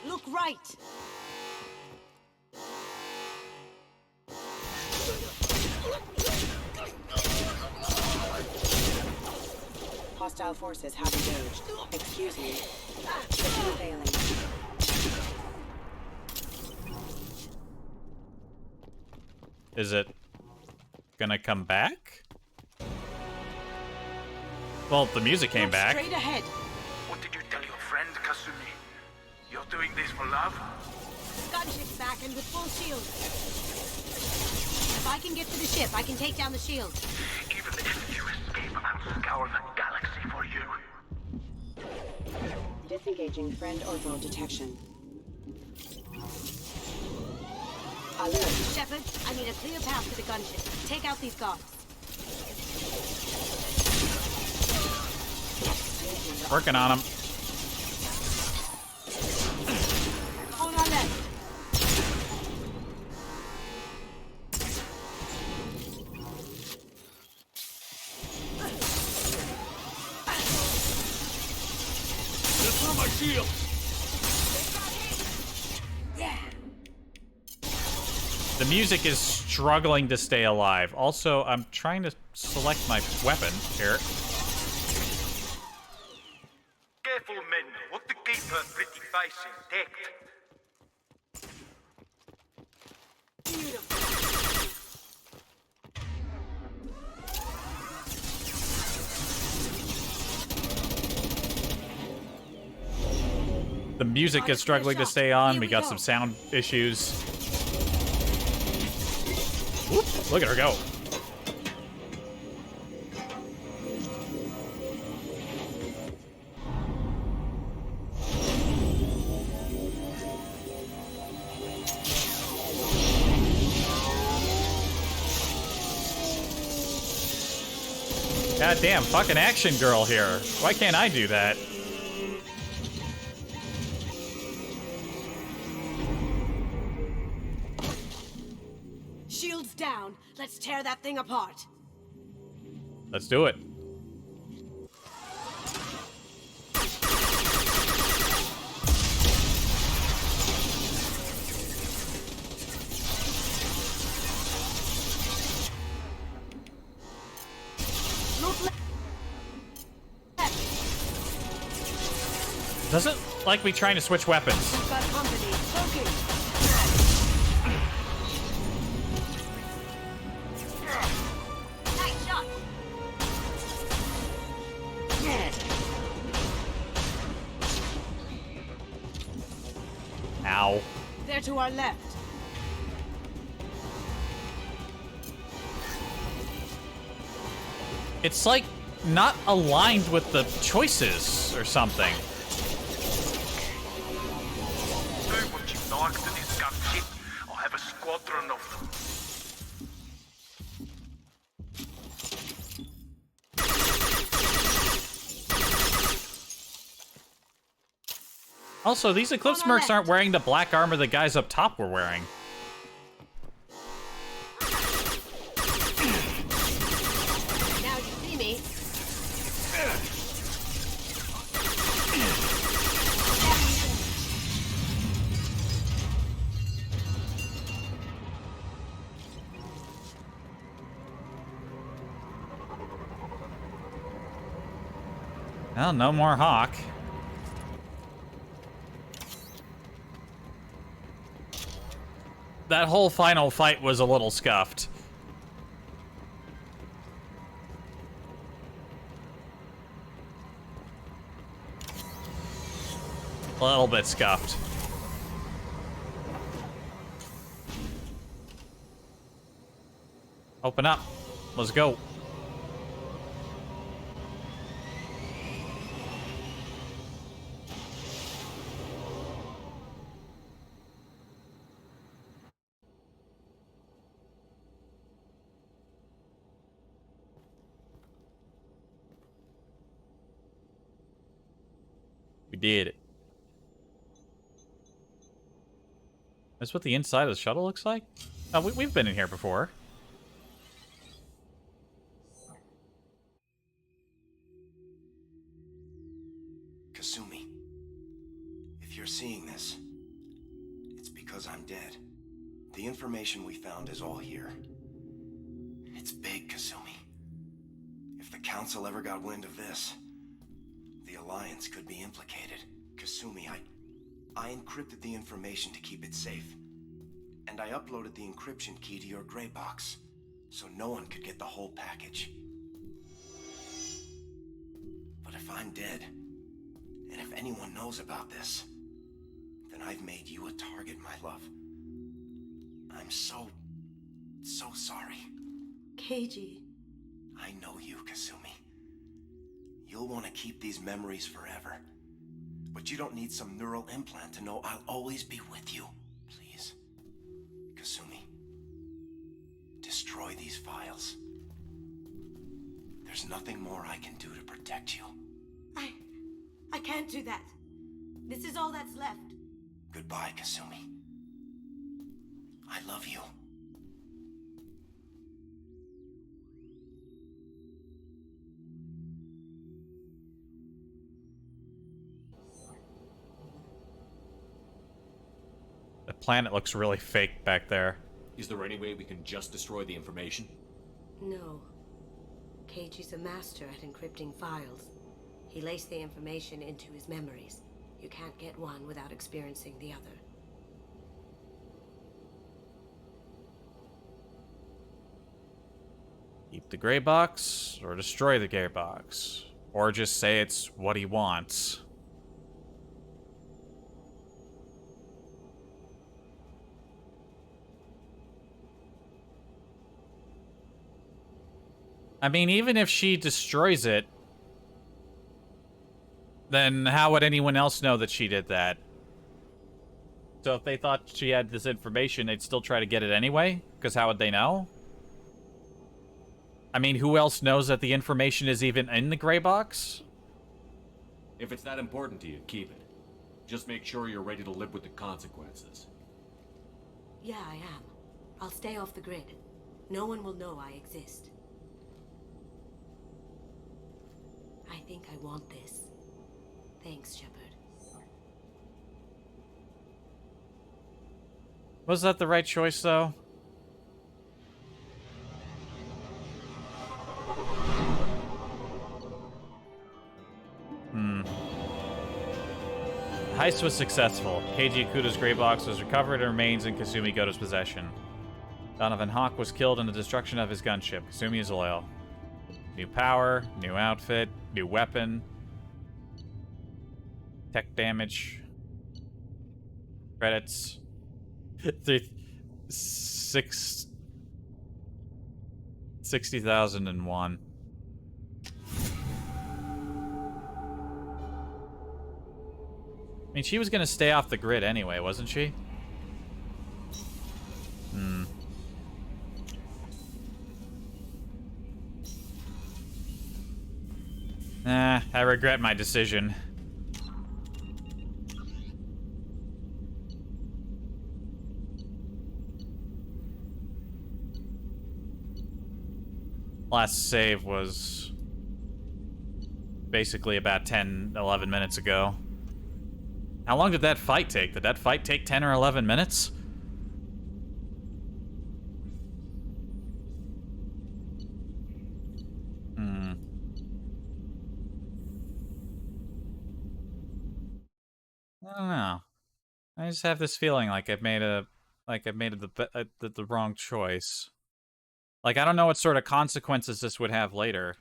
Look right. Hostile forces have engaged. Excuse me. System failing. Is it gonna come back? Well, the music came back. Straight ahead. What did you tell your friend, Kasumi? You're doing this for love? Gunship's back and with full shield. If I can get to the ship, I can take down the shield. Even if you escape, I'll scour the galaxy for you. Disengaging friend ortho detection. Alert. Shepard, I need a clear path to the gunship. Take out these guards. Working on him. On our left. Through my shield! The music is struggling to stay alive. Also, I'm trying to select my weapon here. Careful, men. Want to keep her pretty face intact. The music is struggling to stay on. We got some sound issues. Whoop, look at her go. Goddamn, fucking action girl here. Why can't I do that? Shields down. Let's tear that thing apart. Let's do it. Doesn't like me trying to switch weapons. We've got company. Smoking. Nice shot. Ow. They're to our left. It's like not aligned with the choices or something. Do what you like to this gunship. I'll have a squadron of them. Also, these Eclipse mercs aren't wearing the black armor the guys up top were wearing. Now you see me. Well, no more Hawk. That whole final fight was a little scuffed. A little bit scuffed. Open up. Let's go. did it. That's what the inside of the shuttle looks like? Oh, we've been in here before. Kasumi, if you're seeing this, it's because I'm dead. The information we found is all here. It's big, Kasumi. If the Council ever got wind of this, the Alliance could be implicated. Kasumi, I encrypted the information to keep it safe. And I uploaded the encryption key to your gray box, so no one could get the whole package. But if I'm dead, and if anyone knows about this, then I've made you a target, my love. I'm so sorry. Keiji. I know you, Kasumi. You'll want to keep these memories forever. But you don't need some neural implant to know I'll always be with you. Please. Kasumi. Destroy these files. There's nothing more I can do to protect you. I can't do that. This is all that's left. Goodbye, Kasumi. I love you. The planet looks really fake back there. Is there any way we can just destroy the information? No. Keiji's a master at encrypting files. He laced the information into his memories. You can't get one without experiencing the other. Keep the gray box, or destroy the gray box. Or just say it's what he wants. I mean, even if she destroys it, then how would anyone else know that she did that? So if they thought she had this information, they'd still try to get it anyway? Because how would they know? I mean, who else knows that the information is even in the gray box? If it's that important to you, keep it. Just make sure you're ready to live with the consequences. Yeah, I am. I'll stay off the grid. No one will know I exist. I think I want this. Thanks, Shepard. Was that the right choice, though? Heist was successful. Keiji Ikuto's gray box was recovered and remains in Kasumi Goto's possession. Donovan Hawk was killed in the destruction of his gunship. Kasumi is loyal. New power, new outfit, new weapon. Tech damage. Credits. 60,001. I mean, she was gonna stay off the grid anyway, wasn't she? I regret my decision. Last save was basically about 10, 11 minutes ago. How long did that fight take? Did that fight take 10 or 11 minutes? I don't know. I just have this feeling like I've made the wrong choice. Like, I don't know what sort of consequences this would have later.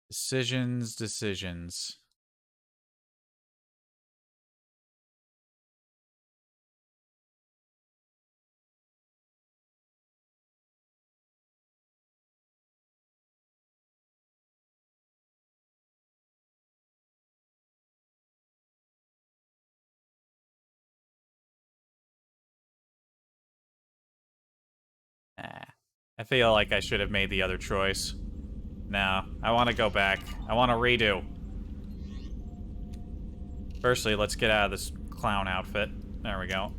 Decisions. I feel like I should have made the other choice. No, I want to go back. I want to redo. Firstly, let's get out of this clown outfit. There we go.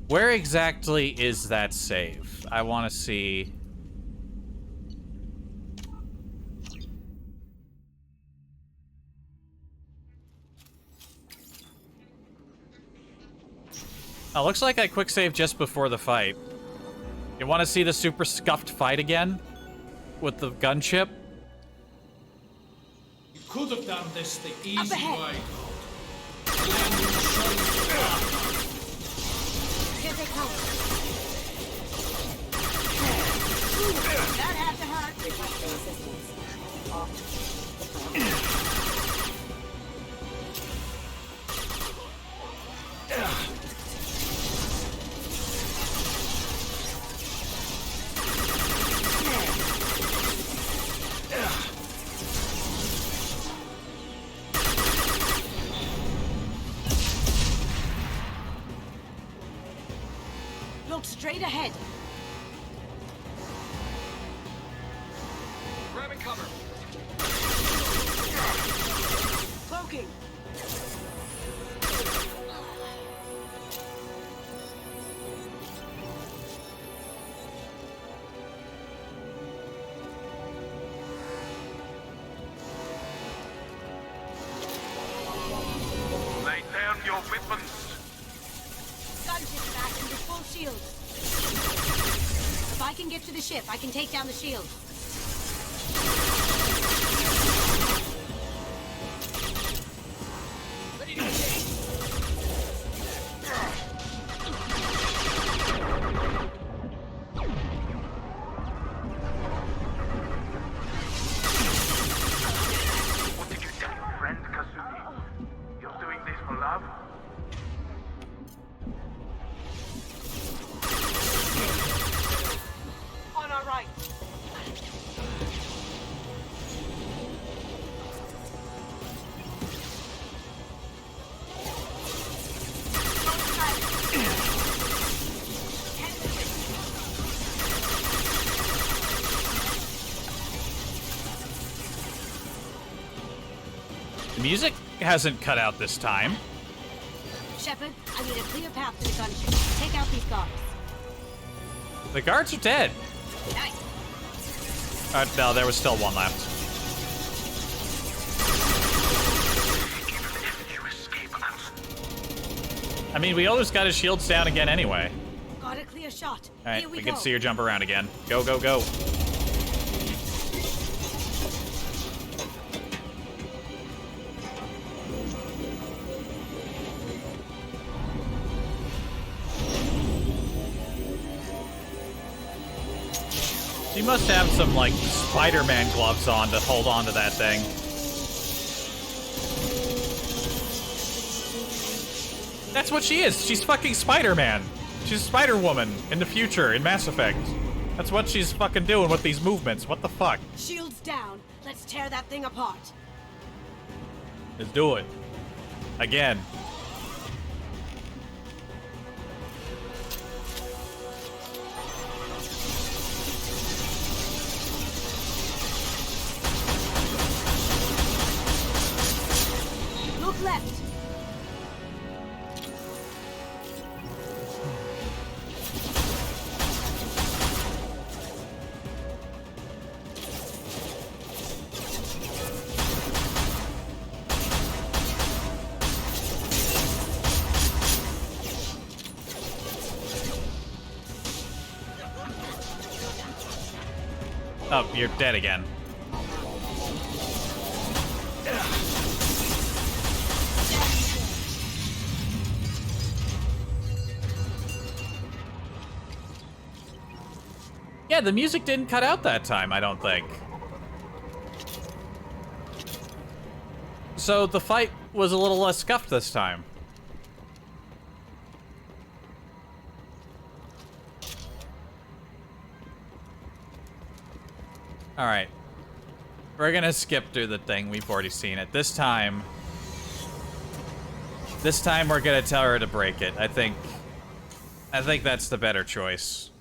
Where exactly is that save? I want to see... Oh, looks like I quick saved just before the fight. You want to see the super scuffed fight again? With the gunship? You could have done this the easy Up ahead. way. Here they come. That had to hurt. Requesting assistance. Look straight ahead. Grabbing cover. Cloaking. Lay down your weapons. Gunship fastened with full shield. If I can get to the ship, I can take down the shield. Ready to engage. What did you tell your friend, Kasumi? You're doing this for love? On our right. The music hasn't cut out this time. Shepard, I need a clear path to the gunship. Take out these guards. The guards are dead. Nice. No, there was still one left. You escape us. I mean, we always got his shields down again anyway. Got a clear shot. Alright, Here we we can go. see her jump around again. Go, go, go. She must have some, like, Spider-Man gloves on to hold on to that thing. That's what she is. She's fucking Spider-Man. She's Spider-Woman in the future in Mass Effect. That's what she's fucking doing with these movements. What the fuck? Shields down. Let's tear that thing apart. Let's do it. Again. Look left. Oh, you're dead again. Yeah, the music didn't cut out that time, I don't think. So the fight was a little less scuffed this time. Alright. We're gonna skip through the thing. We've already seen it. This time we're gonna tell her to break it. I think I think that's the better choice.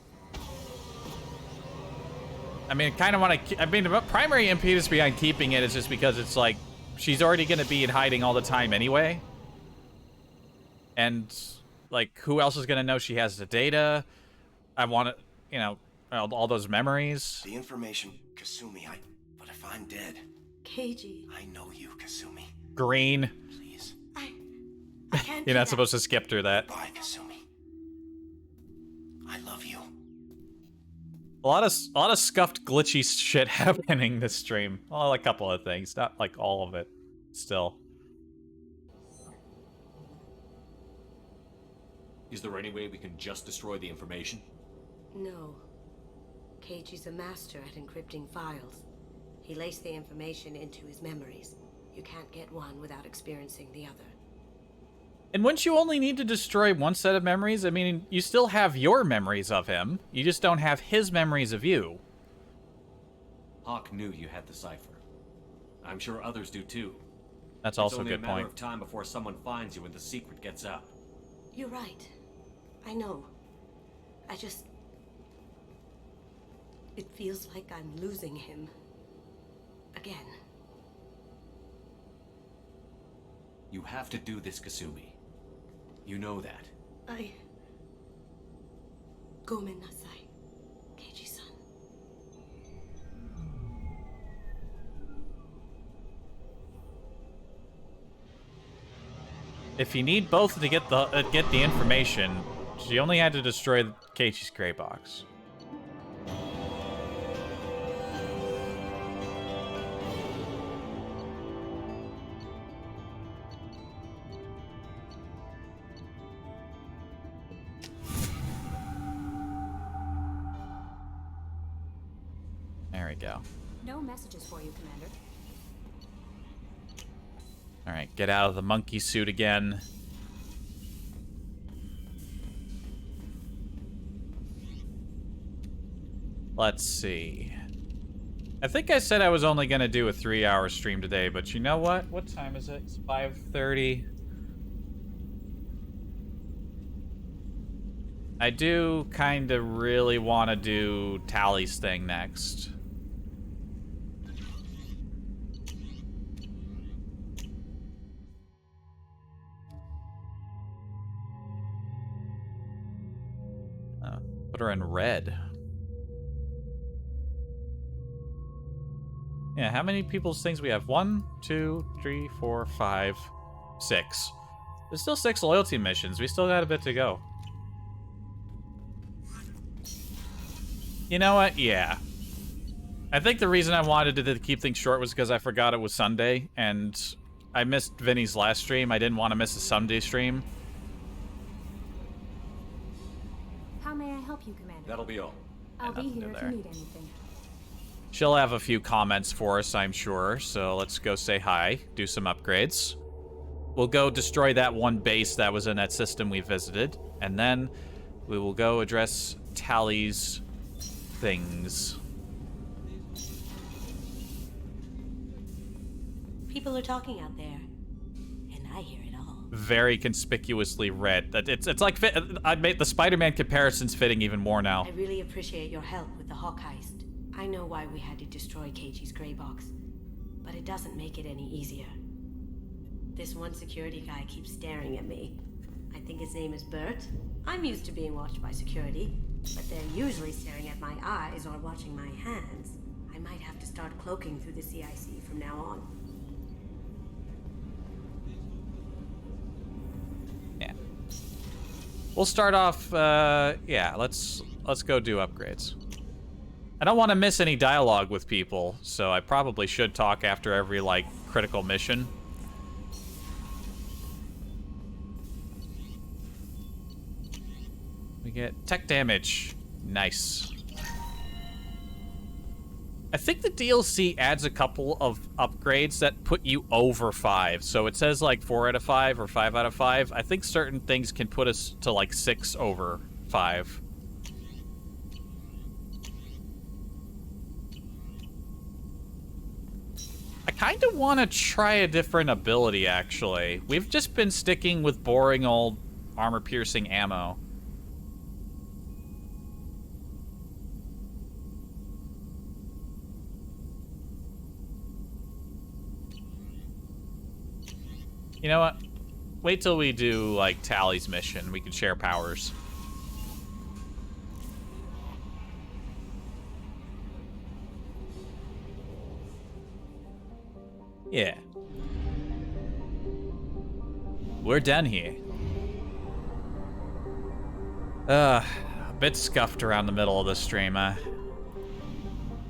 I mean, kind of want to... I mean, the primary impetus behind keeping it is just because it's like, she's already going to be in hiding all the time anyway. And, like, who else is going to know she has the data? I want to, you know, all those memories. The information, Kasumi, but if I'm dead... Keiji. I know you, Kasumi. Green. Please. I can't You're not supposed to skip through that. Bye, Kasumi. I love you. A lot of scuffed, glitchy shit happening this stream. Well, a couple of things, not like all of it. Still. Is there any way we can just destroy the information? No. Keiji's a master at encrypting files. He laced the information into his memories. You can't get one without experiencing the other. And wouldn't you only need to destroy one set of memories? I mean, you still have your memories of him. You just don't have his memories of you. Hawk knew you had the cipher. I'm sure others do too. That's also a good It's only a matter point. of time before someone finds you and the secret gets out. You're right. I know. I just... It feels like I'm losing him. Again. You have to do this, Kasumi. You know that. Gomen nasai, Keiji-san. If you need both to get the information, she only had to destroy Keiichi's gray box. There we go. No messages for you, Commander. Alright, get out of the monkey suit again. Let's see. I think I said I was only going to do a 3-hour stream today, but you know what? What time is it? It's 5:30. I do kind of really want to do Tali's thing next. Put her in red. Yeah, how many people's things we have? 1, 2, 3, 4, 5, 6. There's still 6 loyalty missions. We still got a bit to go. You know what? Yeah. I think the reason I wanted to keep things short was because I forgot it was Sunday, and I missed Vinny's last stream. I didn't want to miss a Sunday stream. How may I help you, Commander? That'll be all. I'll be here if there. you need anything. She'll have a few comments for us, I'm sure, so let's go say hi, do some upgrades. We'll go destroy that one base that was in that system we visited, and then we will go address Tali's things. People are talking out there, and I hear it all. Very conspicuously red. It's like I made the Spider-Man comparisons fitting even more now. I really appreciate your help with the Hawk heist. I know why we had to destroy Keiji's gray box, but it doesn't make it any easier. This one security guy keeps staring at me. I think his name is Bert. I'm used to being watched by security, but they're usually staring at my eyes or watching my hands. I might have to start cloaking through the CIC from now on. Yeah. We'll start off, yeah, let's go do upgrades. I don't want to miss any dialogue with people, so I probably should talk after every, like, critical mission. We get tech damage. Nice. I think the DLC adds a couple of upgrades that put you over 5. So it says, like, 4 out of 5 or 5 out of 5. I think certain things can put us to, like, 6 over 5. I kind of want to try a different ability, actually. We've just been sticking with boring old armor-piercing ammo. You know what? Wait till we do, like, Tali's mission. We can share powers. Yeah. We're done here. A bit scuffed around the middle of the stream,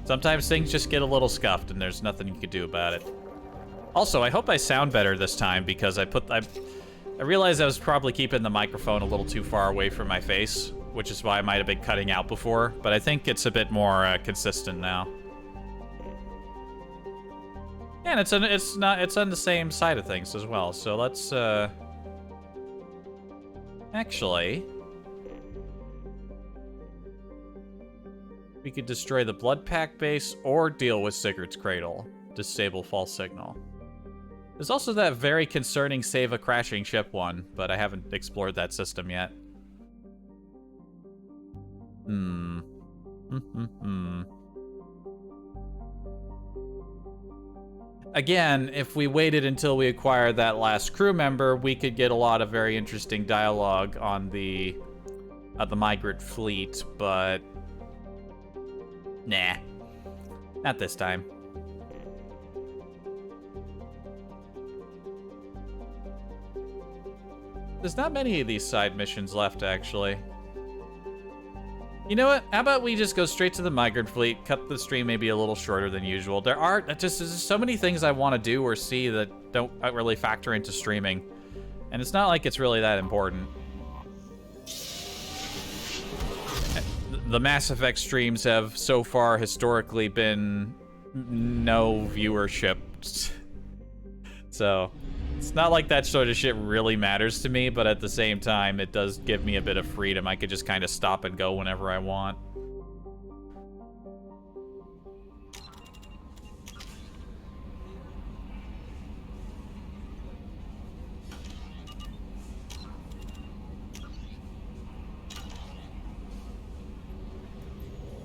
Sometimes things just get a little scuffed and there's nothing you can do about it. Also, I hope I sound better this time because I realized I was probably keeping the microphone a little too far away from my face, which is why I might have been cutting out before, but I think it's a bit more consistent now. And it's on the same side of things as well. So let's actually, we could destroy the Blood Pack base or deal with Sigurd's Cradle. Disable false signal. There's also that very concerning save a crashing ship one, but I haven't explored that system yet. Again, if we waited until we acquired that last crew member, we could get a lot of very interesting dialogue on the migrant fleet, but nah, not this time. There's not many of these side missions left, actually. You know what? How about we just go straight to the migrant fleet, cut the stream maybe a little shorter than usual. There's just so many things I want to do or see that don't really factor into streaming. And it's not like it's really that important. The Mass Effect streams have so far historically been no viewership. So it's not like that sort of shit really matters to me, but at the same time, it does give me a bit of freedom. I could just kind of stop and go whenever I want.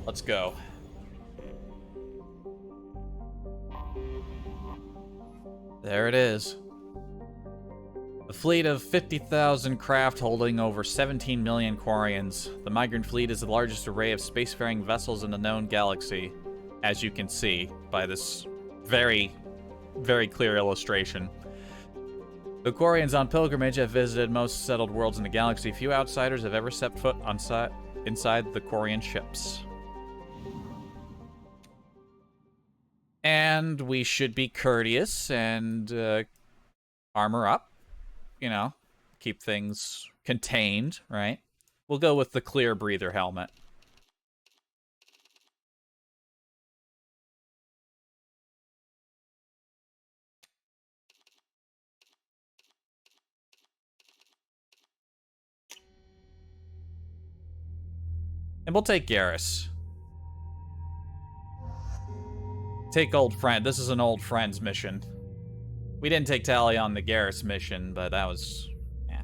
Let's go. There it is. A fleet of 50,000 craft holding over 17 million Quarians. The migrant fleet is the largest array of spacefaring vessels in the known galaxy, as you can see by this very, very clear illustration. The Quarians on pilgrimage have visited most settled worlds in the galaxy. Few outsiders have ever set foot inside the Quarian ships. And we should be courteous and armor up. You know, keep things contained, right? We'll go with the clear breather helmet. And we'll take Garrus. Take old friend. This is an old friend's mission. We didn't take Tali on the Garrus mission, but that was... yeah.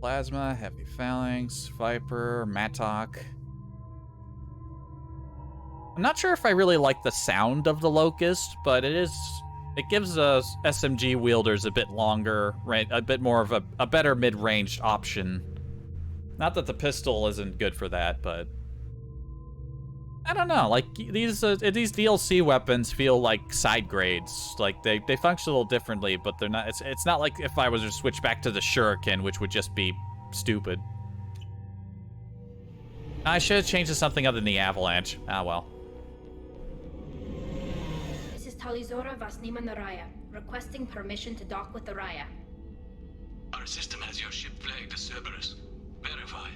Plasma, Heavy Phalanx, Viper, Mattock. I'm not sure if I really like the sound of the Locust, but it gives us SMG wielders a bit longer, right? A bit more of a better mid-ranged option. Not that the pistol isn't good for that, but I don't know. Like these DLC weapons feel like side grades. Like they function a little differently, but they're not. It's not like if I was to switch back to the Shuriken, which would just be stupid. I should have changed to something other than the Avalanche. Ah well. Talizora Vasnima Naraya, requesting permission to dock with the Raya. Our system has your ship flagged as Cerberus. Verify.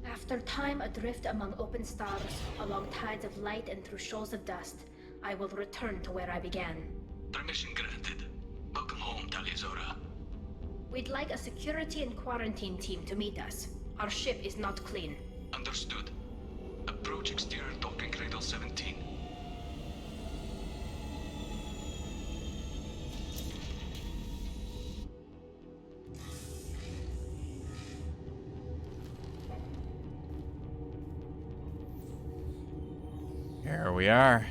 After time adrift among open stars, along tides of light and through shoals of dust, I will return to where I began. Permission granted. Welcome home, Talizora. We'd like a security and quarantine team to meet us. Our ship is not clean. Understood. Approach exterior docking cradle 17. Here we are.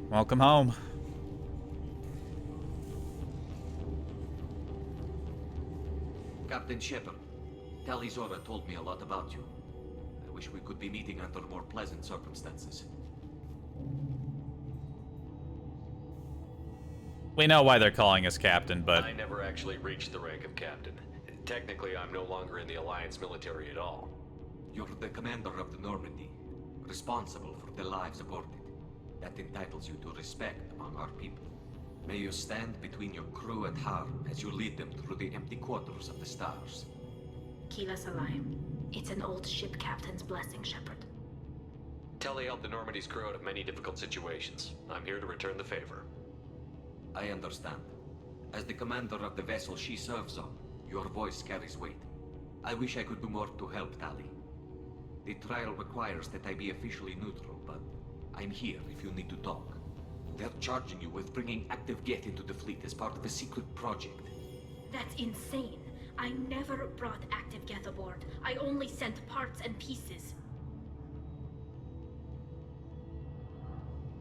Welcome home. Captain Shepard, Tali Zora told me a lot about you. I wish we could be meeting under more pleasant circumstances. We know why they're calling us Captain, but... I never actually reached the rank of Captain. Technically, I'm no longer in the Alliance military at all. You're the commander of the Normandy, responsible for the lives aboard it. That entitles you to respect among our people. May you stand between your crew and harm as you lead them through the empty quarters of the stars. Kila Salayim. It's an old ship captain's blessing, Shepard. Tali helped the Normandy's crew out of many difficult situations. I'm here to return the favor. I understand. As the commander of the vessel she serves on, your voice carries weight. I wish I could do more to help Tali. The trial requires that I be officially neutral, but I'm here if you need to talk. They're charging you with bringing active Geth into the fleet as part of a secret project. That's insane. I never brought active Geth aboard. I only sent parts and pieces.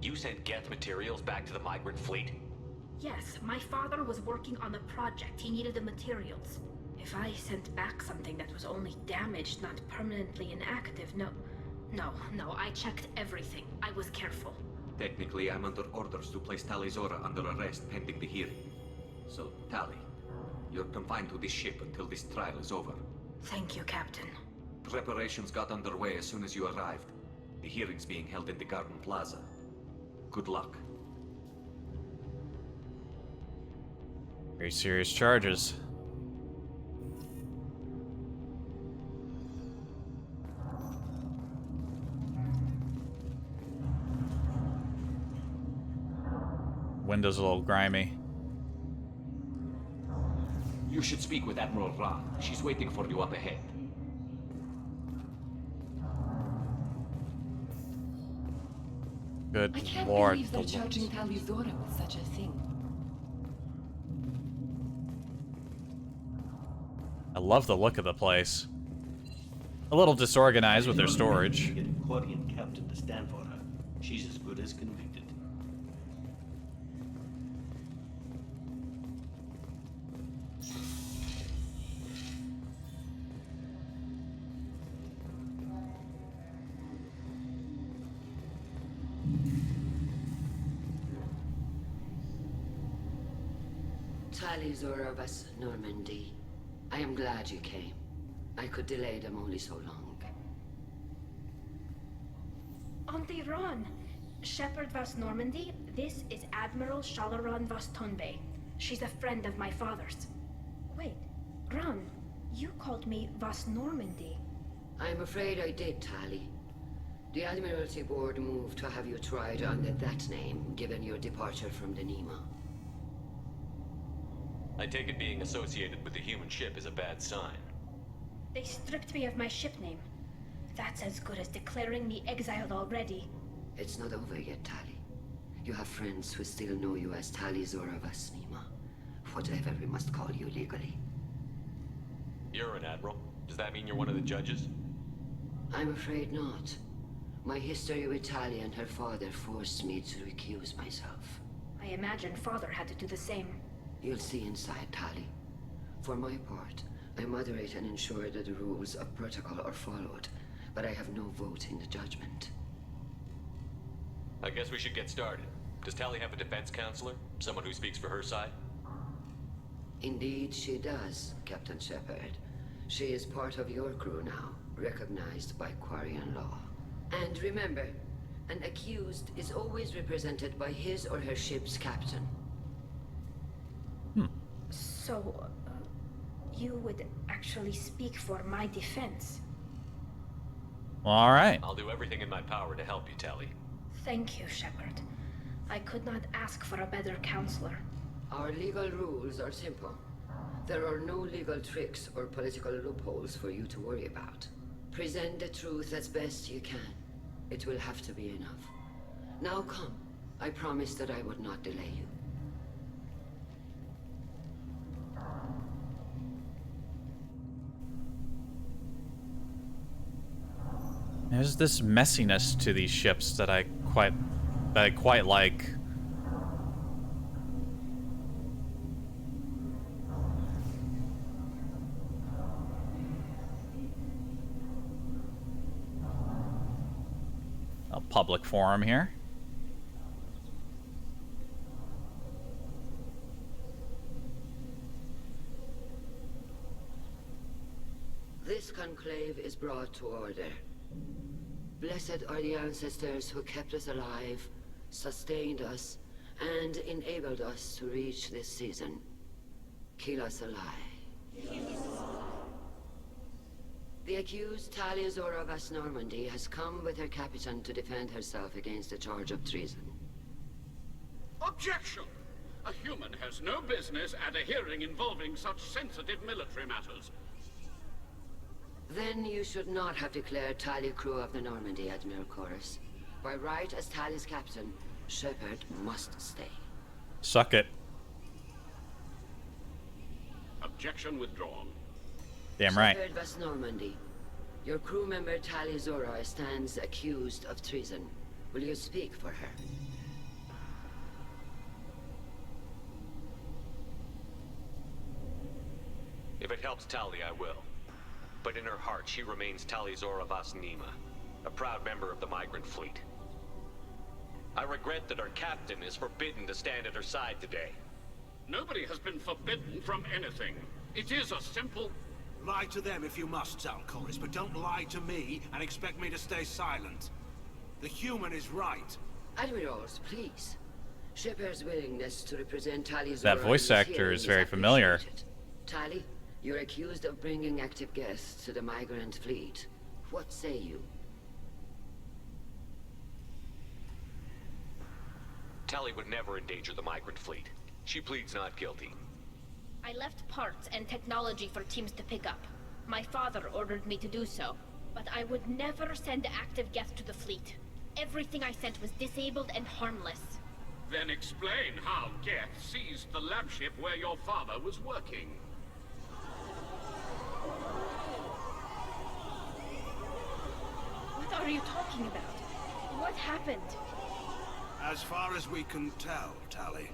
You sent Geth materials back to the migrant fleet? Yes, my father was working on a project. He needed the materials. If I sent back something that was only damaged, not permanently inactive, no, I checked everything. I was careful. Technically, I'm under orders to place Tali Zora under arrest pending the hearing. So, Tali, you're confined to this ship until this trial is over. Thank you, Captain. Preparations got underway as soon as you arrived. The hearing's being held in the Garden Plaza. Good luck. Very serious charges. Window's a little grimy. You should speak with Admiral Ra. She's waiting for you up ahead. Good I can't lord. believe they're charging Tali Zora with such a thing. I love the look of the place. A little disorganized with their storage. Get a Quarian captain to stand for her. She's as good as convicted. Tali Zora of us, Normandy. I am glad you came. I could delay them only so long. On the run! Shepard Vas Normandy, this is Admiral Shalaran Vas Tonbe. She's a friend of my father's. Wait, Run, you called me Vas Normandy. I'm afraid I did, Tali. The Admiralty Board moved to have you tried under that name, given your departure from the Nima. I take it being associated with the human ship is a bad sign. They stripped me of my ship name. That's as good as declaring me exiled already. It's not over yet, Tali. You have friends who still know you as Tali Zora Vas Nima. Whatever we must call you legally. You're an admiral. Does that mean you're one of the judges? I'm afraid not. My history with Tali and her father forced me to recuse myself. I imagine father had to do the same. You'll see inside, Tali. For my part, I moderate and ensure that the rules of protocol are followed, but I have no vote in the judgment. I guess we should get started. Does Tali have a defense counselor? Someone who speaks for her side? Indeed, she does, Captain Shepard. She is part of your crew now, recognized by Quarian law. And remember, an accused is always represented by his or her ship's captain. So, you would actually speak for my defense? All right. I'll do everything in my power to help you, Tali. Thank you, Shepard. I could not ask for a better counselor. Our legal rules are simple. There are no legal tricks or political loopholes for you to worry about. Present the truth as best you can. It will have to be enough. Now come. I promised that I would not delay you. There's this messiness to these ships that I I quite like. A public forum here. This conclave is brought to order. Blessed are the ancestors who kept us alive, sustained us, and enabled us to reach this season. Keep us alive. The accused Tali Azora of Normandy has come with her captain to defend herself against a charge of treason. Objection! A human has no business at a hearing involving such sensitive military matters. Then you should not have declared Tali crew of the Normandy, Admiral Chorus. By right as Tali's captain, Shepard must stay. Suck it. Objection withdrawn. Damn right. Shepard Vas Normandy, your crew member Tali Azora stands accused of treason. Will you speak for her? If it helps Tali, I will. But in her heart, she remains Tali Azora Vas Nima, a proud member of the migrant fleet. I regret that our captain is forbidden to stand at her side today. Nobody has been forbidden from anything. It is a simple... Lie to them if you must, Zalcoris, but don't lie to me and expect me to stay silent. The human is right. Admirals, please. Shepard's willingness to represent Tali Azora That voice actor is very familiar. Tali, you're accused of bringing active guests to the migrant fleet. What say you? Tali would never endanger the migrant fleet. She pleads not guilty. I left parts and technology for teams to pick up. My father ordered me to do so, but I would never send active guests to the fleet. Everything I sent was disabled and harmless. Then explain how Geth seized the lab ship where your father was working. What are you talking about? What happened? As far as we can tell, Tali,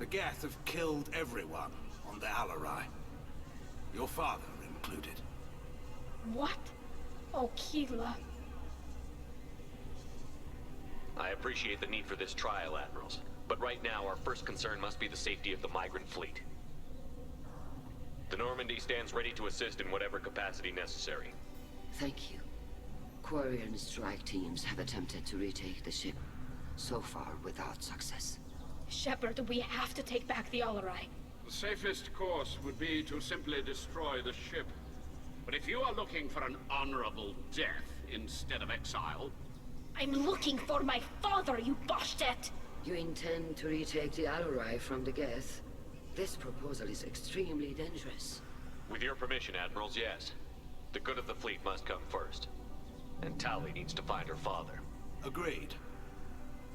the Geth have killed everyone on the Alarai. Your father included. What? Oh, Keela. I appreciate the need for this trial, Admirals. But right now, our first concern must be the safety of the migrant fleet. The Normandy stands ready to assist in whatever capacity necessary. Thank you. Quarry and strike teams have attempted to retake the ship, so far without success. Shepard, we have to take back the Alarai. The safest course would be to simply destroy the ship. But if you are looking for an honorable death instead of exile... I'm looking for my father, you bastet! You intend to retake the Alarai from the Geth? This proposal is extremely dangerous. With your permission, Admirals, yes. The good of the fleet must come first. And Tali needs to find her father. Agreed.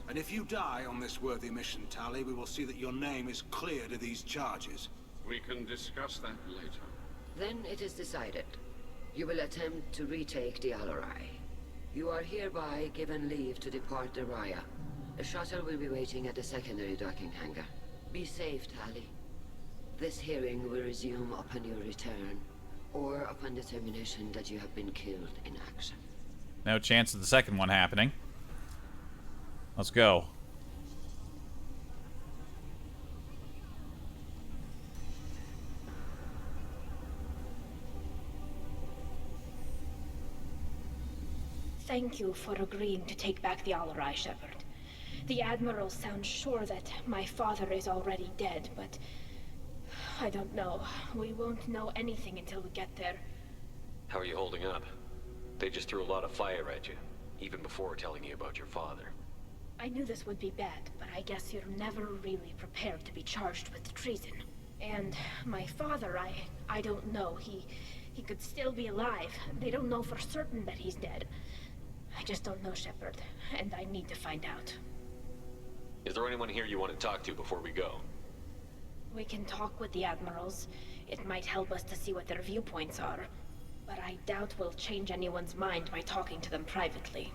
And if you die on this worthy mission, Tali, we will see that your name is cleared of these charges. We can discuss that later. Then it is decided. You will attempt to retake the Alarai. You are hereby given leave to depart the Raya. A shuttle will be waiting at the secondary docking hangar. Be safe, Tali. This hearing will resume upon your return, or upon determination that you have been killed in action. No chance of the second one happening. Let's go. Thank you for agreeing to take back the Alarai, Shepard. The Admiral sounds sure that my father is already dead, but... I don't know. We won't know anything until we get there. How are you holding up? They just threw a lot of fire at you, even before telling you about your father. I knew this would be bad, but I guess you're never really prepared to be charged with treason. And my father, I don't know. He could still be alive. They don't know for certain that he's dead. I just don't know, Shepard, and I need to find out. Is there anyone here you want to talk to before we go? We can talk with the Admirals. It might help us to see what their viewpoints are. But I doubt we'll change anyone's mind by talking to them privately.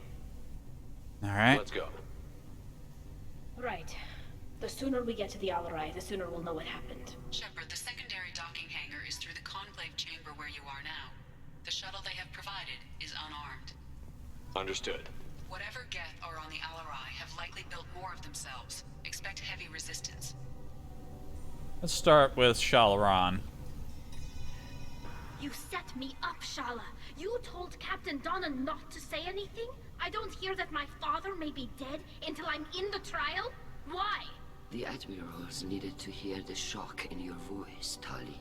All right. Let's go. Right. The sooner we get to the Alarai, the sooner we'll know what happened. Shepard, the secondary docking hangar is through the conclave chamber where you are now. The shuttle they have provided is unarmed. Understood. Whatever Geth are on the Alarai have likely built more of themselves. Expect heavy resistance. Let's start with Shalaran. You set me up, Shala. You told Captain Donna not to say anything? I don't hear that my father may be dead until I'm in the trial? Why? The admirals needed to hear the shock in your voice, Tali.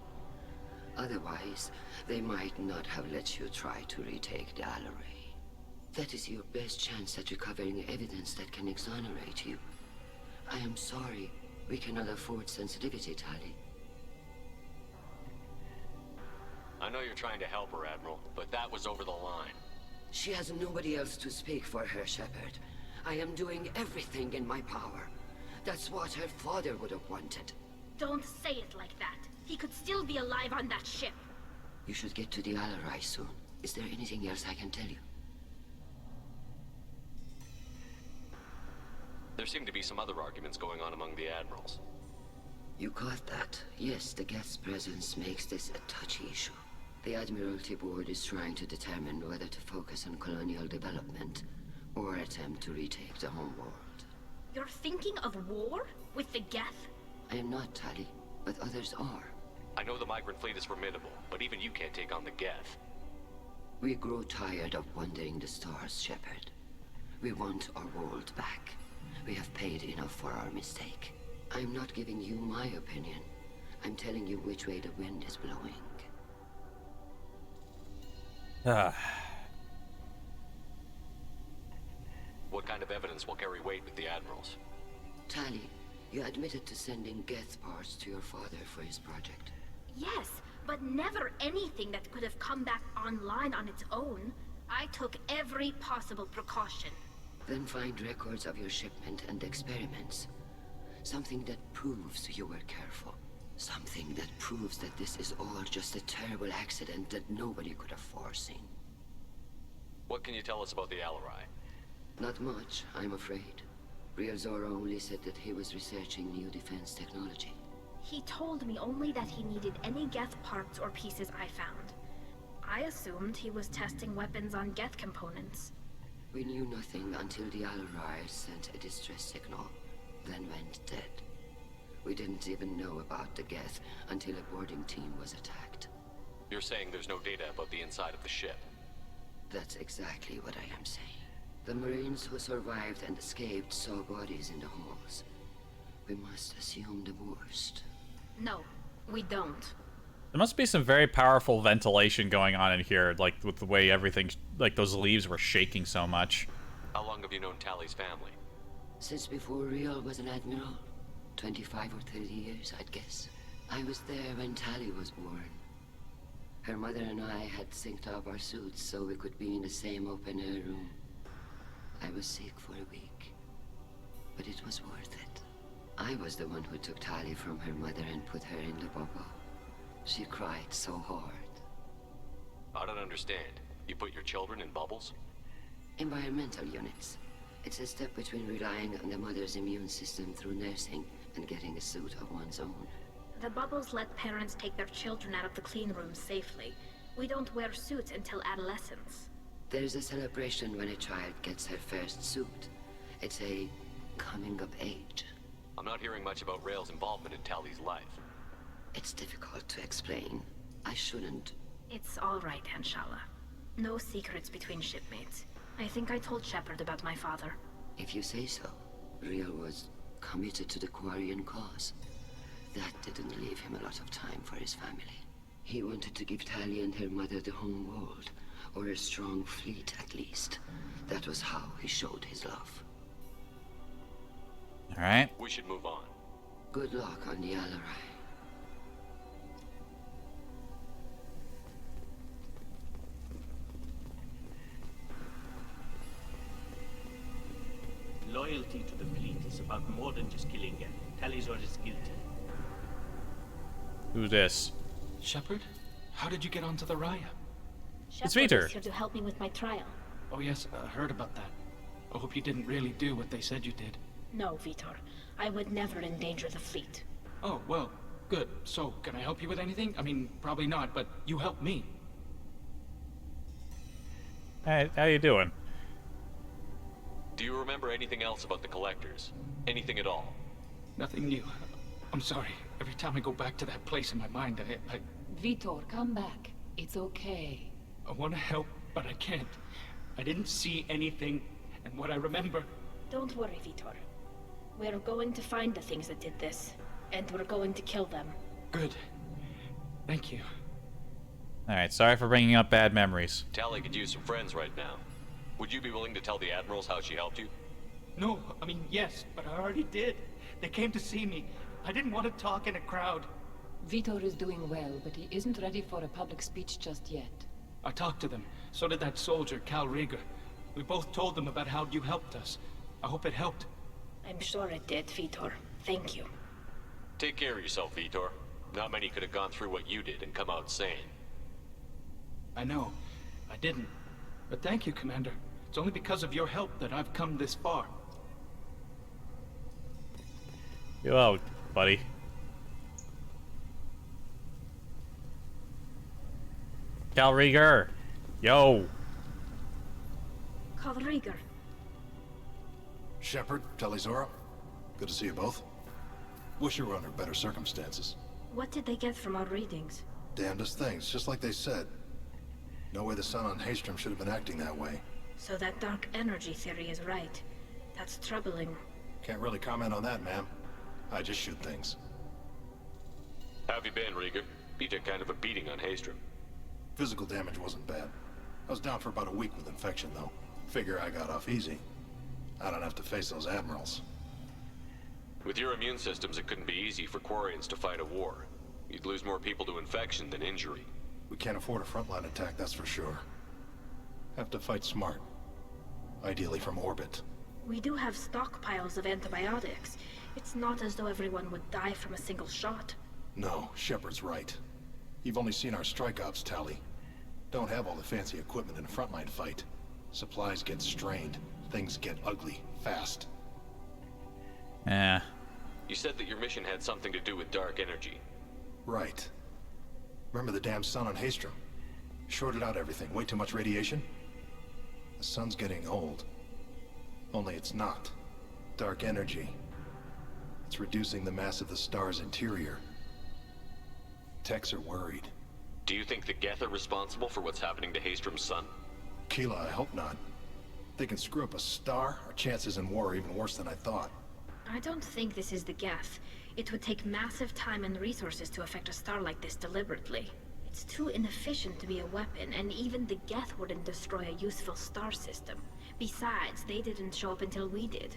Otherwise, they might not have let you try to retake the Alarai. That is your best chance at recovering evidence that can exonerate you. I am sorry. We cannot afford sensitivity, Tali. I know you're trying to help her, Admiral, but that was over the line. She has nobody else to speak for her, Shepard. I am doing everything in my power. That's what her father would have wanted. Don't say it like that. He could still be alive on that ship. You should get to the Alarai soon. Is there anything else I can tell you? There seem to be some other arguments going on among the Admirals. You caught that. Yes, the guest's presence makes this a touchy issue. The Admiralty Board is trying to determine whether to focus on colonial development or attempt to retake the home world. You're thinking of war? With the Geth? I am not, Tali, but others are. I know the migrant fleet is formidable, but even you can't take on the Geth. We grow tired of wandering the stars, Shepard. We want our world back. We have paid enough for our mistake. I'm not giving you my opinion. I'm telling you which way the wind is blowing. What kind of evidence will carry weight with the Admirals? Tali, you admitted to sending Geth parts to your father for his project. Yes, but never anything that could have come back online on its own. I took every possible precaution. Then find records of your shipment and experiments. Something that proves you were careful. Something that proves that this is all just a terrible accident that nobody could have foreseen. What can you tell us about the Alarai? Not much, I'm afraid. Real Zora only said that he was researching new defense technology. He told me only that he needed any Geth parts or pieces I found. I assumed he was testing weapons on Geth components. We knew nothing until the Alarai sent a distress signal, then went dead. We didn't even know about the Geth until a boarding team was attacked. You're saying there's no data about the inside of the ship? That's exactly what I am saying. The Marines who survived and escaped saw bodies in the halls. We must assume the worst. No, we don't. There must be some very powerful ventilation going on in here, like with the way everything, like those leaves were shaking so much. How long have you known Tali's family? Since before Real was an admiral. 25 or 30 years, I'd guess. I was there when Tali was born. Her mother and I had synced up our suits so we could be in the same open-air room. I was sick for a week, but it was worth it. I was the one who took Tali from her mother and put her in the bubble. She cried so hard. I don't understand. You put your children in bubbles? Environmental units. It's a step between relying on the mother's immune system through nursing and getting a suit of one's own. The bubbles let parents take their children out of the clean rooms safely. We don't wear suits until adolescence. There's a celebration when a child gets her first suit. It's a coming of age. I'm not hearing much about Rail's involvement in Tali's life. It's difficult to explain. I shouldn't. It's all right, Anshala. No secrets between shipmates. I think I told Shepard about my father. If you say so. Real was committed to the Quarian cause. That didn't leave him a lot of time for his family. He wanted to give Tali and her mother the home world, or a strong fleet at least. That was how he showed his love. All right. We should move on. Good luck on the Alarai. Loyalty to the fleet is about more than just killing Geth. Talizor is guilty. Who's this? Shepard? How did you get onto the Raya? Shepard Peter. is here to help me with my trial. Oh yes, heard about that. I hope you didn't really do what they said you did. No, Vitor. I would never endanger the fleet. Oh, well, good. So, can I help you with anything? I mean, probably not, but you helped me. Hey, how you doing? Do you remember anything else about the collectors? Anything at all? Nothing new. I'm sorry. Every time I go back to that place in my mind, I Vitor, come back. It's okay. I want to help, but I can't. I didn't see anything, and what I remember... Don't worry, Vitor. We're going to find the things that did this, and we're going to kill them. Good. Thank you. Alright, sorry for bringing up bad memories. Tali could use some friends right now. Would you be willing to tell the admirals how she helped you? No, I mean, yes, but I already did. They came to see me. I didn't want to talk in a crowd. Vitor is doing well, but he isn't ready for a public speech just yet. I talked to them. So did that soldier, Cal Rieger. We both told them about how you helped us. I hope it helped. I'm sure it did, Vitor. Thank you. Take care of yourself, Vitor. Not many could have gone through what you did and come out sane. I know. I didn't. But thank you, Commander. It's only because of your help that I've come this far. Yo, buddy. Cal Rieger. Yo. Cal Rieger. Shepard, Talizora. Good to see you both. Wish you were under better circumstances. What did they get from our readings? Damnedest things, just like they said. No way the sun on Haystrom should have been acting that way. So that dark energy theory is right. That's troubling. Can't really comment on that, ma'am. I just shoot things. How have you been, Rieger? You took kind of a beating on Haystrom. Physical damage wasn't bad. I was down for about a week with infection, though. Figure I got off easy. I don't have to face those admirals. With your immune systems, it couldn't be easy for Quarians to fight a war. You'd lose more people to infection than injury. We can't afford a frontline attack, that's for sure. Have to fight smart. Ideally from orbit. We do have stockpiles of antibiotics. It's not as though everyone would die from a single shot. No, Shepard's right. You've only seen our strike ops, Tali. Don't have all the fancy equipment in a frontline fight. Supplies get strained. Things get ugly, fast. Yeah. You said that your mission had something to do with dark energy. Right. Remember the damn sun on Haystrom? Shorted out everything. Way too much radiation? The sun's getting old. Only it's not. Dark energy. It's reducing the mass of the star's interior. Techs are worried. Do you think the Geth are responsible for what's happening to Haystrom's sun? Keela, I hope not. If they can screw up a star, our chances in war are even worse than I thought. I don't think this is the Geth. It would take massive time and resources to affect a star like this deliberately. It's too inefficient to be a weapon, and even the Geth wouldn't destroy a useful star system. Besides, they didn't show up until we did.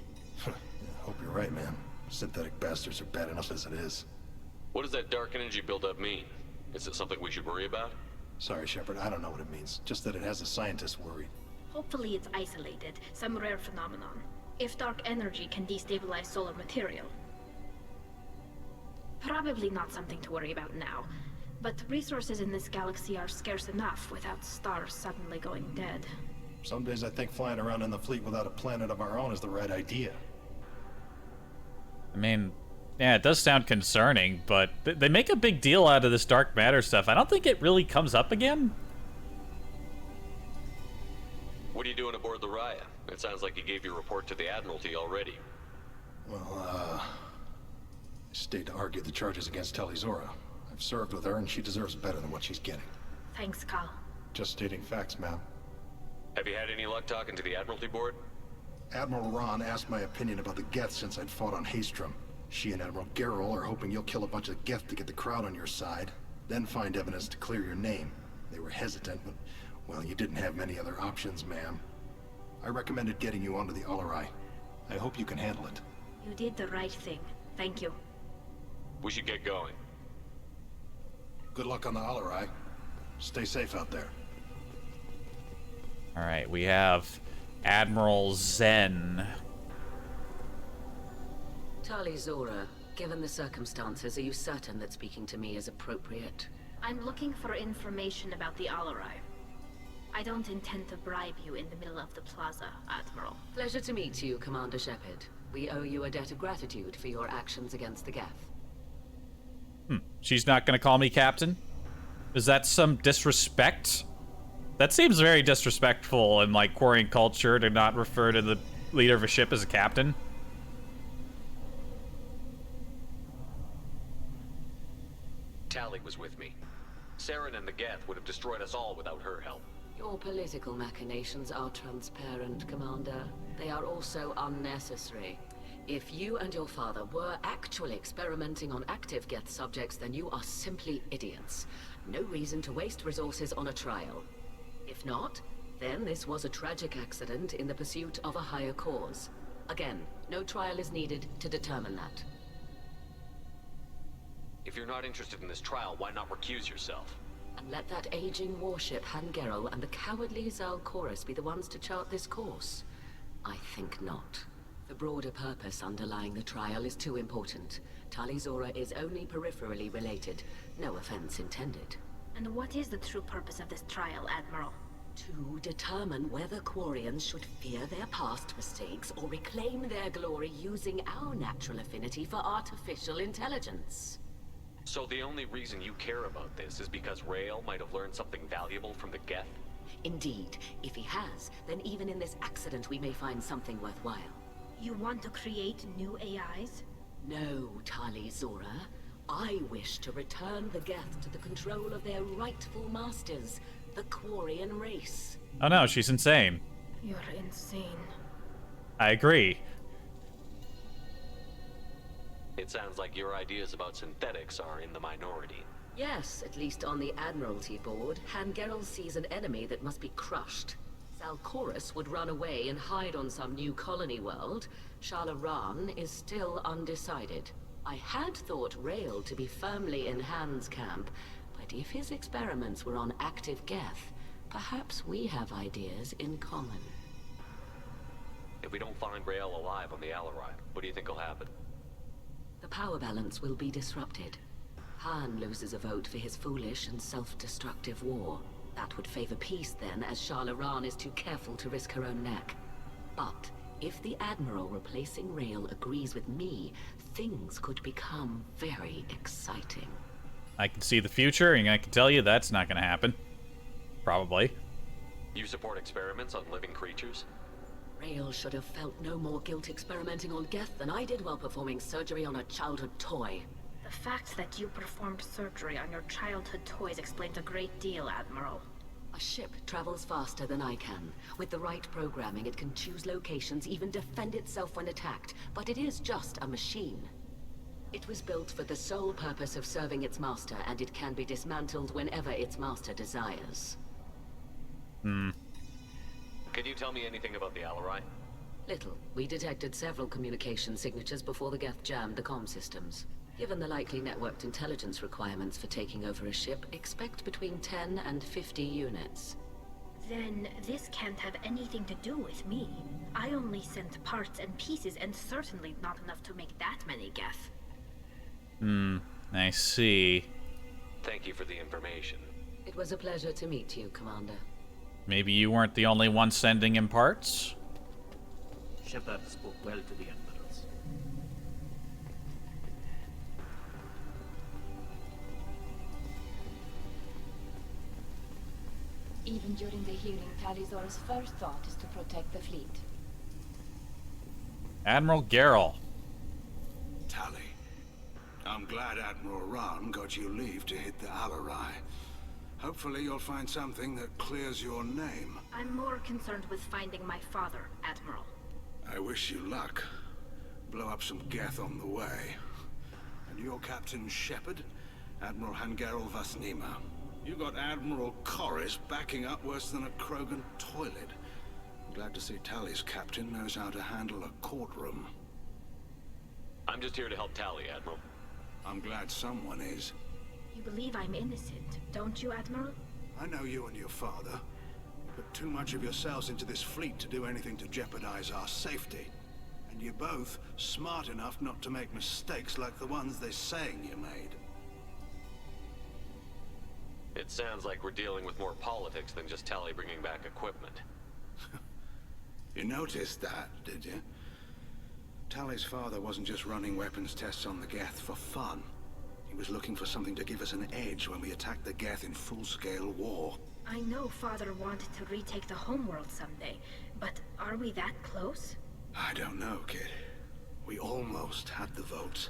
Hope you're right, man. Synthetic bastards are bad enough as it is. What does that dark energy buildup mean? Is it something we should worry about? Sorry, Shepard, I don't know what it means. Just that it has the scientists worried. Hopefully it's isolated, some rare phenomenon. If dark energy can destabilize solar material. Probably not something to worry about now. But resources in this galaxy are scarce enough without stars suddenly going dead. Some days I think flying around in the fleet without a planet of our own is the right idea. I mean, yeah, it does sound concerning, but they make a big deal out of this dark matter stuff. I don't think it really comes up again. What are you doing aboard the Raya? It sounds like you gave your report to the Admiralty already. Well, I stayed to argue the charges against Talizora. I've served with her, and she deserves better than what she's getting. Thanks, Cal. Just stating facts, ma'am. Have you had any luck talking to the Admiralty board? Admiral Ron asked my opinion about the Geth since I'd fought on Haystrom. She and Admiral Garrus are hoping you'll kill a bunch of Geth to get the crowd on your side, then find evidence to clear your name. They were hesitant, but, well, you didn't have many other options, ma'am. I recommended getting you onto the Alarai. I hope you can handle it. You did the right thing. Thank you. We should get going. Good luck on the Alarai. Stay safe out there. All right, we have Admiral Zen. Talizora, given the circumstances, are you certain that speaking to me is appropriate? I'm looking for information about the Alarai. I don't intend to bribe you in the middle of the plaza, Admiral. Pleasure to meet you, Commander Shepard. We owe you a debt of gratitude for your actions against the Geth. She's not gonna call me Captain? Is that some disrespect? That seems very disrespectful in, like, Quarian culture to not refer to the leader of a ship as a captain. Tali was with me. Saren and the Geth would have destroyed us all without her help. Your political machinations are transparent, Commander. They are also unnecessary. If you and your father were actually experimenting on active Geth subjects, then you are simply idiots. No reason to waste resources on a trial. If not, then this was a tragic accident in the pursuit of a higher cause. Again, no trial is needed to determine that. If you're not interested in this trial, why not recuse yourself? And let that aging warship Hangerel and the cowardly Zalcorus be the ones to chart this course? I think not. The broader purpose underlying the trial is too important. Tali Zora is only peripherally related. No offense intended. And what is the true purpose of this trial, Admiral? To determine whether Quarians should fear their past mistakes or reclaim their glory using our natural affinity for artificial intelligence. So the only reason you care about this is because Rael might have learned something valuable from the Geth? Indeed. If he has, then even in this accident we may find something worthwhile. You want to create new AIs? No, Tali Zora. I wish to return the Geth to the control of their rightful masters, the Quarian race. Oh no, she's insane. You're insane. I agree. It sounds like your ideas about synthetics are in the minority. Yes, at least on the Admiralty board, Hangerel sees an enemy that must be crushed. Zalcorus would run away and hide on some new colony world. Shalaran is still undecided. I had thought Rael to be firmly in Han's camp, but if his experiments were on active Geth, perhaps we have ideas in common. If we don't find Rael alive on the Alarai, what do you think will happen? The power balance will be disrupted. Han loses a vote for his foolish and self-destructive war. That would favor peace then, as Shalaran is too careful to risk her own neck. But if the Admiral replacing Rael agrees with me, things could become very exciting. I can see the future, and I can tell you that's not going to happen. Probably. You support experiments on living creatures? Rael should have felt no more guilt experimenting on Geth than I did while performing surgery on a childhood toy. The fact that you performed surgery on your childhood toys explains a great deal, Admiral. A ship travels faster than I can. With the right programming, it can choose locations, even defend itself when attacked. But it is just a machine. It was built for the sole purpose of serving its master, and it can be dismantled whenever its master desires. Can you tell me anything about the Alarai? Little. We detected several communication signatures before the Geth jammed the comm systems. Given the likely networked intelligence requirements for taking over a ship, expect between 10 and 50 units. Then this can't have anything to do with me. I only sent parts and pieces, and certainly not enough to make that many Geth. I see. Thank you for the information. It was a pleasure to meet you, Commander. Maybe you weren't the only one sending him parts? Shepard spoke well to the Admirals. Even during the hearing, Tali Zora's first thought is to protect the fleet. Admiral Garrel. Tali, I'm glad Admiral Ran got you leave to hit the Alarai. Hopefully you'll find something that clears your name. I'm more concerned with finding my father, Admiral. I wish you luck. Blow up some Geth on the way. And your Captain Shepard? Admiral Hangerel Vasnima. You got Admiral Corris backing up worse than a Krogan toilet. I'm glad to see Tali's captain knows how to handle a courtroom. I'm just here to help Tali, Admiral. I'm glad someone is. You believe I'm innocent, don't you, Admiral? I know you and your father. You put too much of yourselves into this fleet to do anything to jeopardize our safety. And you're both smart enough not to make mistakes like the ones they're saying you made. It sounds like we're dealing with more politics than just Tali bringing back equipment. You noticed that, did you? Tali's father wasn't just running weapons tests on the Geth for fun. He was looking for something to give us an edge when we attacked the Geth in full-scale war. I know Father wanted to retake the homeworld someday, but are we that close? I don't know, kid. We almost had the votes.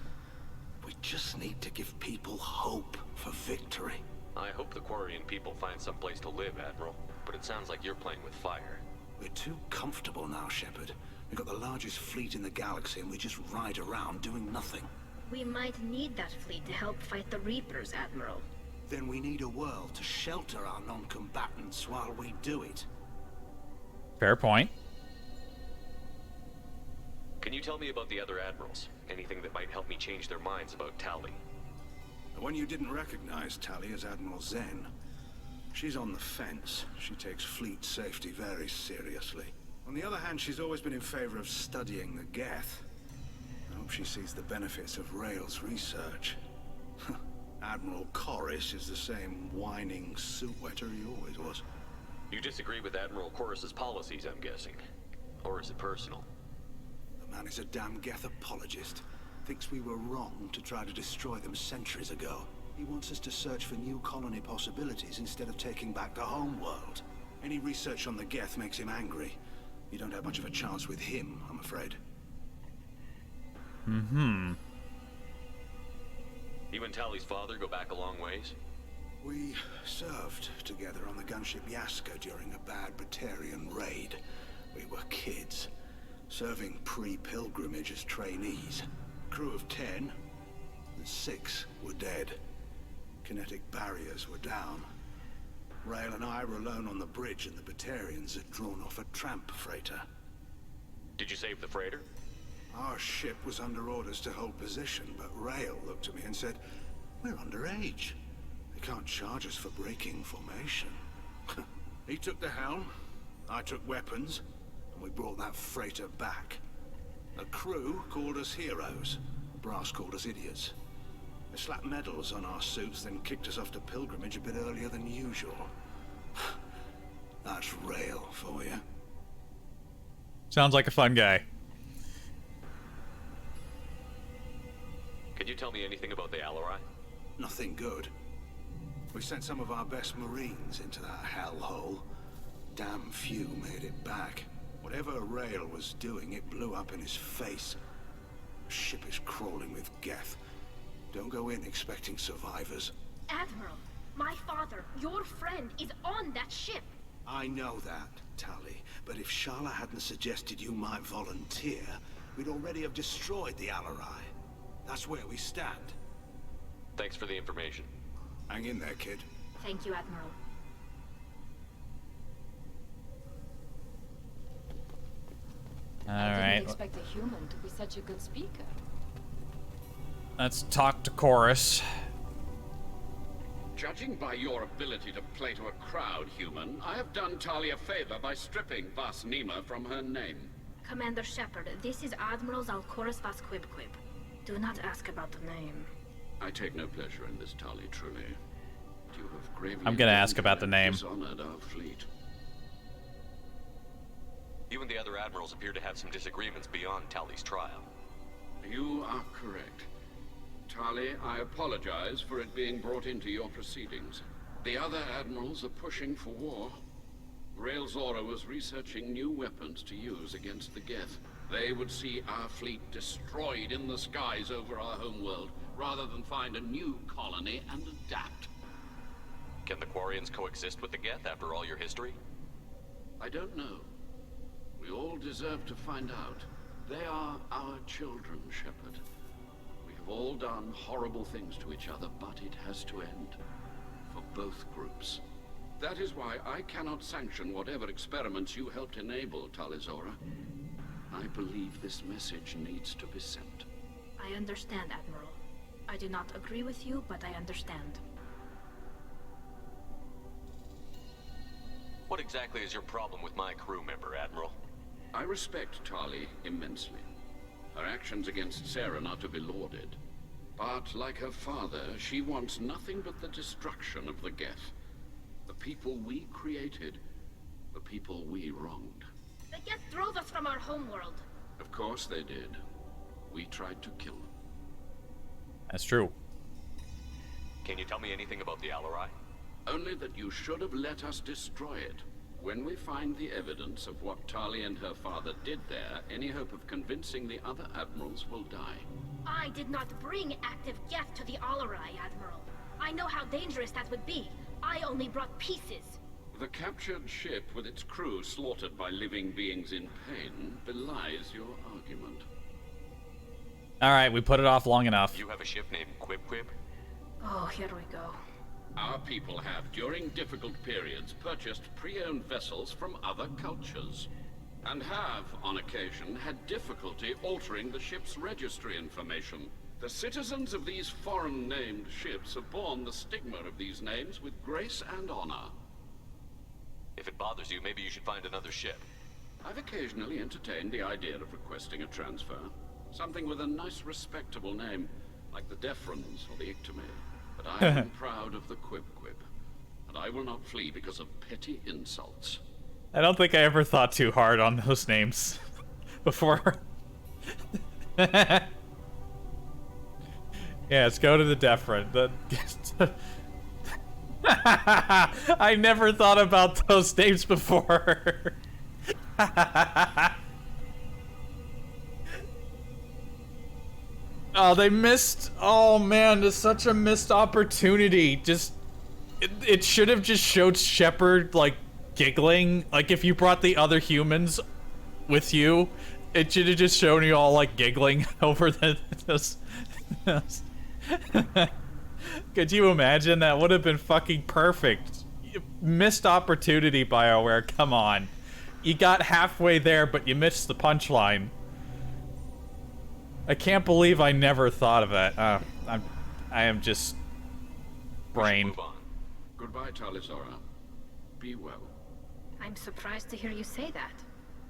We just need to give people hope for victory. I hope the Quarian people find some place to live, Admiral. But it sounds like you're playing with fire. We're too comfortable now, Shepard. We've got the largest fleet in the galaxy and we just ride around doing nothing. We might need that fleet to help fight the Reapers, Admiral. Then we need a world to shelter our non-combatants while we do it. Fair point. Can you tell me about the other admirals? Anything that might help me change their minds about Tali? The one you didn't recognize Tali as Admiral Zen. She's on the fence. She takes fleet safety very seriously. On the other hand, she's always been in favor of studying the Geth. I hope she sees the benefits of Rail's research. Admiral Corus is the same whining suit-wetter he always was. You disagree with Admiral Corus's policies, I'm guessing. Or is it personal? The man is a damn Geth apologist. Thinks we were wrong to try to destroy them centuries ago. He wants us to search for new colony possibilities instead of taking back the homeworld. Any research on the Geth makes him angry. You don't have much of a chance with him, I'm afraid. Mm-hmm. You and Tali's father go back a long ways? We served together on the gunship Yaska during a bad Batarian raid. We were kids, serving pre-pilgrimage as trainees. Crew of 10, and 6 were dead. Kinetic barriers were down. Rail and I were alone on the bridge and the Batarians had drawn off a tramp freighter. Did you save the freighter? Our ship was under orders to hold position, but Rail looked at me and said, "We're underage. They can't charge us for breaking formation." He took the helm, I took weapons, and we brought that freighter back. The crew called us heroes. Brass called us idiots. They slapped medals on our suits, then kicked us off to pilgrimage a bit earlier than usual. That's Rail for you. Sounds like a fun guy. Can you tell me anything about the Alarai? Nothing good. We sent some of our best Marines into that hellhole. Damn few made it back. Whatever Rail was doing, it blew up in his face. The ship is crawling with Geth. Don't go in expecting survivors. Admiral, my father, your friend, is on that ship. I know that, Tali, but if Shala hadn't suggested you might volunteer, we'd already have destroyed the Alarai. That's where we stand. Thanks for the information. Hang in there, kid. Thank you, Admiral. All I right. didn't expect a human to be such a good speaker. Let's talk to Chorus. Judging by your ability to play to a crowd, human, I have done Tali a favor by stripping Vas Nima from her name. Commander Shepard, this is Admiral Zalcorus Vas Quibquib. Do not ask about the name. I take no pleasure in this, Tali, truly. You have gravely I'm gonna ask about the name. dishonored our fleet. You and the other admirals appear to have some disagreements beyond Tali's trial. You are correct. Tali, I apologize for it being brought into your proceedings. The other admirals are pushing for war. Rail Zora was researching new weapons to use against the Geth. They would see our fleet destroyed in the skies over our homeworld, rather than find a new colony and adapt. Can the Quarians coexist with the Geth after all your history? I don't know. We all deserve to find out. They are our children, Shepard. We have all done horrible things to each other, but it has to end. For both groups. That is why I cannot sanction whatever experiments you helped enable, Talizora. I believe this message needs to be sent. I understand, Admiral. I do not agree with you, but I understand. What exactly is your problem with my crew member, Admiral? I respect Tali immensely. Her actions against Saren are to be lauded. But like her father, she wants nothing but the destruction of the Geth. The people we created, the people we wronged. The Geth drove us from our homeworld. Of course they did. We tried to kill them. That's true. Can you tell me anything about the Alarai? Only that you should have let us destroy it. When we find the evidence of what Tali and her father did there, any hope of convincing the other admirals will die. I did not bring active Geth to the Alarai, Admiral. I know how dangerous that would be. I only brought pieces. The captured ship with its crew slaughtered by living beings in pain belies your argument. Alright, we put it off long enough. You have a ship named Quib Quib? Oh, here we go. Our people have, during difficult periods, purchased pre-owned vessels from other cultures. And have, on occasion, had difficulty altering the ship's registry information. The citizens of these foreign-named ships have borne the stigma of these names with grace and honor. If it bothers you, maybe you should find another ship. I've occasionally entertained the idea of requesting a transfer. Something with a nice, respectable name, like the Defrons or the Ictomir. But I am proud of the Quib Quib, and I will not flee because of petty insults. I don't think I ever thought too hard on those names before. Yeah, let's go to the Defron. I never thought about those names before. Oh, they missed. Oh man, there's such a missed opportunity. Just, it should have just showed Shepard like giggling. Like if you brought the other humans with you, it should have just shown you all like giggling over those. Could you imagine? That would have been fucking perfect. Missed opportunity, BioWare. Come on, you got halfway there, but you missed the punchline. I can't believe I never thought of it. I am just brain. Goodbye, Talizora. Be well. I'm surprised to hear you say that.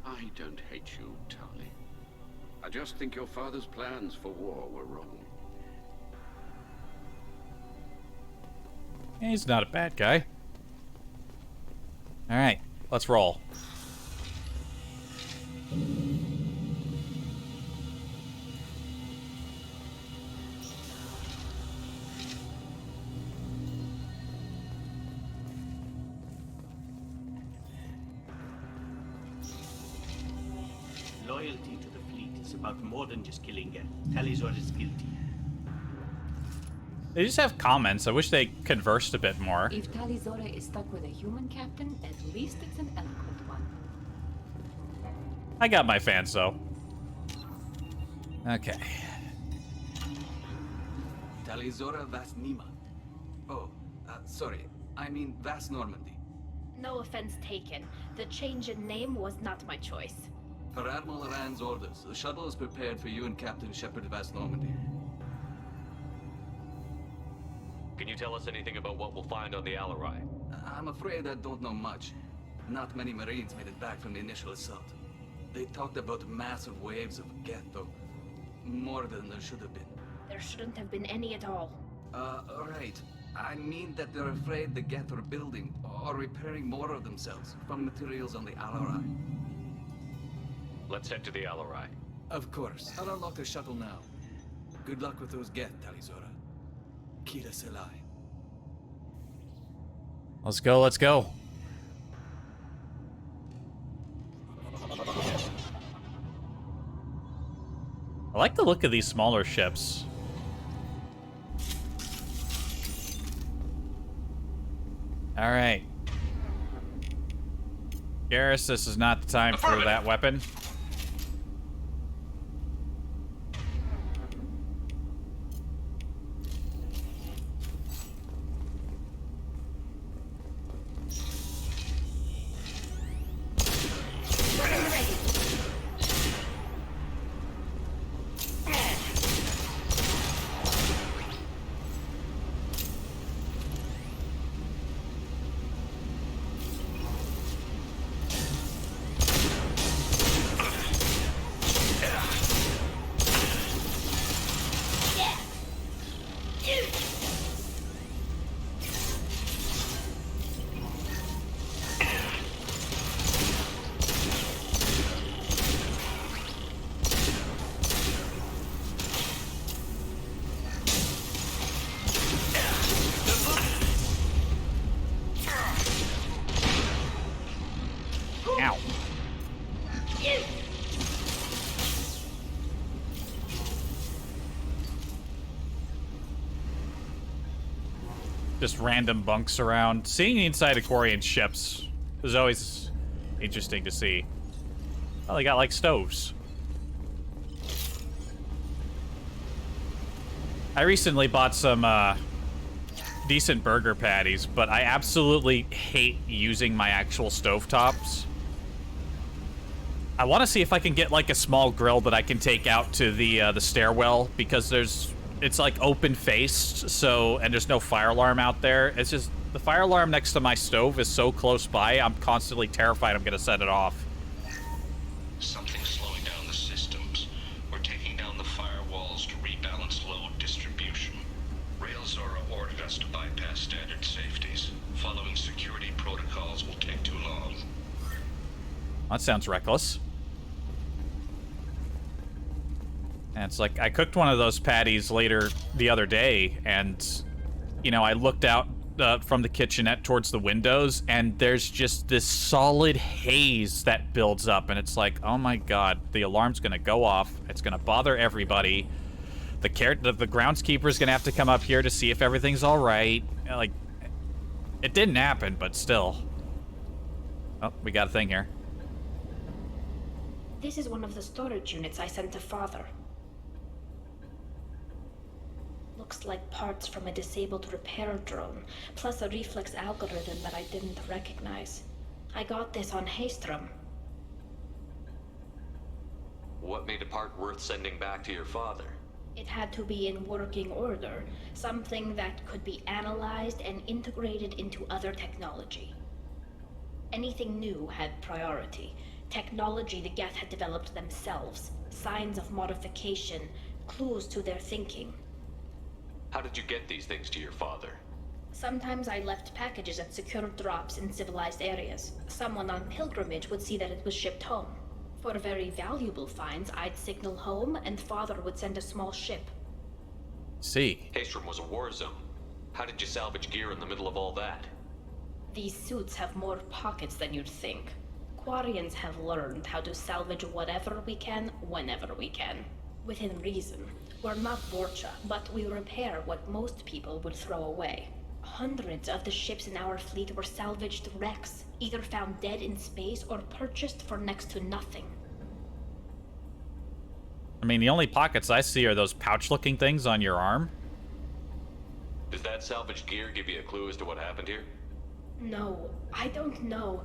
I don't hate you, Tali. I just think your father's plans for war were wrong. He's not a bad guy. All right, let's roll. Loyalty to the fleet is about more than just killing Geth. Talizor is guilty. They just have comments. I wish they conversed a bit more. If Talizora is stuck with a human captain, at least it's an eloquent one. I got my fans though. Okay. Talizora Vas Nima. Oh, sorry. I mean Vas Normandy. No offense taken. The change in name was not my choice. Per Admiral Rand's orders, the shuttle is prepared for you and Captain Shepard Vas Normandy. Can you tell us anything about what we'll find on the Alarai? I'm afraid I don't know much. Not many Marines made it back from the initial assault. They talked about massive waves of Geth, though. More than there should have been. There shouldn't have been any at all. Right. I mean that they're afraid the Geth are building or repairing more of themselves from materials on the Alarai. Let's head to the Alarai. Of course. I'll unlock the shuttle now. Good luck with those Geth, Talizora. Kira Selai. Let's go, let's go. I like the look of these smaller ships. All right. Garrus, this is not the time for that weapon. just random bunks around. Seeing the inside of Quarian ships is always interesting to see. Oh, they got like stoves. I recently bought some decent burger patties, but I absolutely hate using my actual stovetops. I want to see if I can get like a small grill that I can take out to the stairwell, because it's like open faced, so, and there's no fire alarm out there. It's just the fire alarm next to my stove is so close by, I'm constantly terrified I'm gonna set it off. Something's slowing down the systems. We're taking down the firewalls to rebalance load distribution. Railzora ordered us to bypass standard safeties. Following security protocols will take too long. That sounds reckless. And it's like, I cooked one of those patties later the other day, and, you know, I looked out from the kitchenette towards the windows, and there's just this solid haze that builds up, and it's like, oh my god, the alarm's gonna go off, it's gonna bother everybody, the groundskeeper's gonna have to come up here to see if everything's alright. Like, it didn't happen, but still. Oh, we got a thing here. This is one of the storage units I sent to Father. Looks like parts from a disabled repair drone, plus a reflex algorithm that I didn't recognize. I got this on Heistrom. What made a part worth sending back to your father? It had to be in working order, something that could be analyzed and integrated into other technology. Anything new had priority. Technology the Geth had developed themselves, signs of modification, clues to their thinking. How did you get these things to your father? Sometimes I left packages at secure drops in civilized areas. Someone on pilgrimage would see that it was shipped home. For very valuable finds, I'd signal home, and Father would send a small ship. See. Heistrom was a war zone. How did you salvage gear in the middle of all that? These suits have more pockets than you'd think. Quarians have learned how to salvage whatever we can, whenever we can. Within reason. We're not Borcha, but we repair what most people would throw away. Hundreds of the ships in our fleet were salvaged wrecks, either found dead in space or purchased for next to nothing. I mean, the only pockets I see are those pouch-looking things on your arm. Does that salvaged gear give you a clue as to what happened here? No, I don't know.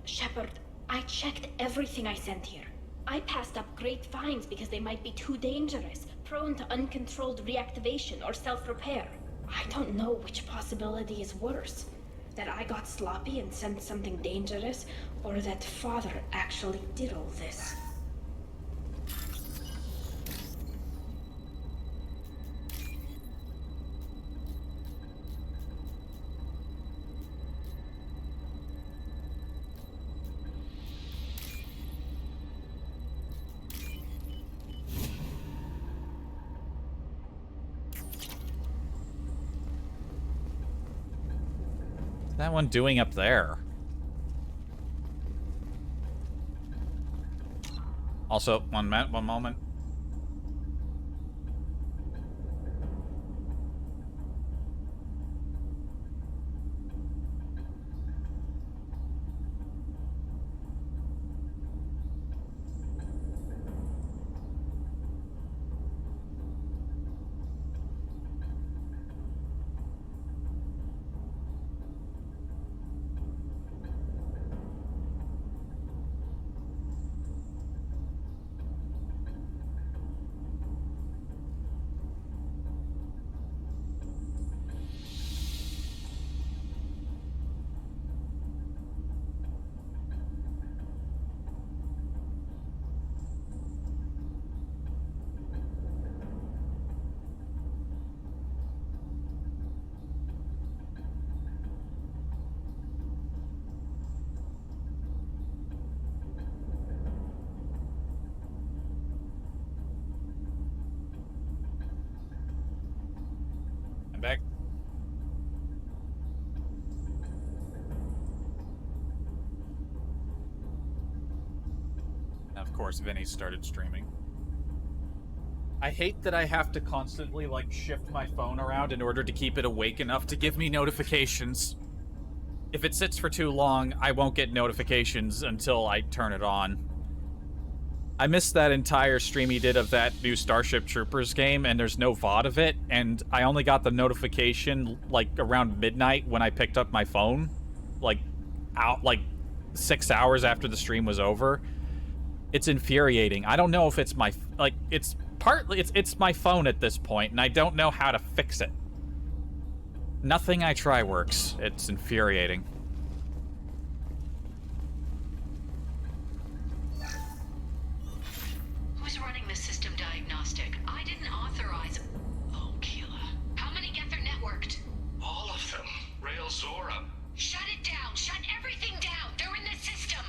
Shepard, I checked everything I sent here. I passed up great finds because they might be too dangerous, prone to uncontrolled reactivation or self-repair. I don't know which possibility is worse. That I got sloppy and sent something dangerous, or that Father actually did all this. What's that one doing up there? Also, one moment. I'm back. And of course, Vinny started streaming. I hate that I have to constantly, like, shift my phone around in order to keep it awake enough to give me notifications. If it sits for too long, I won't get notifications until I turn it on. I missed that entire stream he did of that new Starship Troopers game, and there's no VOD of it, and I only got the notification, like, around midnight when I picked up my phone. Like, 6 hours after the stream was over. It's infuriating. I don't know if it's my, like, it's partly, it's my phone at this point, and I don't know how to fix it. Nothing I try works. It's infuriating. Who's running the system diagnostic? I didn't authorize... Oh, Keela. How many Geth are networked? All of them. Rail Zora. Shut it down! Shut everything down! They're in the system!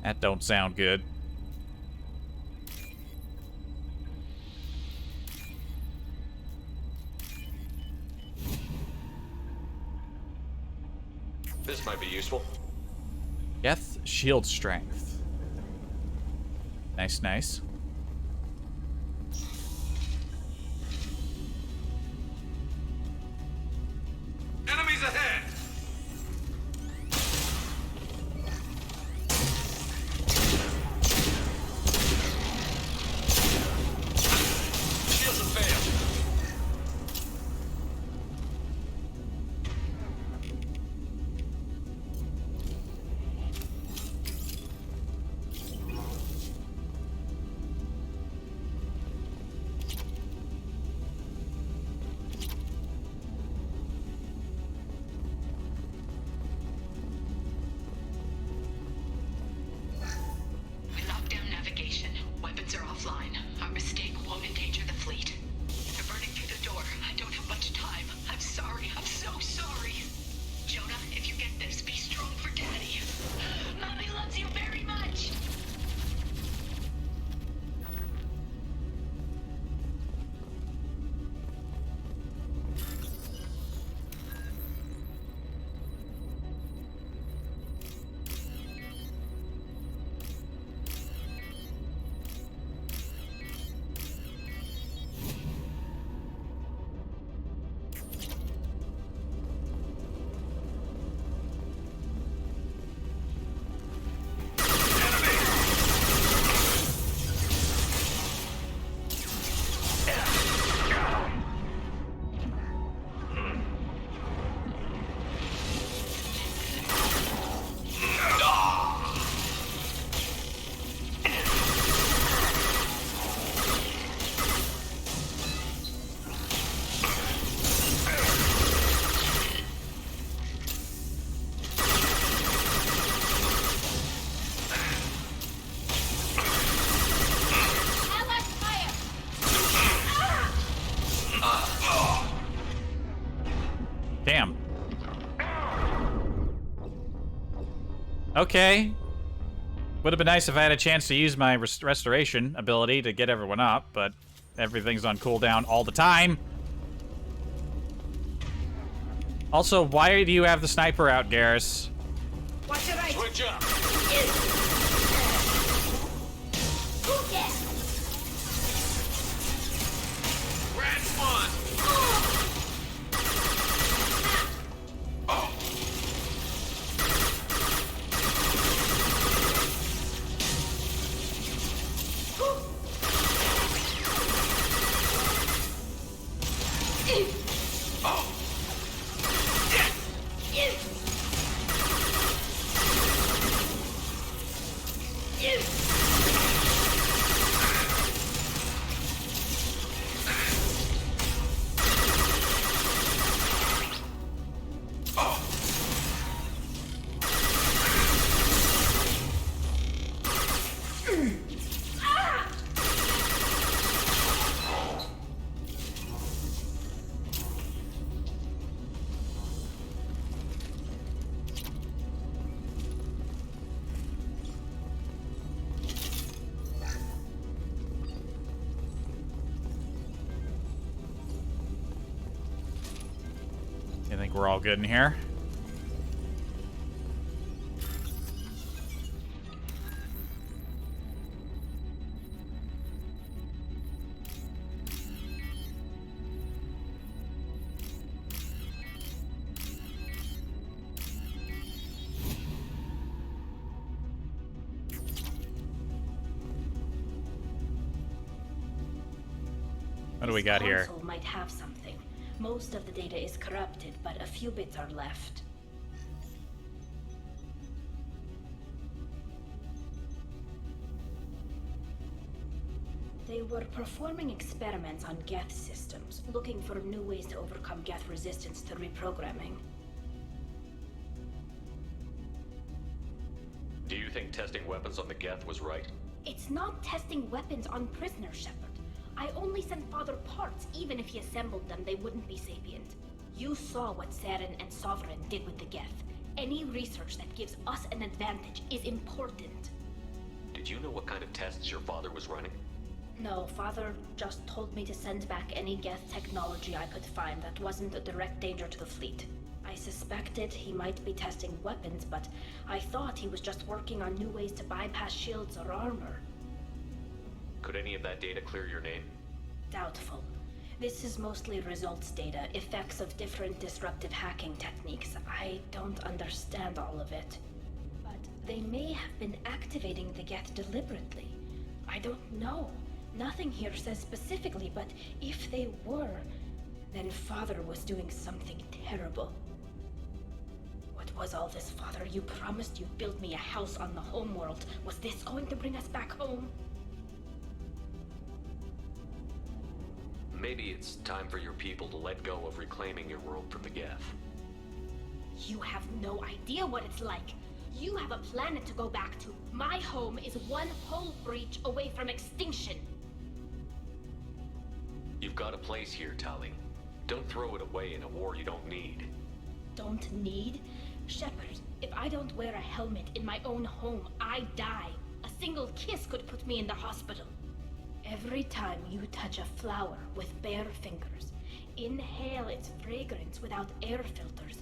That don't sound good. This might be useful. Geth shield strength. Nice, nice. Enemies ahead! Shields have failed. We locked down navigation. Weapons are offline. Our mistake won't endanger the fleet. They're burning through the door. I don't have much time. I'm sorry. I'm so sorry. Jonah, if you get this, be strong for Daddy. Mommy loves you very much. Damn. Okay. Would have been nice if I had a chance to use my restoration ability to get everyone up, but everything's on cooldown all the time. Also, why do you have the sniper out, Garrus? Watch it right. Switch up. Red one! I think we're all good in here. What do we got here? This console might have something. Most of the data is corrupted, but a few bits are left. They were performing experiments on Geth systems, looking for new ways to overcome Geth resistance to reprogramming. Do you think testing weapons on the Geth was right? It's not testing weapons on prisoners, Shepard. I only sent Father parts. Even if he assembled them, they wouldn't be sapient. You saw what Saren and Sovereign did with the Geth. Any research that gives us an advantage is important. Did you know what kind of tests your father was running? No, Father just told me to send back any Geth technology I could find that wasn't a direct danger to the fleet. I suspected he might be testing weapons, but I thought he was just working on new ways to bypass shields or armor. Could any of that data clear your name? Doubtful. This is mostly results data, effects of different disruptive hacking techniques. I don't understand all of it. But they may have been activating the Geth deliberately. I don't know. Nothing here says specifically, but if they were, then Father was doing something terrible. What was all this, Father? You promised you'd build me a house on the homeworld. Was this going to bring us back home? Maybe it's time for your people to let go of reclaiming your world from the Geth. You have no idea what it's like. You have a planet to go back to. My home is one hull breach away from extinction. You've got a place here, Tali. Don't throw it away in a war you don't need. Don't need? Shepard, if I don't wear a helmet in my own home, I die. A single kiss could put me in the hospital. Every time you touch a flower with bare fingers, inhale its fragrance without air filters,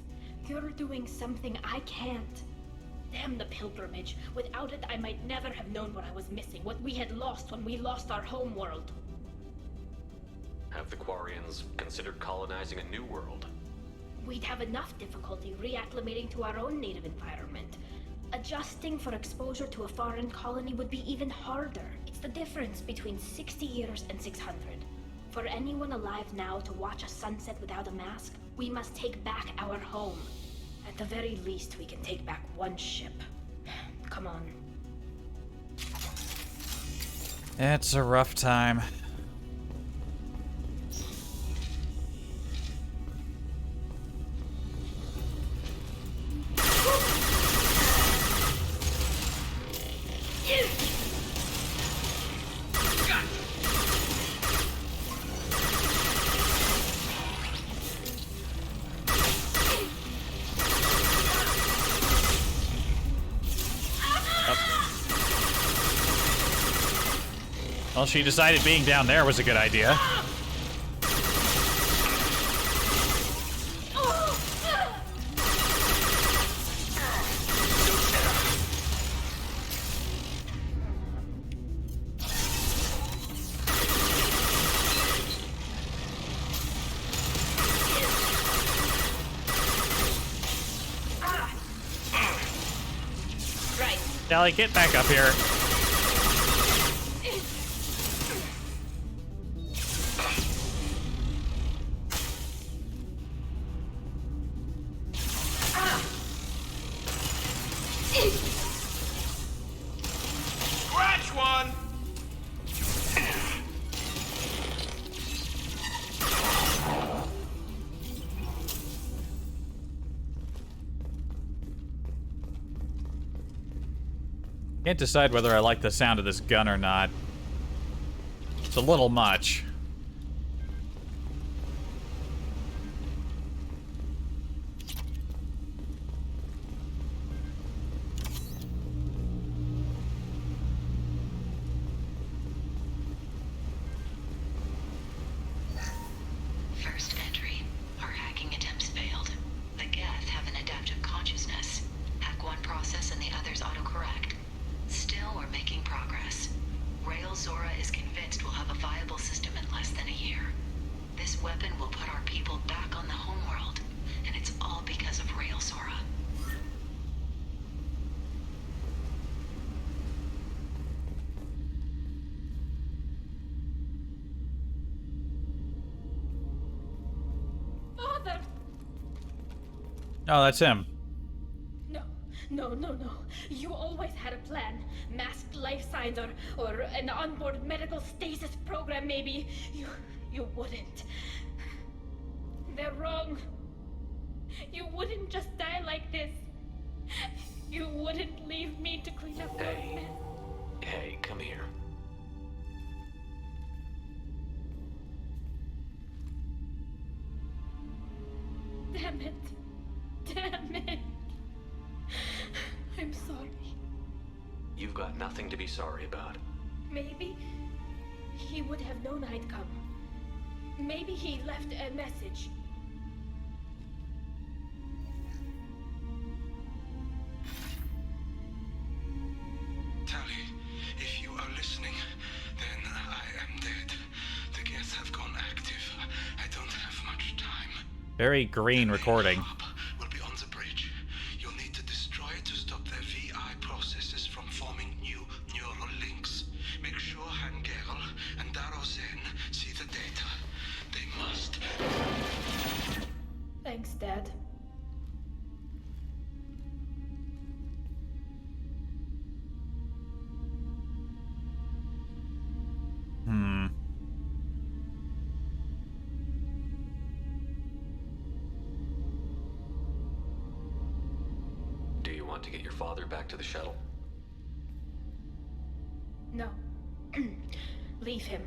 you're doing something I can't. Damn the pilgrimage. Without it, I might never have known what I was missing, what we had lost when we lost our home world. Have the Quarians considered colonizing a new world? We'd have enough difficulty reacclimating to our own native environment. Adjusting for exposure to a foreign colony would be even harder. It's the difference between 60 years and 600. For anyone alive now to watch a sunset without a mask, we must take back our home. At the very least, we can take back one ship. Come on. It's a rough time. Well, she decided being down there was a good idea. Tali, get back up here. Scratch one! Can't decide whether I like the sound of this gun or not. It's a little much. First entry. Our hacking attempts failed. The Geth have an adaptive consciousness. Hack one process and the others autocorrect. Still, we're making progress. Rail Zora is convinced we'll have a viable system in less than a year. This weapon will put our people back on the homeworld, and it's all because of Rail Zora. Oh, that's him. No. You always had a plan. Masked life signs or an onboard medical stasis program, maybe. You wouldn't. They're wrong. You wouldn't just die like this. You wouldn't leave me to clean up your mess. Hey, come here. Damn it. I'm sorry. You've got nothing to be sorry about. Maybe he would have known I'd come. Maybe he left a message. Tali, if you are listening, then I am dead. The Geth have gone active. I don't have much time. Very green recording. Will be on the bridge. You'll need to destroy it to stop their VI processes from forming new neural links. Make sure Hangerl and Darozen see the data. They must. Thanks, Dad. Do you want to get your father back to the shuttle? No. Leave him.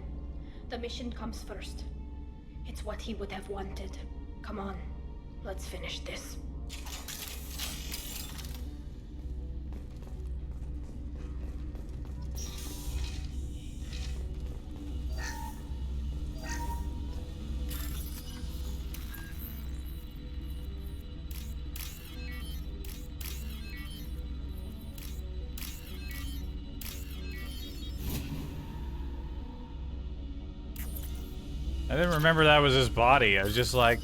The mission comes first. It's what he would have wanted. Come on, let's finish this. I didn't remember that was his body. I was just like,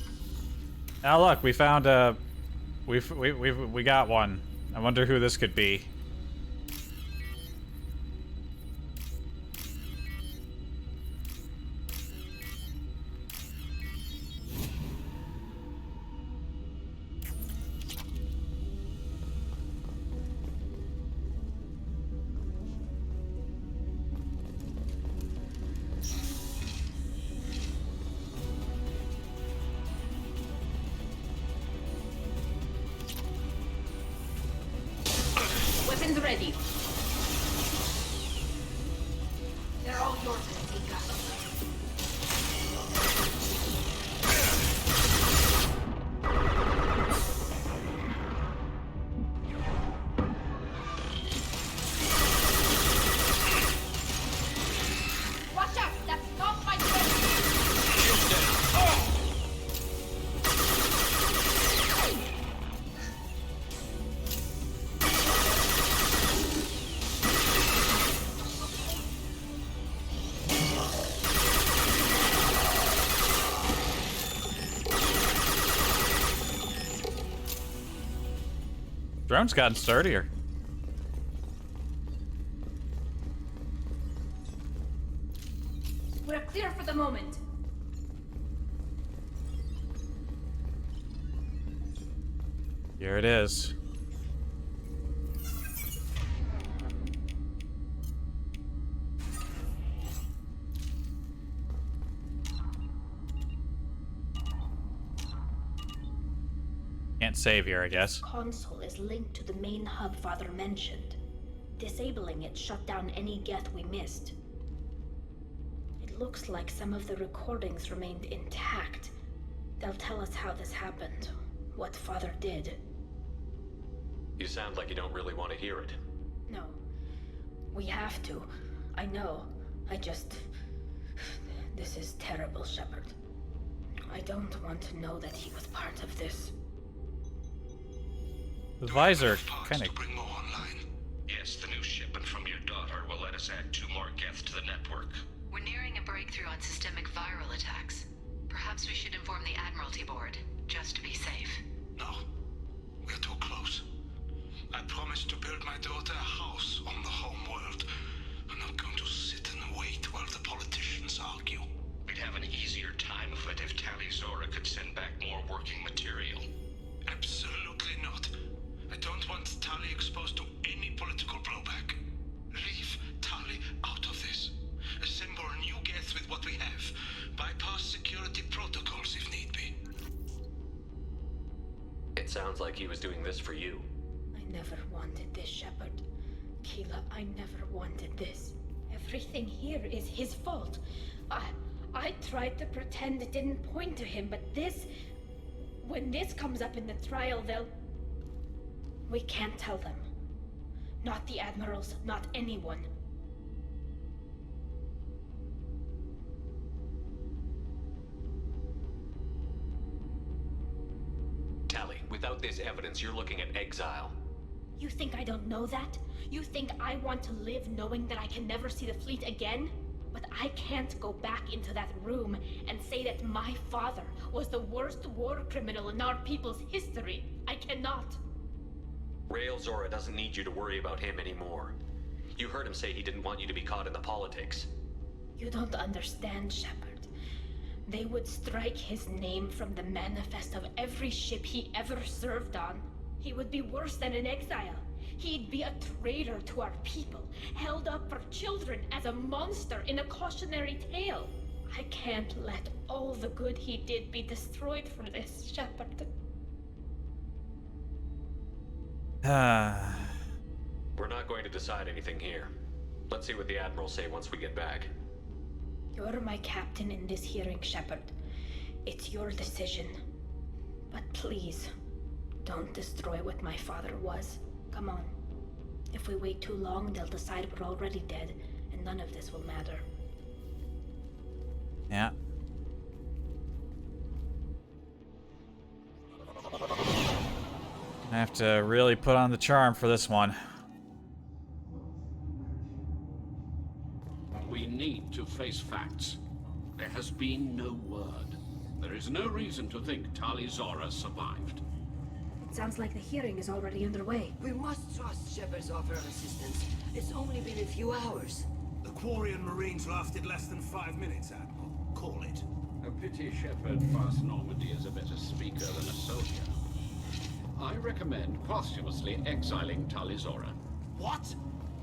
oh look, we found a, we got one. I wonder who this could be. Weapons ready. They're all yours, Antika. Watch out! That's not my friend! Drone's gotten sturdier. We're clear for the moment. Here it is. Can't save here, I guess. Console is linked to the main hub Father mentioned. Disabling it shut down any Geth we missed. It looks like some of the recordings remained intact. They'll tell us how this happened, what Father did. You sound like you don't really want to hear it. No. We have to. I know. This is terrible, Shepard. I don't want to know that he was part of this. The visor kind of... Yes, the new shipment from your daughter will let us add 2 more Geth to the network. We're nearing a breakthrough on systemic viral attacks. Perhaps we should inform the Admiralty Board, just to be safe. No. We're too close. I promised to build my daughter a house on the home world. I'm not going to sit and wait while the politicians argue. We'd have an easier time of it if Tali Zora could send back more working material. Absolutely I don't want Tali exposed to any political blowback. Leave Tali out of this. Assemble new Geth with what we have. Bypass security protocols if need be. It sounds like he was doing this for you. I never wanted this, Shepard. Keela, I never wanted this. Everything here is his fault. I tried to pretend it didn't point to him, but this... When this comes up in the trial, they'll... We can't tell them. Not the admirals, not anyone. Tali, without this evidence, you're looking at exile. You think I don't know that? You think I want to live knowing that I can never see the fleet again? But I can't go back into that room and say that my father was the worst war criminal in our people's history. I cannot. Rael Zora doesn't need you to worry about him anymore. You heard him say he didn't want you to be caught in the politics. You don't understand, Shepard. They would strike his name from the manifest of every ship he ever served on. He would be worse than an exile. He'd be a traitor to our people, held up for children as a monster in a cautionary tale. I can't let all the good he did be destroyed for this, Shepard. We're not going to decide anything here. Let's see what the Admirals say once we get back. You're my captain in this hearing, Shepard. It's your decision. But please, don't destroy what my father was. Come on. If we wait too long, they'll decide we're already dead, and none of this will matter. Yeah. I have to really put on the charm for this one. We need to face facts. There has been no word. There is no reason to think Tali Zora survived. It sounds like the hearing is already underway. We must trust Shepard's offer of assistance. It's only been a few hours. The Quarian Marines lasted less than 5 minutes, Admiral. Call it. A pity Shepard passed Normandy as a better speaker than a soldier. I recommend posthumously exiling Tali Zora. What?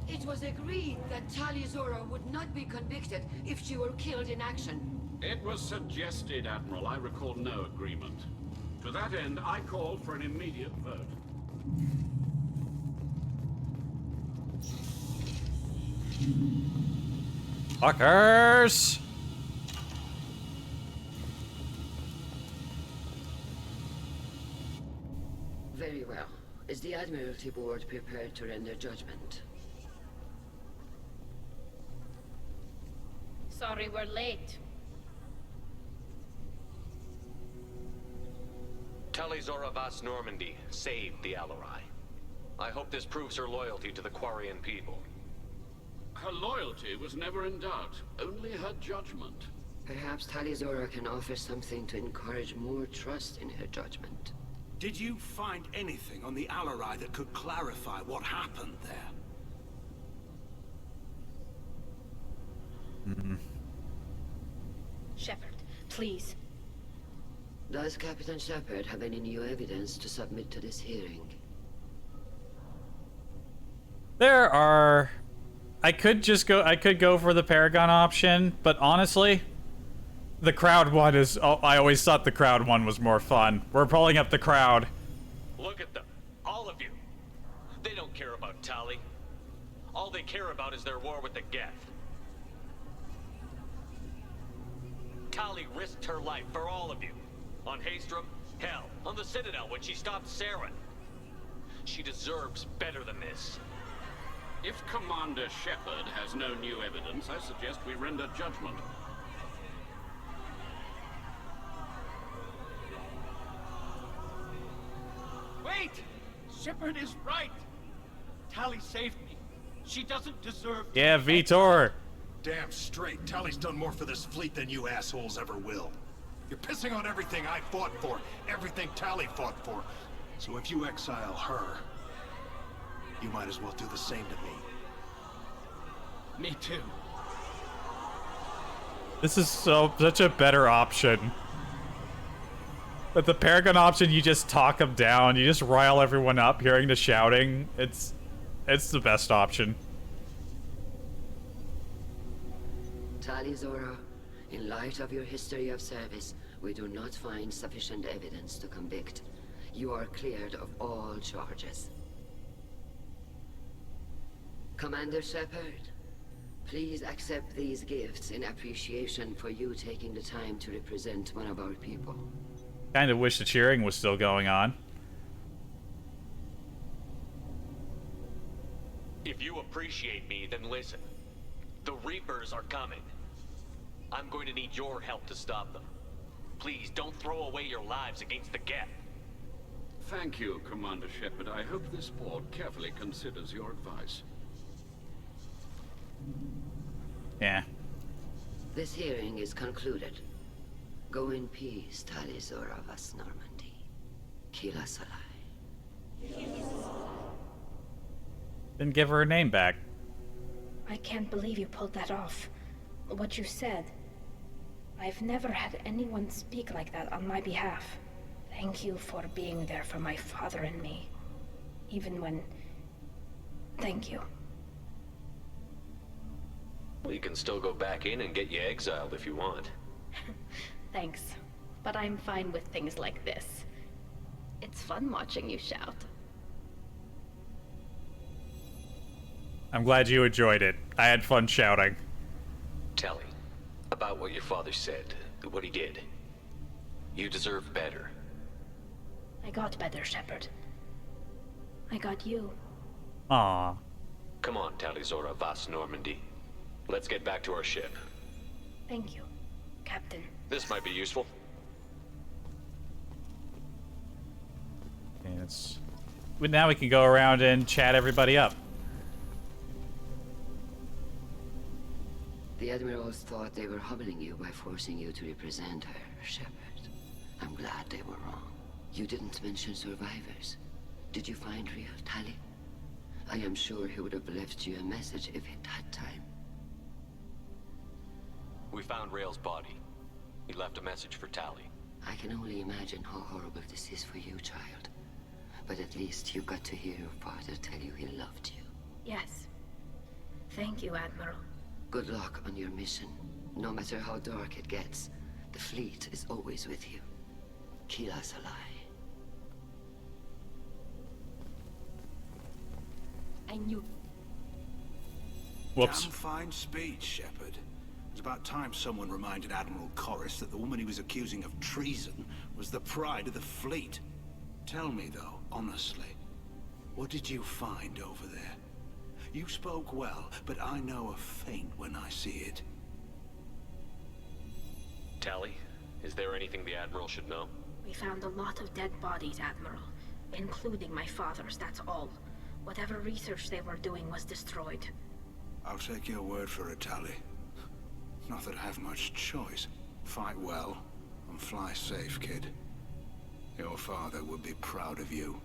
It was agreed that Tali Zora would not be convicted if she were killed in action. It was suggested, Admiral. I recall no agreement. To that end, I call for an immediate vote. Fuckers! Very well. Is the Admiralty Board prepared to render judgment? Sorry we're late. Tali Zora Vas Normandy saved the Alarai. I hope this proves her loyalty to the Quarian people. Her loyalty was never in doubt, only her judgment. Perhaps Tali Zora can offer something to encourage more trust in her judgment. Did you find anything on the Alarai that could clarify what happened there? Shepard, please. Does Captain Shepard have any new evidence to submit to this hearing? There are... I could go for the Paragon option, but honestly, the crowd one is... Oh, I always thought the crowd one was more fun. We're pulling up the crowd. Look at them, all of you. They don't care about Tali. All they care about is their war with the Geth. Tali risked her life for all of you. On Haestrom, hell, on the Citadel when she stopped Saren. She deserves better than this. If Commander Shepard has no new evidence, I suggest we render judgment. Wait! Shepard is right. Tali saved me. She doesn't deserve... Yeah, Vitor. Damn straight. Tali's done more for this fleet than you assholes ever will. You're pissing on everything I fought for, everything Tali fought for. So if you exile her, you might as well do the same to me. Me too. This is such a better option. But the Paragon option, you just talk them down. You just rile everyone up, hearing the shouting. It's the best option. Tali Zora, in light of your history of service, we do not find sufficient evidence to convict. You are cleared of all charges. Commander Shepard, please accept these gifts in appreciation for you taking the time to represent one of our people. Kind of wish the cheering was still going on. If you appreciate me, then listen. The Reapers are coming. I'm going to need your help to stop them. Please, don't throw away your lives against the Geth. Thank you, Commander Shepard. I hope this board carefully considers your advice. Yeah. This hearing is concluded. Go in peace, Tali Zora Vas Normandy. Kila Salai. Then give her name back. I can't believe you pulled that off. What you said. I've never had anyone speak like that on my behalf. Thank you for being there for my father and me. Even when... Thank you. We can still go back in and get you exiled if you want. Thanks. But I'm fine with things like this. It's fun watching you shout. I'm glad you enjoyed it. I had fun shouting. Tali, about what your father said, what he did. You deserve better. I got better, Shepard. I got you. Aww. Come on, Tali Zora Vas Normandy. Let's get back to our ship. Thank you, Captain. This might be useful. Okay, but now we can go around and chat everybody up. The Admirals thought they were humbling you by forcing you to represent her, Shepard. I'm glad they were wrong. You didn't mention survivors. Did you find real Tali? I am sure he would have left you a message if he'd had time. We found Rael's body. He left a message for Tali. I can only imagine how horrible this is for you, child. But at least you got to hear your father tell you he loved you. Yes. Thank you, Admiral. Good luck on your mission. No matter how dark it gets, the fleet is always with you. Kila Salai. I knew. Whoops. Damn fine speech, Shepard. It's about time someone reminded Admiral Corris that the woman he was accusing of treason was the pride of the fleet. Tell me, though, honestly, what did you find over there? You spoke well, but I know a feint when I see it. Tali, is there anything the Admiral should know? We found a lot of dead bodies, Admiral. Including my father's, that's all. Whatever research they were doing was destroyed. I'll take your word for it, Tali. Not that I have much choice. Fight well, and fly safe, kid. Your father would be proud of you.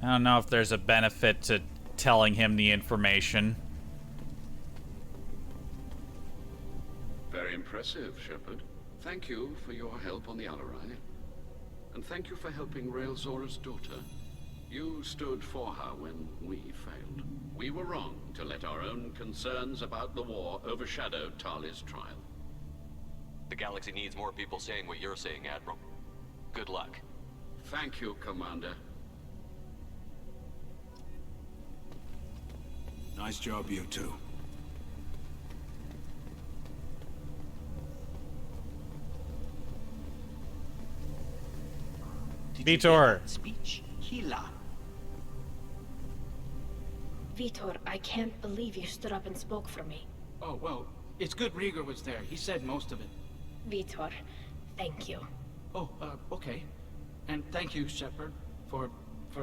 I don't know if there's a benefit to telling him the information. Very impressive, Shepard. Thank you for your help on the Alarai. And thank you for helping Rael Zora's daughter. You stood for her when we failed. We were wrong to let our own concerns about the war overshadow Tali's trial. The galaxy needs more people saying what you're saying, Admiral. Good luck. Thank you, Commander. Nice job, you two. Vitor. Speech. Kila. Vitor, I can't believe you stood up and spoke for me. Oh, well, it's good Rieger was there. He said most of it. Vitor, thank you. Oh, okay. And thank you, Shepard, for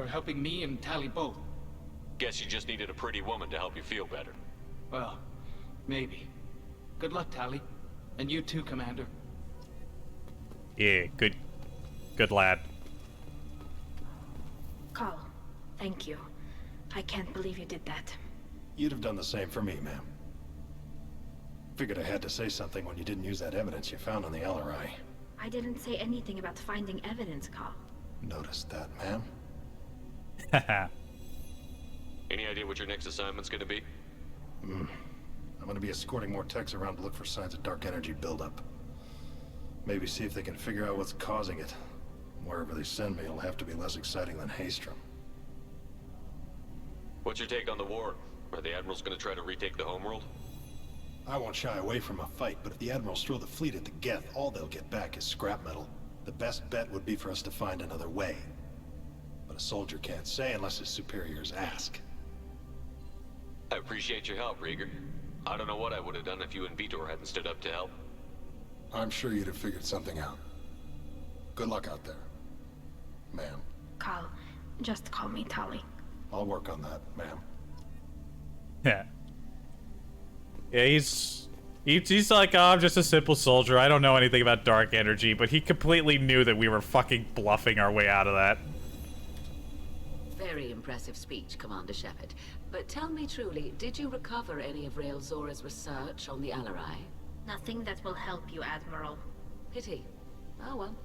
helping me and Tali both. Guess you just needed a pretty woman to help you feel better. Well, maybe. Good luck, Tali. And you too, Commander. Yeah, good lad. Carl, thank you. I can't believe you did that. You'd have done the same for me, ma'am. Figured I had to say something when you didn't use that evidence you found on the LRI. I didn't say anything about finding evidence, Carl. Noticed that, ma'am? Any idea what your next assignment's gonna be? I'm gonna be escorting more techs around to look for signs of dark energy buildup. Maybe see if they can figure out what's causing it. Wherever they send me, it'll have to be less exciting than Haystrom. What's your take on the war? Are the Admirals gonna try to retake the homeworld? I won't shy away from a fight, but if the Admirals throw the fleet at the Geth, all they'll get back is scrap metal. The best bet would be for us to find another way. But a soldier can't say unless his superiors ask. I appreciate your help, Rieger. I don't know what I would have done if you and Vitor hadn't stood up to help. I'm sure you'd have figured something out. Good luck out there, ma'am. Carl, just call me Tali. I'll work on that, ma'am. Yeah. Yeah, he's like, oh, I'm just a simple soldier. I don't know anything about dark energy, but he completely knew that we were fucking bluffing our way out of that. Very impressive speech, Commander Shepard. But tell me truly, did you recover any of Rail Zora's research on the Alarai? Nothing that will help you, Admiral. Pity. Oh well.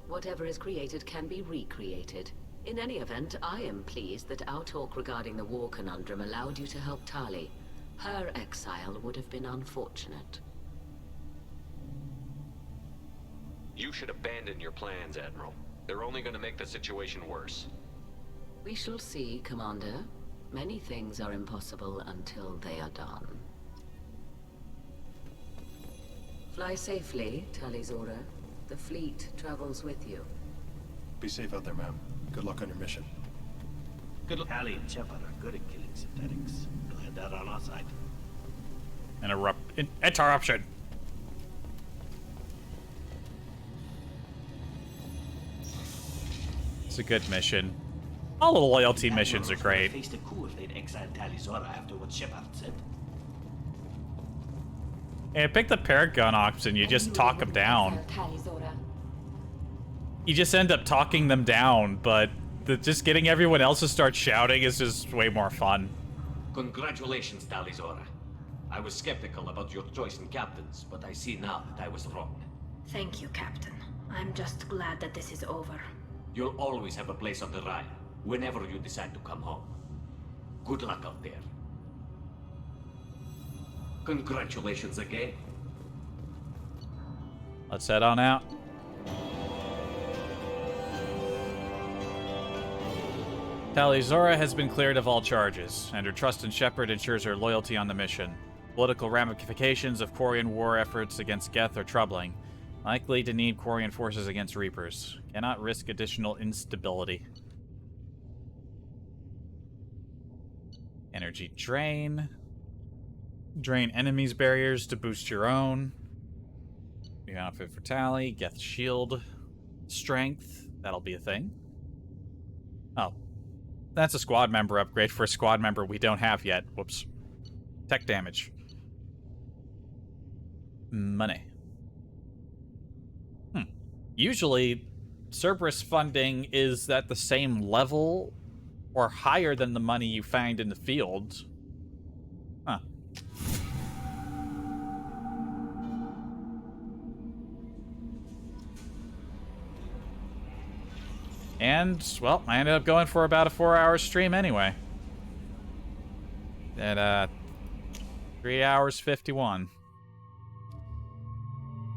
Whatever is created can be recreated. In any event, I am pleased that our talk regarding the war conundrum allowed you to help Tali. Her exile would have been unfortunate. You should abandon your plans, Admiral. They're only gonna make the situation worse. We shall see, Commander. Many things are impossible until they are done. Fly safely, Tali Zora. The fleet travels with you. Be safe out there, ma'am. Good luck on your mission. Good luck. Tali and Shepard are good at killing synthetics. Glad that on our side. Interruption. It's a good mission. All the loyalty missions are great. Faced a coup if they'd exiled Tali Zora after what Shepard said. Yeah, pick the Paragon option. You just talk them down. You just end up talking them down, but just getting everyone else to start shouting is just way more fun. Congratulations, Tali Zora. I was skeptical about your choice in captains, but I see now that I was wrong. Thank you, Captain. I'm just glad that this is over. You'll always have a place on the Rhine, whenever you decide to come home. Good luck out there. Congratulations again. Let's head on out. Tali Zora has been cleared of all charges, and her trust in Shepard ensures her loyalty on the mission. Political ramifications of Quarian war efforts against Geth are troubling. Likely to need Quarian forces against Reapers. Cannot risk additional instability. Energy drain. Drain enemies' barriers to boost your own. New outfit for Tali. Geth shield. Strength. That'll be a thing. Oh. That's a squad member upgrade for a squad member we don't have yet. Whoops. Tech damage. Money. Usually, Cerberus funding is at the same level or higher than the money you find in the field. Huh. And, well, I ended up going for about a 4-hour stream anyway. At, 3 hours 51.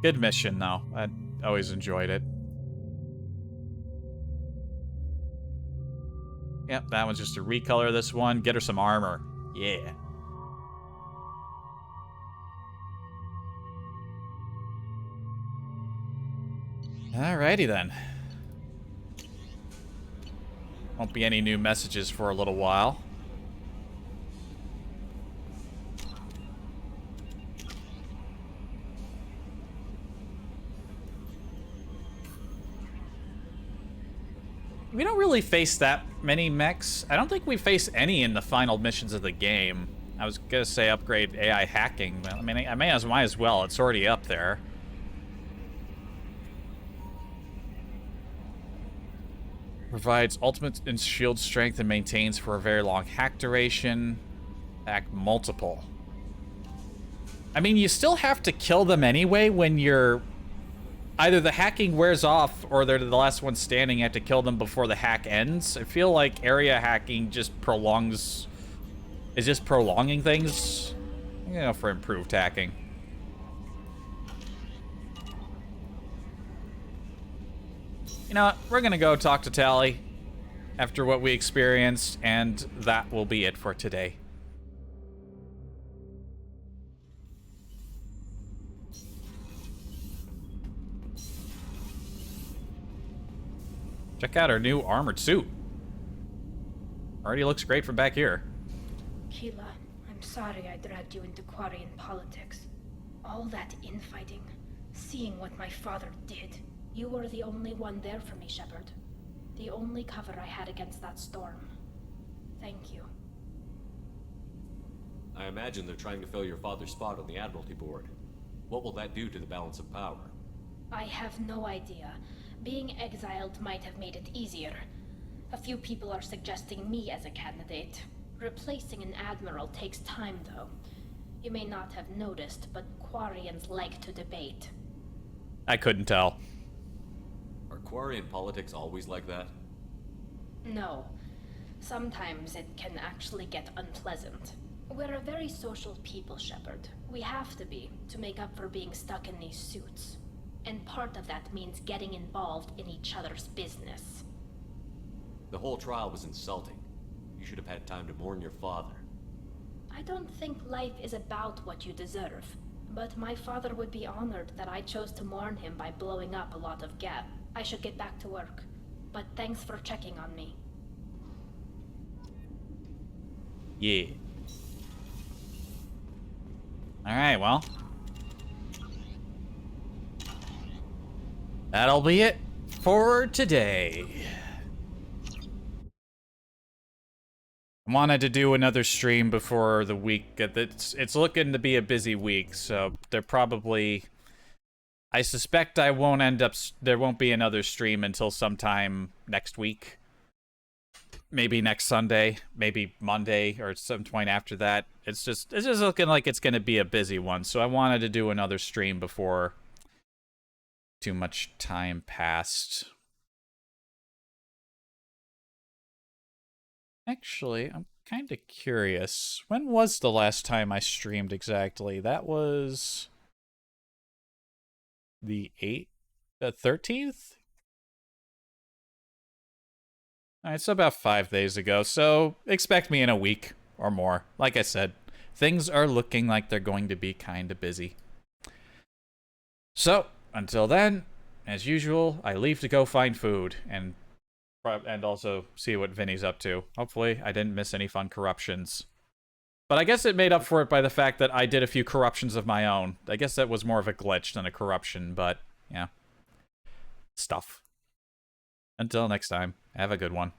Good mission, though. I always enjoyed it. Yep, that one's just to recolor this one. Get her some armor. Yeah. Alrighty then. Won't be any new messages for a little while. We don't really face that many mechs. I don't think we face any in the final missions of the game. I was gonna say upgrade AI hacking, but I mean, I might as well. It's already up there. Provides ultimate and shield strength and maintains for a very long hack duration. Hack multiple. I mean, you still have to kill them anyway when you're... Either the hacking wears off or they're the last one standing. You have to kill them before the hack ends. I feel like area hacking just prolongs... is just prolonging things. You know, for improved hacking. You know what? We're gonna go talk to Tali after what we experienced, and that will be it for today. Check out our new armored suit. Already looks great from back here. Keela, I'm sorry I dragged you into Quarian politics. All that infighting, seeing what my father did. You were the only one there for me, Shepard. The only cover I had against that storm. Thank you. I imagine they're trying to fill your father's spot on the Admiralty Board. What will that do to the balance of power? I have no idea. Being exiled might have made it easier. A few people are suggesting me as a candidate. Replacing an admiral takes time, though. You may not have noticed, but Quarians like to debate. I couldn't tell. Are Quarian politics always like that? No. Sometimes it can actually get unpleasant. We're a very social people, Shepard. We have to be, to make up for being stuck in these suits. And part of that means getting involved in each other's business. The whole trial was insulting. You should have had time to mourn your father. I don't think life is about what you deserve. But my father would be honored that I chose to mourn him by blowing up a lot of gas. I should get back to work. But thanks for checking on me. Yeah. Alright, well. That'll be it for today. I wanted to do another stream before the week. It's looking to be a busy week, so they're probably... I suspect I won't end up... There won't be another stream until sometime next week. Maybe next Sunday, maybe Monday, or some point after that. It's just looking like it's going to be a busy one, so I wanted to do another stream before too much time passed. Actually, I'm kind of curious. When was the last time I streamed exactly? That was the 13th? It's about 5 days ago, so expect me in a week or more. Like I said, things are looking like they're going to be kind of busy. So, until then, as usual, I leave to go find food and also see what Vinny's up to. Hopefully, I didn't miss any fun corruptions. But I guess it made up for it by the fact that I did a few corruptions of my own. I guess that was more of a glitch than a corruption, but, yeah. Stuff. Until next time, have a good one.